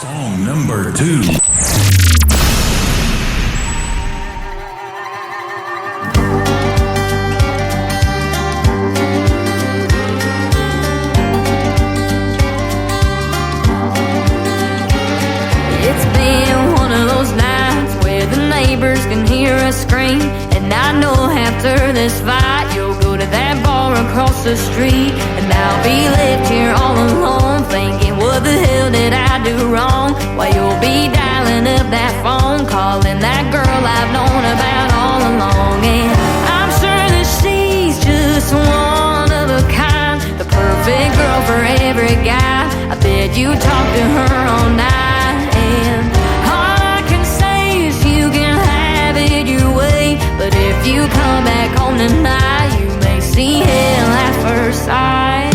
Song number 2.
It's been one of those nights where the neighbors can hear us scream. And I know after this fight you'll go to that bar across the street. And I'll be left here all alone thinking, what the hell did I do wrong? Why you'll be dialing up that phone, calling that girl I've known about all along. And I'm sure that she's just one of a kind, the perfect girl for every guy. I bet you talk to her all night, and all I can say is you can have it your way. But if you come back home tonight, you may see hell at first sight.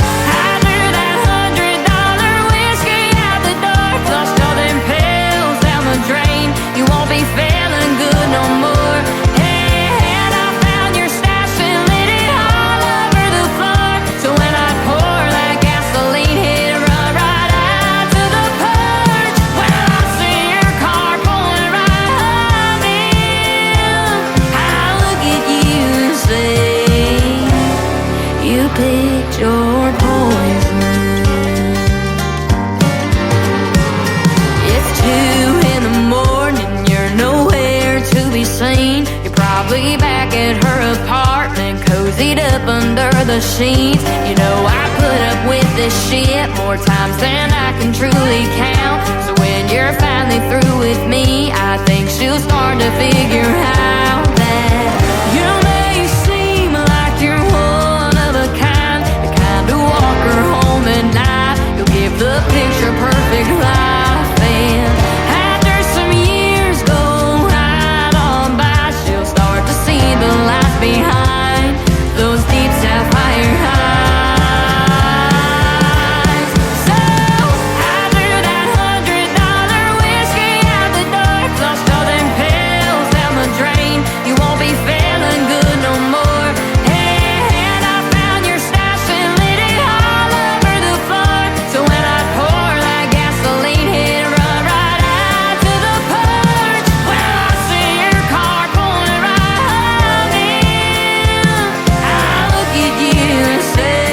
I threw that $100 whiskey out the door, flushed all them pills down the drain. You won't be feeling good no more. Hey, and I found your stash and lit it all over the floor. So when I pour that gasoline, hit it run right out to the porch. Well, I see your car pulling right up in. I look at you and say, you picked your poison. It's 2 in the morning, you're nowhere to be seen. You're probably back at her apartment, cozied up under the sheets. You know I put up with this shit more times than I can truly count. So when you're finally through with me, I think she'll start to figure out that you may seem like you're one of a kind, the kind to walk her home at night. You'll give the picture perfect life, and after some years go right on by, she'll start to see the light behind those deep sapphire eyes. So I threw that $100 whiskey out the door, flushed all them pills down the drain. You won't be feeling good no more. Hey, and I found your stash and lit it all over the floor. So when I pour that gasoline, hit it run right out to the porch. Well, I see your car pulling right up in. I look at you and say,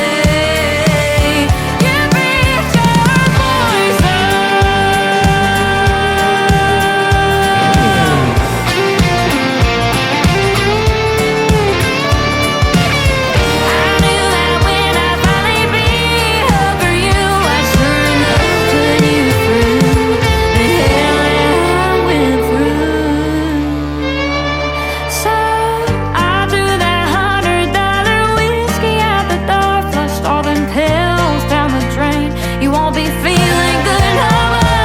you picked your poison. I knew that when I finally beat up for you, I sure enough put you through the hell I went through. So I threw that $100 whiskey out the door, flushed all them pills down the drain. You won't be feeling good no more.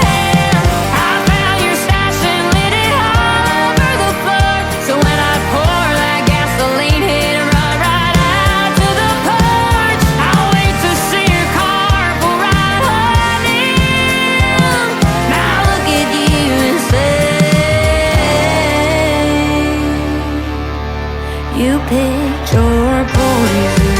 And I found your stash and lit it all over the floor. So when I pour that gasoline, hit it run right out to the porch. I'll wait to see your car pull right on in. Now look at you and say, you picked your poison.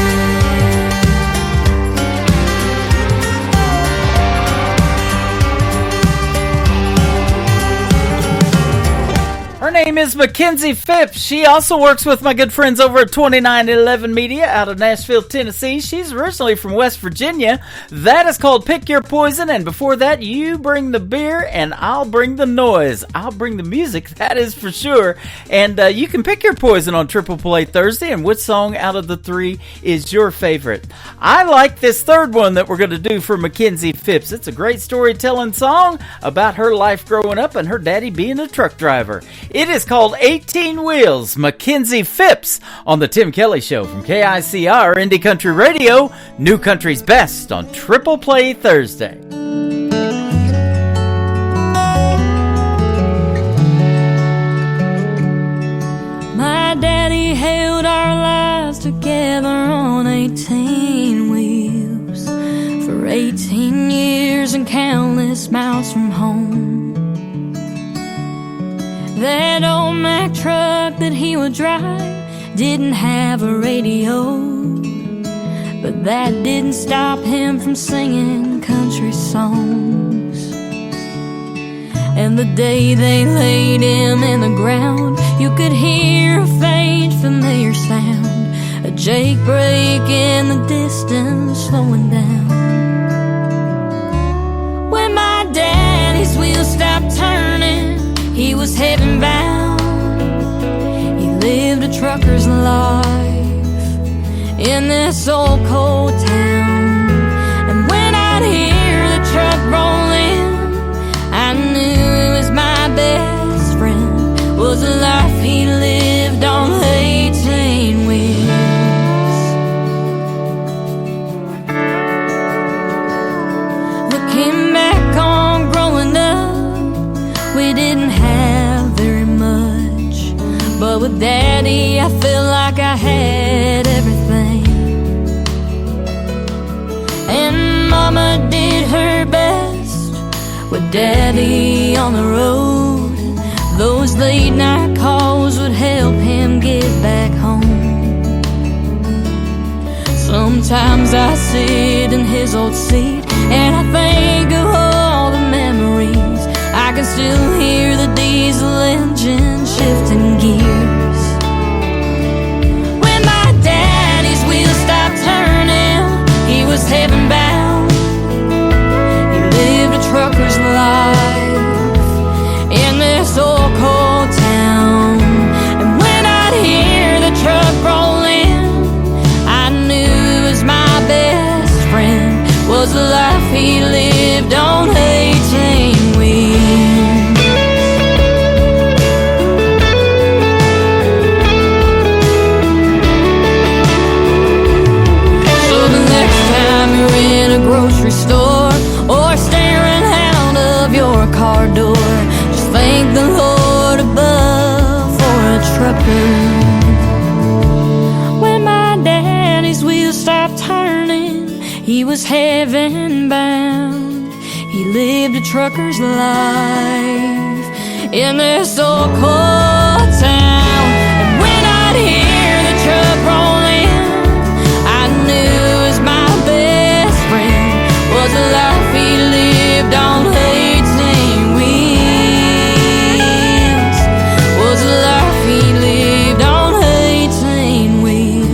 Her name is Mackenzie Phipps. She also works with my good friends over at 2911 Media out of Nashville, Tennessee. She's originally from West Virginia. That is called Pick Your Poison. And before that, you bring the beer and I'll bring the noise. I'll bring the music, that is for sure. And you can pick your poison on Triple Play Thursday. And which song out of the 3 is your favorite? I like this third one that we're going to do for Mackenzie Phipps. It's a great storytelling song about her life growing up and her daddy being a truck driver. It is called 18 Wheels, Mackenzie Phipps, on the Tim Kelly Show from KICR Indie Country Radio, New Country's Best on Triple Play Thursday.
My daddy held our lives together on 18 wheels for 18 years and countless miles from home. That old Mack truck that he would drive didn't have a radio, but that didn't stop him from singing country songs.
And the day they laid him in the ground, you could hear a faint familiar sound, a jake break in the distance slowing down. When my daddy's wheels stopped turning, he was heaven bound. He lived a trucker's life in this old cold town. And when I'd hear the truck roll in, I knew it was my best friend, was a life he lived on 18 wheels. Looking back on growing up, we didn't have very much, but with Daddy I felt like I had everything. And Mama did her best with Daddy on the road. Those late night calls would help him get back home. Sometimes I sit in his old seat and I think of all the memories. I can still hear the diesel engine shifting gears. When my daddy's wheels stopped turning, he was heaven bound. He lived a trucker's life in this old cold town. And when I'd hear the truck roll in, I knew it was my best friend, was the life he lived on 18 wheels. So the next time you're in a grocery store or staring out of your car door, just thank the Lord above for a trucker. When my daddy's wheels stopped turning, he was heaven bound. He lived a trucker's life in this old cold town. And when I'd hear the truck roll in, I knew it was my best friend, was a life he lived on 18 wheels, was a life he lived on 18 wheels.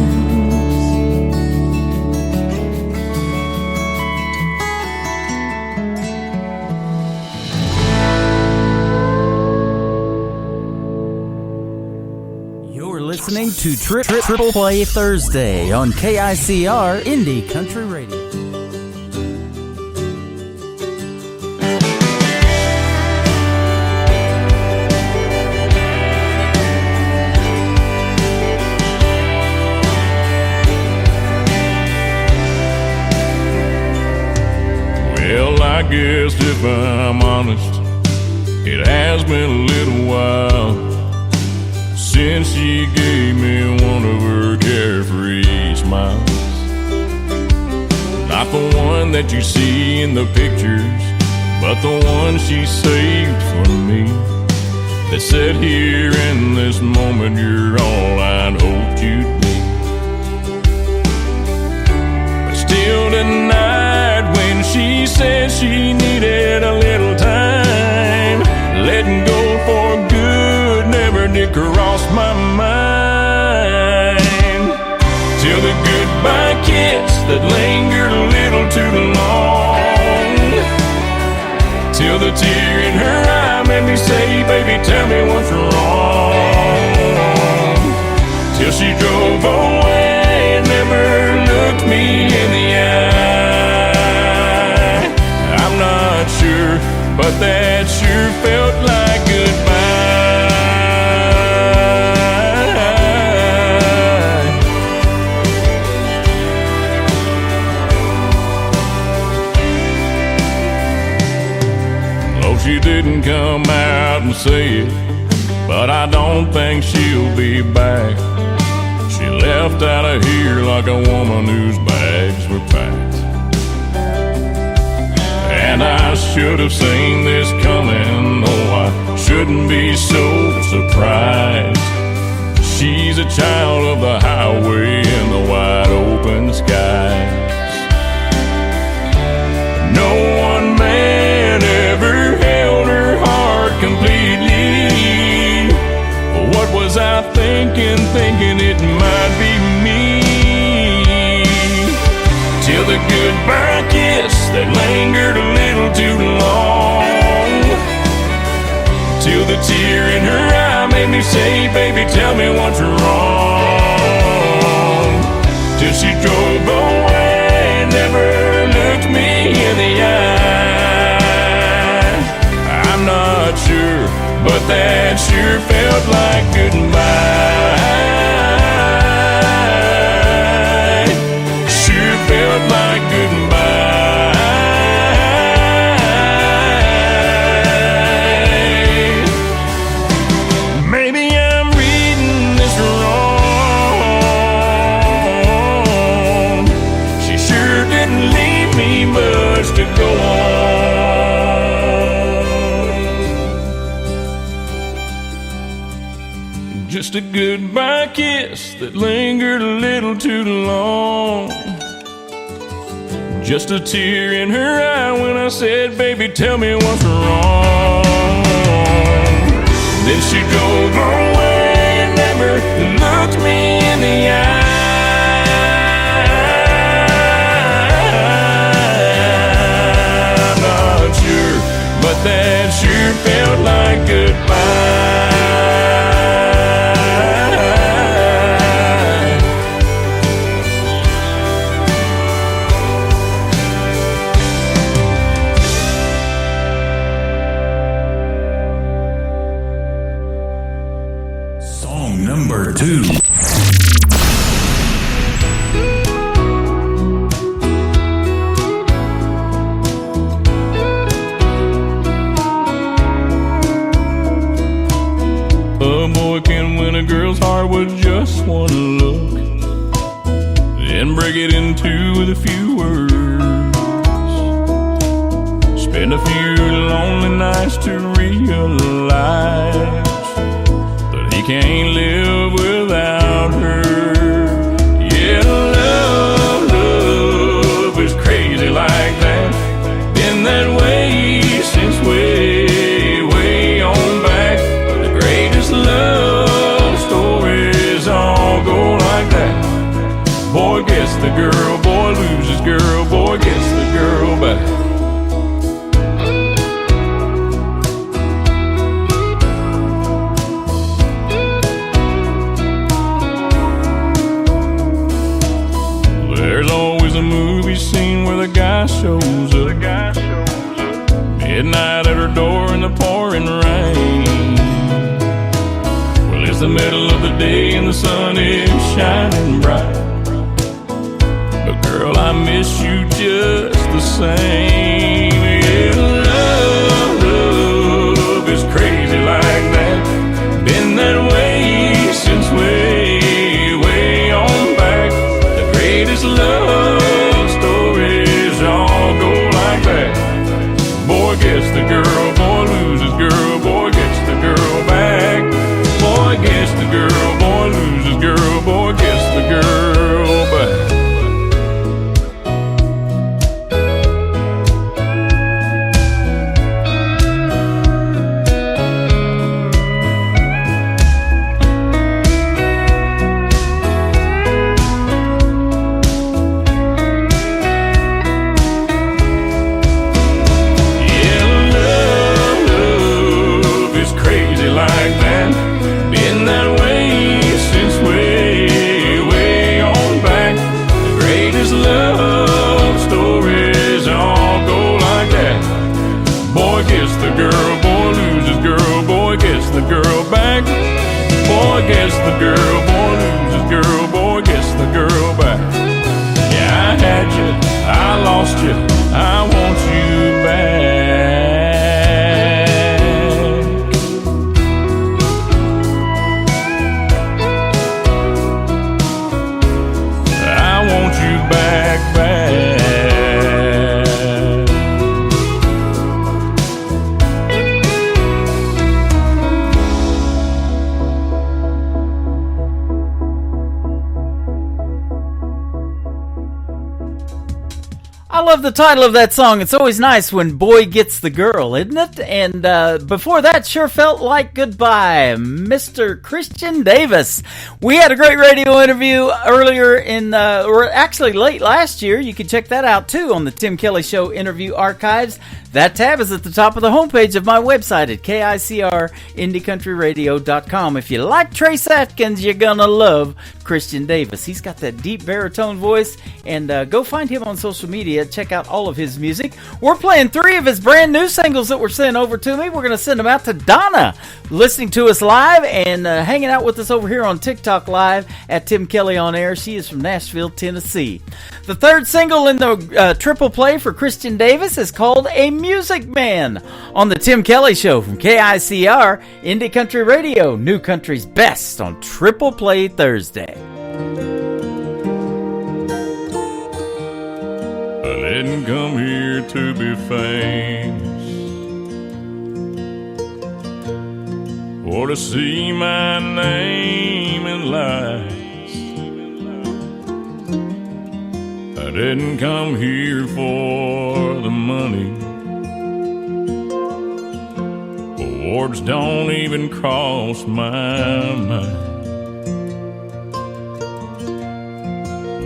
You're listening to Triple Play Thursday on KICR Indie Country Radio.
Well, I guess if I'm honest, it has been a little while since she gave me one of her carefree smiles. Not the one that you see in the pictures, but the one she saved for me, that said, here in this moment you're all I'd hoped you'd be. But still tonight, when she said she needed a little time, letting go for good never did cross my mind. Till the goodbye kiss that lingered a little too long, till the tear in her eye made me say, baby, tell me what's wrong. Till she drove away and never looked me in the eye. I'm not sure, but that sure felt like goodbye. Oh, she didn't come out and say it, but I don't think she'll be back. She left out of here like a woman whose bags were packed. And I should have seen this coming, oh, I shouldn't be so surprised. She's a child of the highway and the wide open skies. No one man ever held her heart baby, tell me what's wrong. Till she drove away, never looked me in the eye. I'm not sure, but that sure felt like goodbye. Sure felt like goodbye. Maybe I'm reading this wrong. She sure didn't leave me much to go on. Just a goodbye kiss that lingered a little too long. Just a tear in her eye when I said, baby, tell me what's wrong. Then she drove away and never looked me in the eye. I'm not sure, but that sure felt like goodbye.
Song number 2.
A boy can win a girl's heart with just one look, then break it in two with a few words. Spend a few lonely nights to realize that he can't live without her. Yeah, love is crazy like that. Been that way since way on back. The greatest love stories all go like that. Boy gets the girl, boy loses girl, boy gets the girl back. There's always a movie scene where the guy shows up. Midnight at her door in the pouring rain. Well, it's the middle of the day and the sun is shining bright. But girl, I miss you just the same. Yeah, love is crazy like that. Been that way since way on back. The greatest love stories all go like that. Boy gets the girl, boy loses girl, boy gets the girl back. Boy gets the girl, boy loses girl, boy gets the girl back. Gets the girl, boy loses girl, boy gets the girl back. Yeah, I had you, I lost you, I want you back. I want you back.
I love the title of that song. It's always nice when boy gets the girl, isn't it? And before that, sure felt like goodbye, Mr. Christian Davis. We had a great radio interview earlier or actually late last year. You can check that out too on the Tim Kelly Show interview archives. That tab is at the top of the homepage of my website at KICRIndieCountryRadio.com. If you like Trace Atkins, you're going to love Christian Davis. He's got that deep baritone voice, and go find him on social media. Check out all of his music. We're playing 3 of his brand new singles that were sent over to me. We're going to send them out to Donna, listening to us live and hanging out with us over here on TikTok Live at Tim Kelly on Air. She is from Nashville, Tennessee. The 3rd single in the triple play for Christian Davis is called A Music Man on the Tim Kelly Show from KICR, Indie Country Radio, New Country's Best on Triple Play Thursday.
I didn't come here to be famous or to see my name in lights. I didn't come here for the money. Awards don't even cross my mind.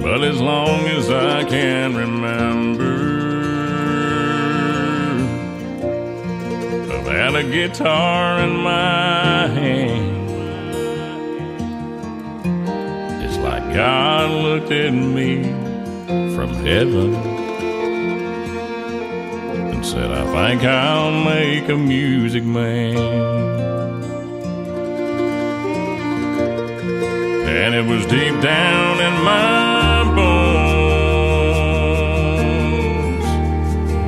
But as long as I can remember, I've had a guitar in my hand. It's like God looked at me from heaven and said, I think I'll make a music man. And it was deep down in my bones,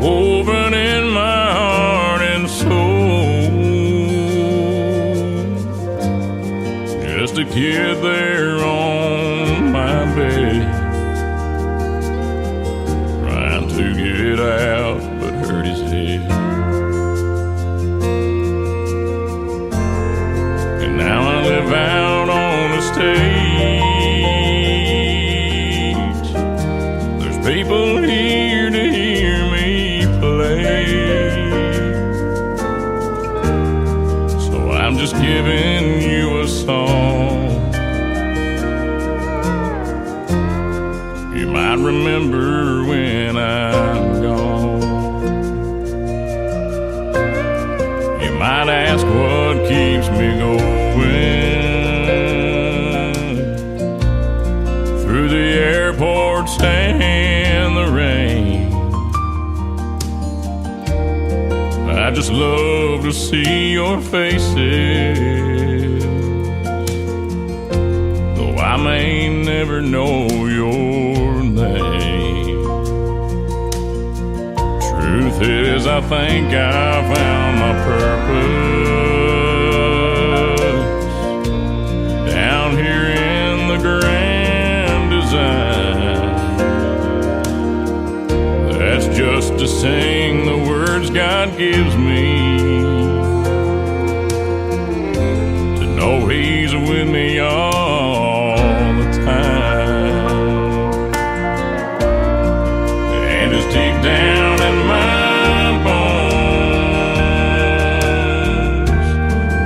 woven in my heart and soul. Just a kid there on my bed, trying to get out but hurt his head. And now I live out on the stage. There's people here to hear me play, so I'm just giving you a song you might remember when I'm gone. You might ask what keeps me going through the airports and the rain. I just love to see your faces, though I may never know your name. Truth is, I think I found my purpose down here in the grand design. That's just to sing the words God gives me, to know He's with me all the time. And it's deep down in my bones,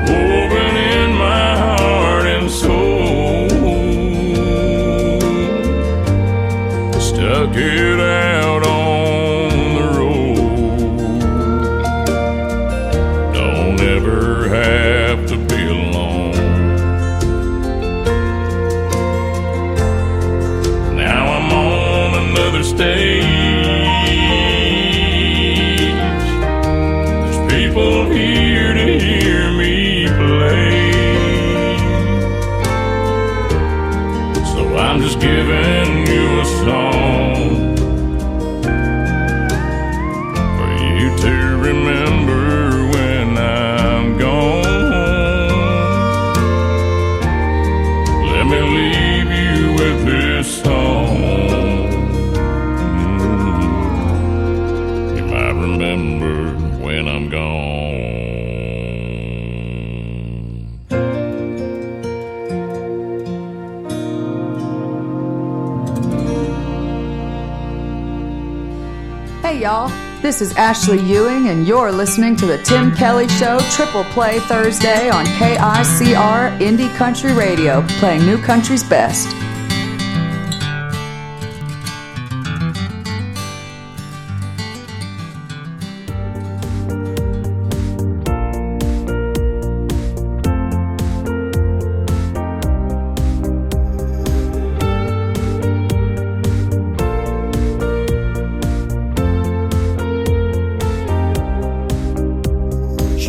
woven in my heart and soul. Stuck it out on the road. Don't ever have to be alone. Now I'm on another stage. There's people here to hear me play, so I'm just giving you a song for you to remember when I'm gone. Let me leave you with this song. You might remember when I'm gone.
Hey y'all, this is Ashley Ewing and you're listening to the Tim Kelly Show Triple Play Thursday on KICR Indie Country Radio, playing New Country's best.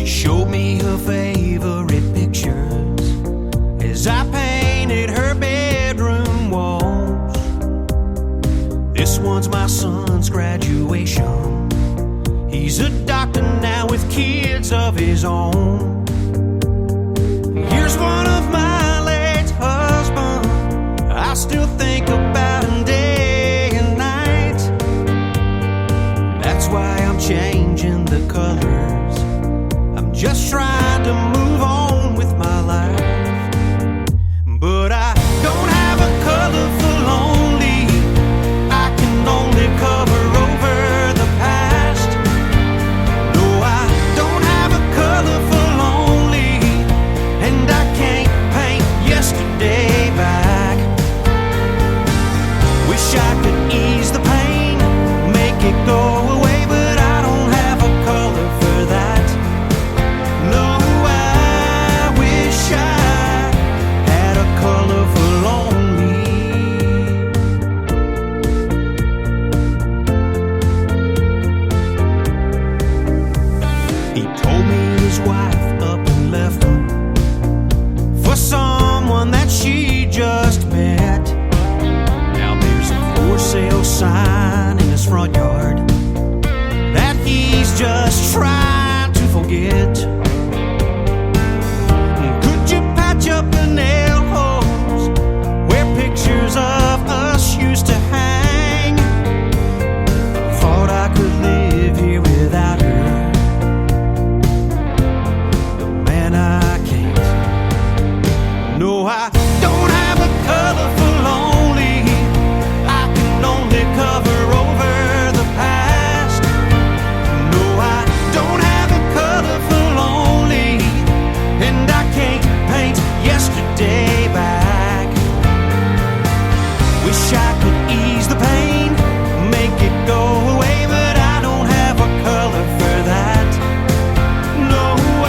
She showed me her favorite pictures as I painted her bedroom walls. This one's my son's graduation. He's a doctor now with kids of his own. Here's one of my late husband. I still think about him day and night. That's why I'm changing the colors. I'm just trying to move on with my life. But I don't have a color for lonely. I can only cover over the past. No, I don't have a color for lonely, and I can't paint yesterday back. Wish I could ease the pain, make it go away, but I don't have a color for that. No, I wish I had a color for lonely. He told me his wife up and left him for someone that she just met. Now there's a for sale sign in his front yard that he's just trying to forget. Could you patch up the nail holes where pictures of us used to hang? Thought I could live here without her, but man, I can't. No, I don't have a color for lonely. I can only cover over the past. No, I don't have a color for lonely, and I can't paint yesterday back. Wish I could ease the pain, make it go away, but I don't have a color for that. No, I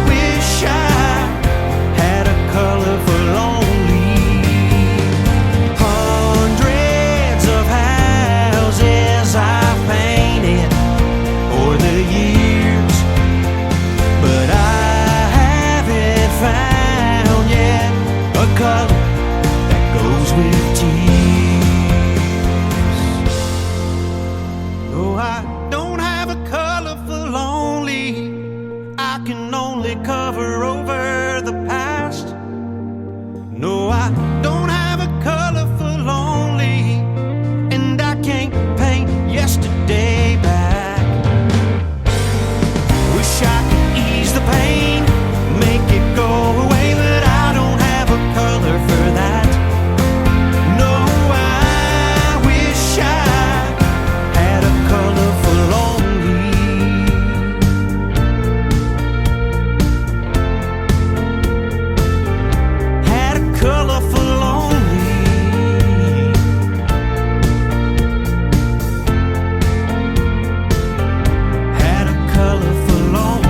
wish I had a color for lonely. Hundreds of houses I've painted o'er the years, but I haven't found yet a color that goes with tears. No, I don't have a color for lonely. I can only cover over the past. No, I don't have a color for lonely, and I can't paint yesterday back. Wish I could ease the pain, make it go away, but I don't have a color for that. No, I wish I had a color for lonely. Had a color for lonely. Had a color for lonely.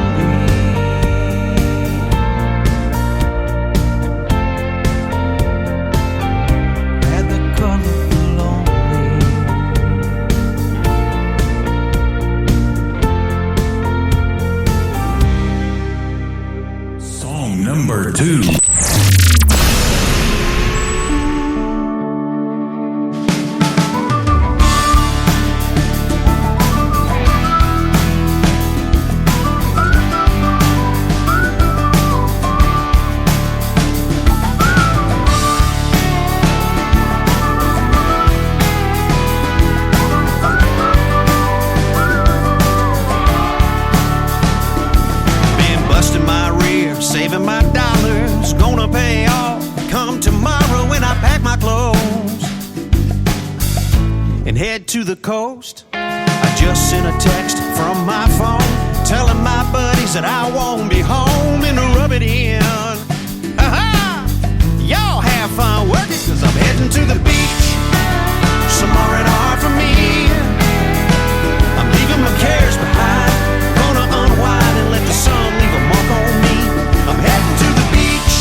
Had the color for lonely.
Song number 2.
Been busting my rear, saving my dollars, gonna pay off come tomorrow when I pack my clothes and head to the coast. I just sent a text from my phone telling my buddies that I won't be home and to rub it in. Ha-ha! Y'all have fun working, 'cause I'm heading to the beach. Some R&R for me. I'm leaving my cares behind, gonna unwind and let the sun leave a mark on me. I'm heading to the beach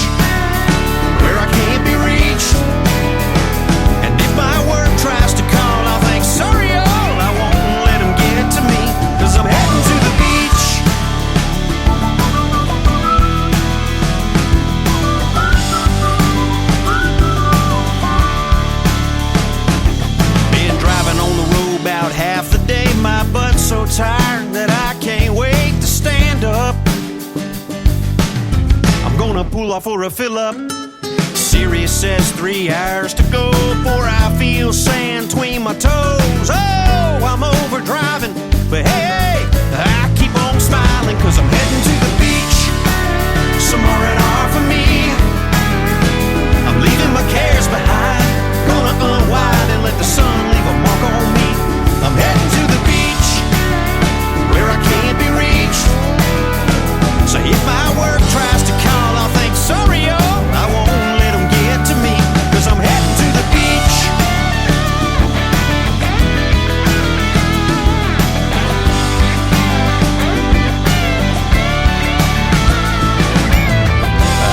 where I can't be reached, and if my work tries to call, I'll think, sorry, all I won't let them get to me, 'cause I'm heading to the beach pull off for a fill-up. Sirius says 3 hours to go before I feel sand between my toes. Oh, I'm overdriving, but hey, I keep on smiling, cause I'm heading to the beach, somewhere in R for me. I'm leaving my cares behind, gonna unwind and let the sun leave a mark on me. I'm heading to the beach, where I can't be reached. So if my work tries to call, I'll think, sorry, yo, I won't let them get to me, cause I'm heading to the beach.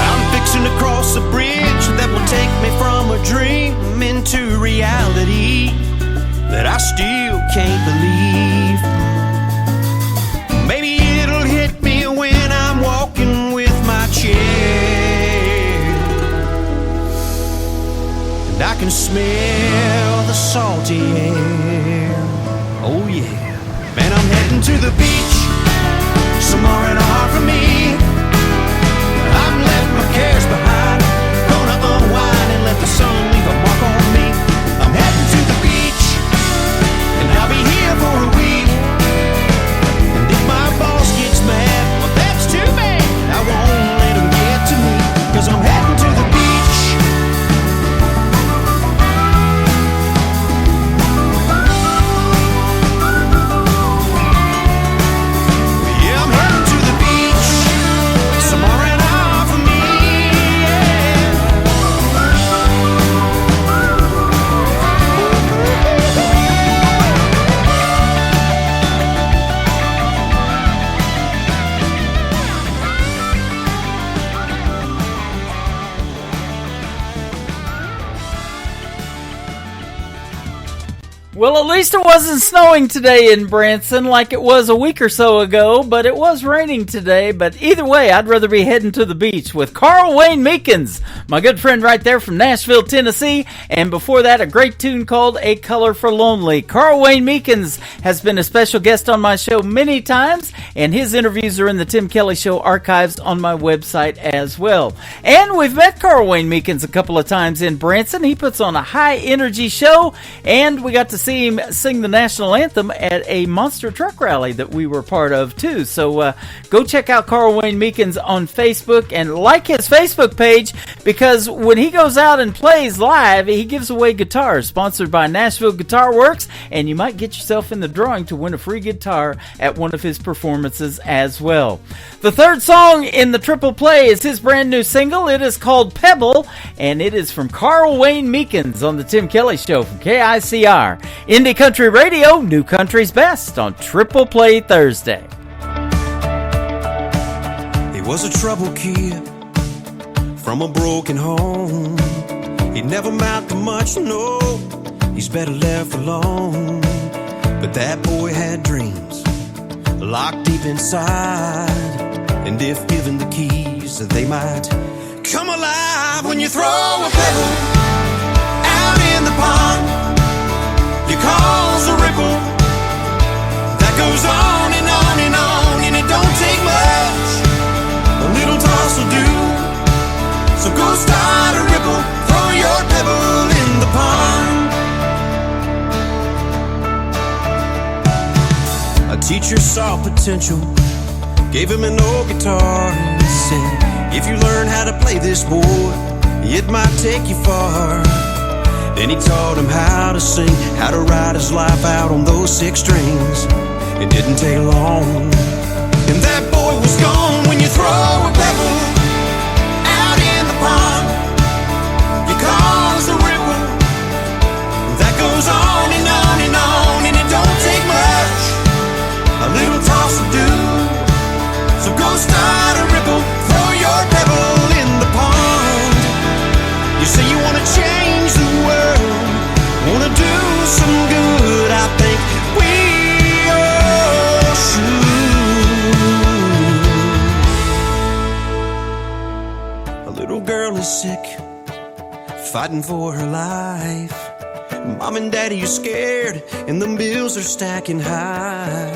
I'm fixing to cross a bridge that will take me from a dream into reality that I still can't believe. Maybe it'll hit me when I'm walking with my chair, and I can smell the salty air. Oh yeah, man, I'm heading to the beach, somewhere in R for me. I'm left my cares behind, gonna unwind and let the sun leave a mark on me. I'm heading to the beach, and I'll be here for a week. And if my boss gets mad, well, that's too bad. I won't let him get to me, cause I'm heading to the beach. Yeah, I'm heading to the beach, somewhere in R for me.
Well, at least it wasn't snowing today in Branson like it was a week or so ago, but it was raining today. But either way, I'd rather be heading to the beach with Carl Wayne Meekins, my good friend right there from Nashville, Tennessee. And before that, a great tune called A Color for Lonely. Carl Wayne Meekins has been a special guest on my show many times, and his interviews are in the Tim Kelly Show archives on my website as well. And we've met Carl Wayne Meekins a couple of times in Branson. He puts on a high-energy show, and we got to see him sing the national anthem at a monster truck rally that we were part of too. So go check out Carl Wayne Meekins on Facebook and like his Facebook page, because when he goes out and plays live, he gives away guitars sponsored by Nashville Guitar Works, and you might get yourself in the drawing to win a free guitar at one of his performances as well. The third song in the triple play is his brand new single. It is called Pebble, and it is from Carl Wayne Meekins on the Tim Kelly Show from KICR. Indie Country Radio, New Country's Best on Triple Play Thursday.
He was a troubled kid from a broken home. He never amounted to much, no, he's better left alone. But that boy had dreams locked deep inside, and if given the keys, they might come alive. When you throw a pebble out in the pond, you cause a ripple that goes on and on and on, and it don't take much, a little toss will do. So go start a ripple, throw your pebble in the pond. A teacher saw potential, gave him an old guitar, and said, if you learn how to play this, boy, it might take you far. Then he taught him how to sing, how to write his life out on those 6 strings. It didn't take long, and that boy was gone. When you throw a pebble out in the pond, you cause a ripple that goes on and on and on, and it don't take much, a little toss will do. So go start a ripple, throw your pebble in the pond. You say you want to change the world, want to do some good, I think we all should. A little girl is sick, fighting for her life. Mom and daddy are scared, and the bills are stacking high.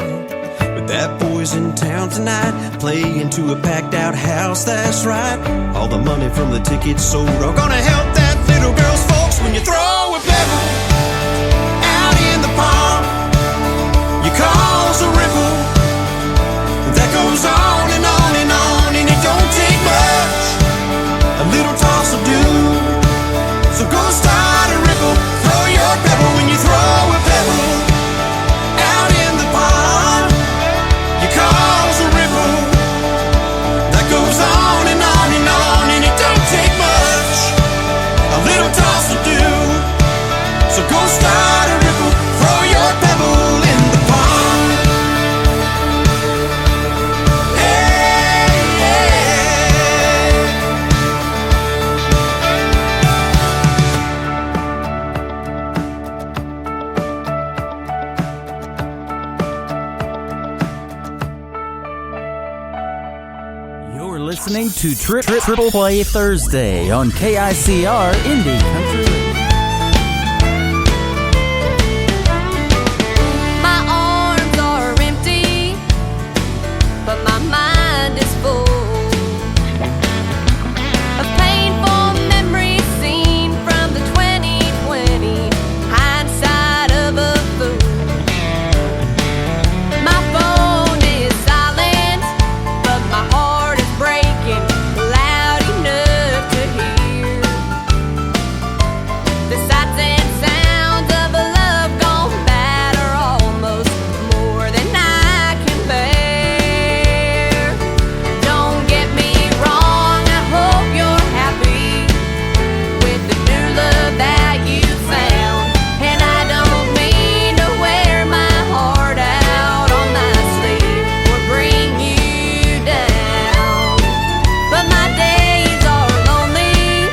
But That boy's in town tonight, playing to a packed out house, that's right. All the money from the tickets sold are gonna help that little girl's folks. When you throw a pebble out in the pond, you cause a ripple that goes on and on and on, and it don't take much, a little toss will do. So go start a ripple, throw your pebble. When you throw a pebble out in the pond, you cause a ripple that goes on and on and on, and it don't take much, a little toss will do. So go start a ripple, throw your pebble in the pond. Hey, hey.
You're listening to Triple Play Thursday on KICR Indie Country Radio.
My arms are empty, but my mind is full of painful memories seen from the 2020 hindsight of a fool. My phone is silent, but my heart is breaking loud enough to hear the sights and sounds of a love gone bad are almost more than I can bear. Don't get me wrong, I hope you're happy with the new love that you found, and I don't mean to wear my heart out on my sleeve or bring you down, but my days are lonely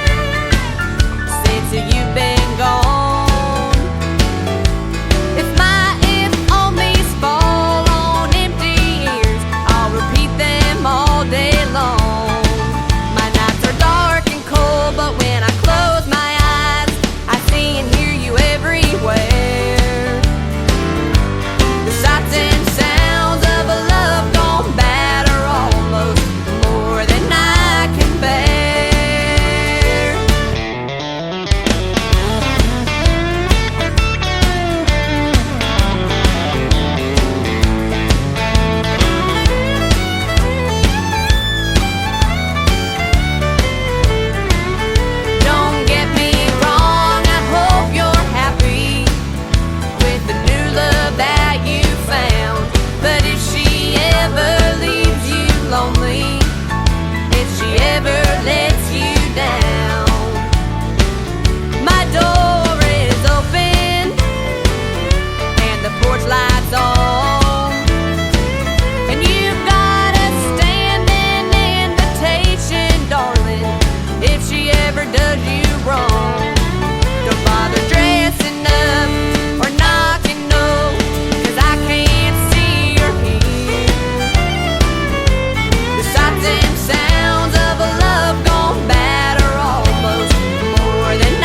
since you've been gone. If my if-onlys fall on empty ears, I'll repeat them all day long. My nights are dark and cold, but when I close my eyes, I see and hear you everywhere. The sights and sounds of a love gone bad are almost more than I can bear. Don't get me wrong, I hope you're happy with the new love that you found, but if she ever leaves you lonely, if she ever lets you down, my door is open and the porch lights on, and you've got a standing invitation, darling. If she ever does you wrong, don't bother dressing up or knocking, no, 'cause I can't see or hear the sights and sounds of a love gone bad are almost more than I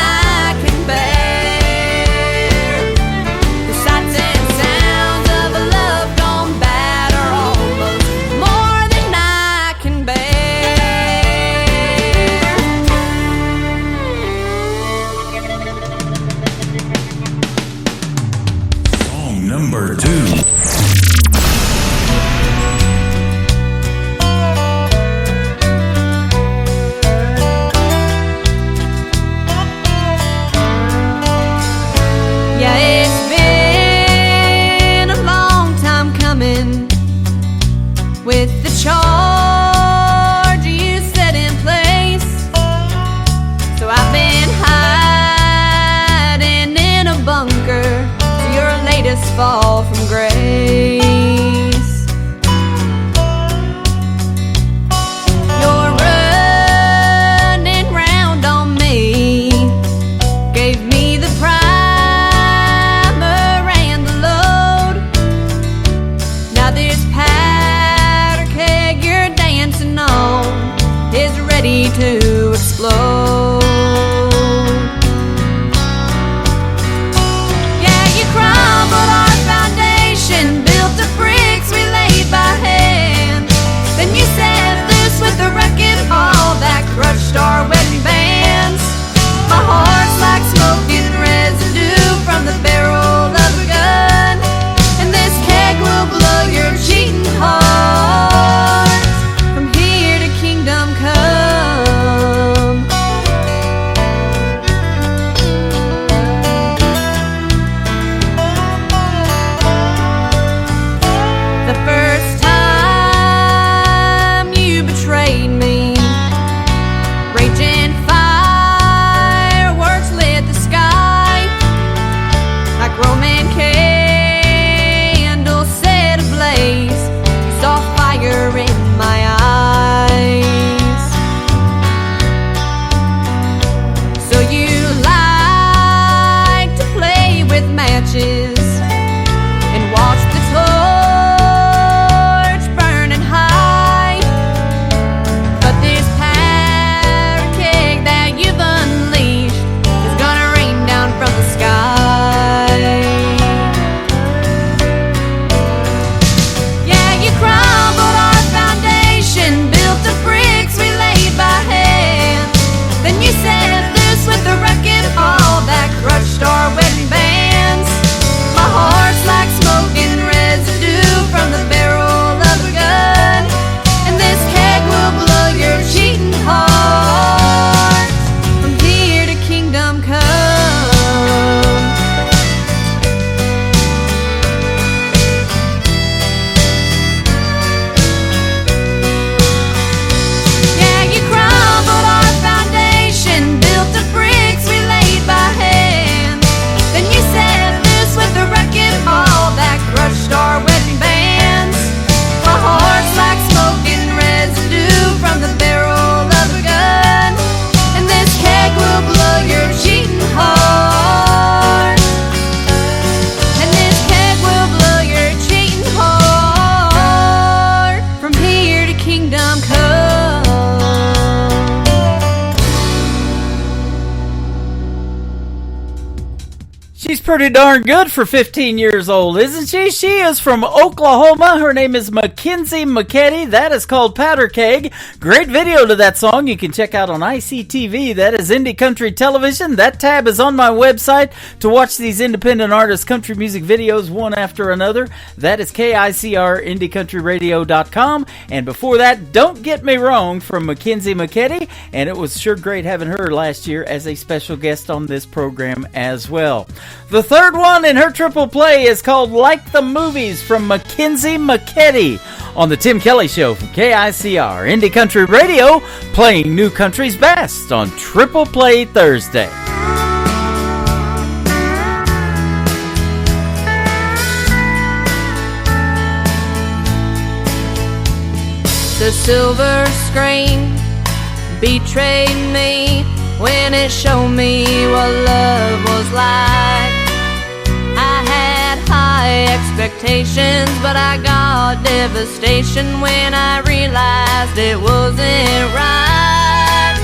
can bear. The sights and sounds of a love gone bad are almost more than I can bear.
Song number 2.
Yeah, it's been a long time coming with the charge you set in place. So I've been hiding in a bunker to your latest fall from grace. You're running round on me, gave me the primer and the load. Now this powder keg you're dancing on is ready to explode. Yeah, you crumbled our foundation, built the bricks we laid
She's pretty darn good for 15 years old, isn't she? She is from Oklahoma. Her name is Mackenzie McKetty. That is called Powder Keg. Great video to that song you can check out on ICTV. That is Indie Country Television. That tab is on my website to watch these independent artists' country music videos one after another. That is KICR, And before that, Don't Get Me Wrong from Mackenzie McKetty. And it was sure great having her last year as a special guest on this program as well. The third one in her triple play is called Like the Movies from Mackenzie McKetty on the Tim Kelly Show from KICR Indie Country Radio, playing new country's best on Triple Play Thursday.
The silver screen betrayed me when it showed me what love was like. I had high expectations, but I got devastation when I realized it wasn't right.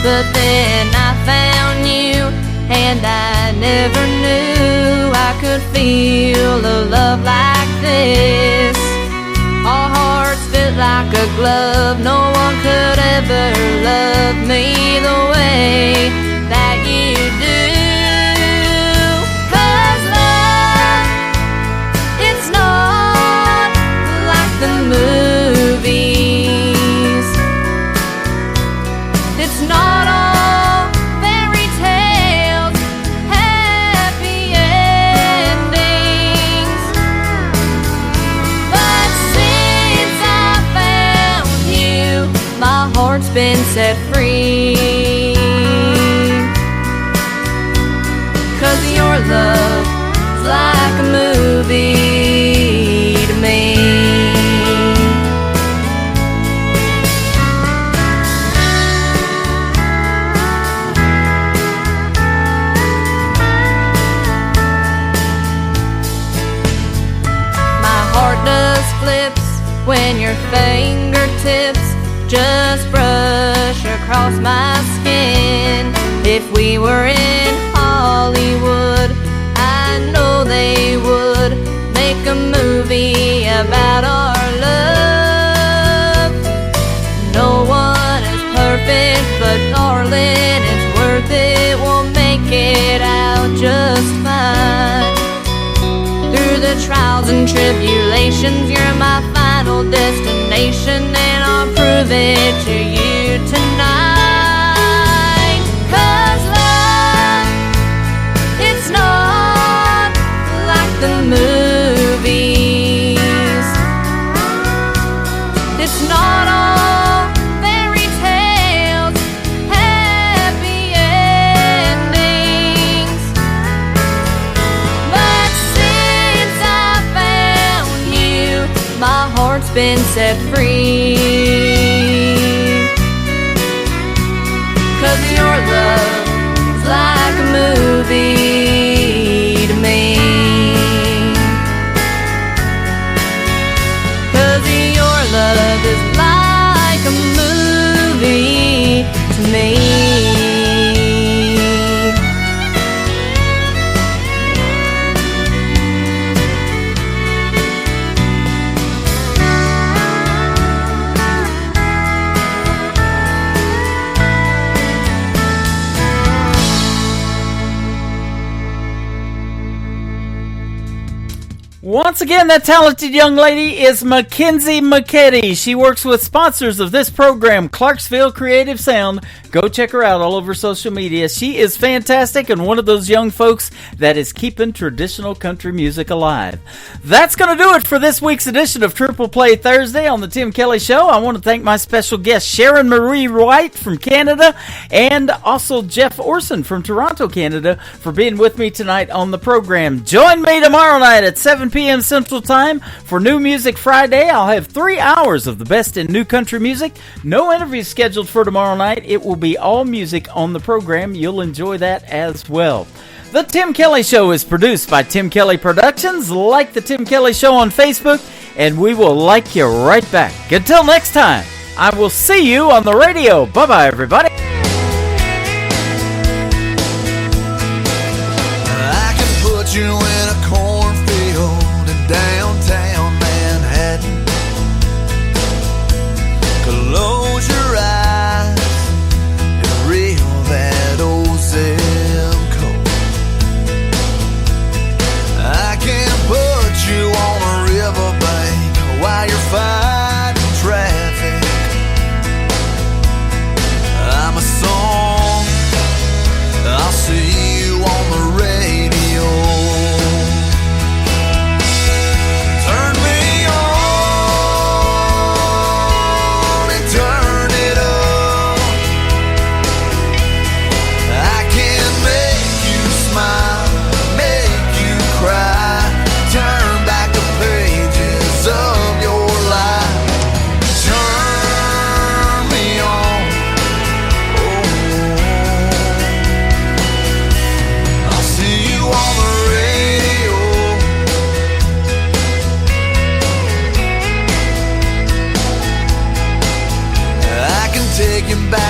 But then I found you, and I never knew I could feel a love like this. Our hearts fit like a glove. No one could ever love me the way that you do. 'Cause love, it's not like the movies. It's not all fairy tales, happy endings. But since I found you, my heart's been set free. 'Cause your love's like a movie to me. My heart does flips when your fingertips just brush across my skin. If we were in Hollywood, I know they would make a movie about our love. No one is perfect, but darling, it's worth it. We'll make it out just fine. Through the trials and tribulations, you're my final destination, and I'll prove it to you tonight. 'Cause love, it's not like the movies. It's not all fairy tales, happy endings. But since I found you, my heart's been set free. 'Cause your love's like a movie to me. 'Cause your love is like a movie to me.
Once again, that talented young lady is Mackenzie McKetty. She works with sponsors of this program, Clarksville Creative Sound. Go check her out all over social media. She is fantastic and one of those young folks that is keeping traditional country music alive. That's going to do it for this week's edition of Triple Play Thursday on the Tim Kelly Show. I want to thank my special guest, Sharon Marie White from Canada, and also Jeff Orson from Toronto, Canada, for being with me tonight on the program. Join me tomorrow night at 7 p.m. Central Time for New Music Friday. I'll have 3 hours of the best in new country music. No interviews scheduled for tomorrow night. It will be all music on the program. You'll enjoy that as well. The Tim Kelly Show is produced by Tim Kelly Productions. Like the Tim Kelly Show on Facebook, and we will like you right back. Until next time, I will see you on the radio. Bye-bye, everybody.
I can put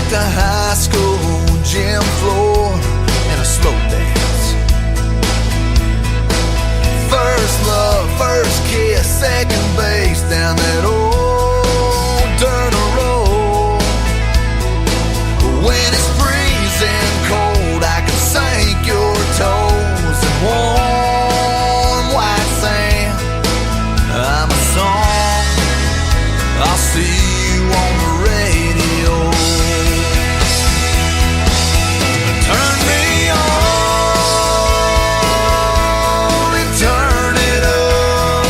like the high school gym floor and a slow dance. First love, first kiss, second base down that old dirt road. When it's freezing cold, I can sink your toes in warm white sand. I'm a song, I'll see you on the radio. Turn me on and turn it up.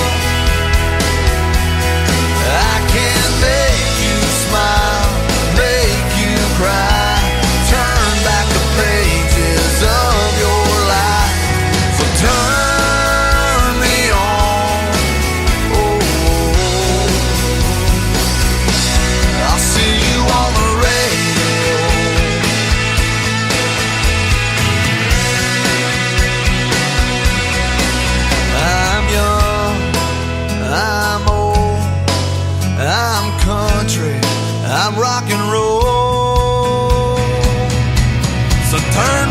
I can make you smile, make you cry, turn back the pages of your life. So turn me on. Oh, I'll see you on the radio. I'm young, I'm old, I'm country, I'm rock and roll. So turn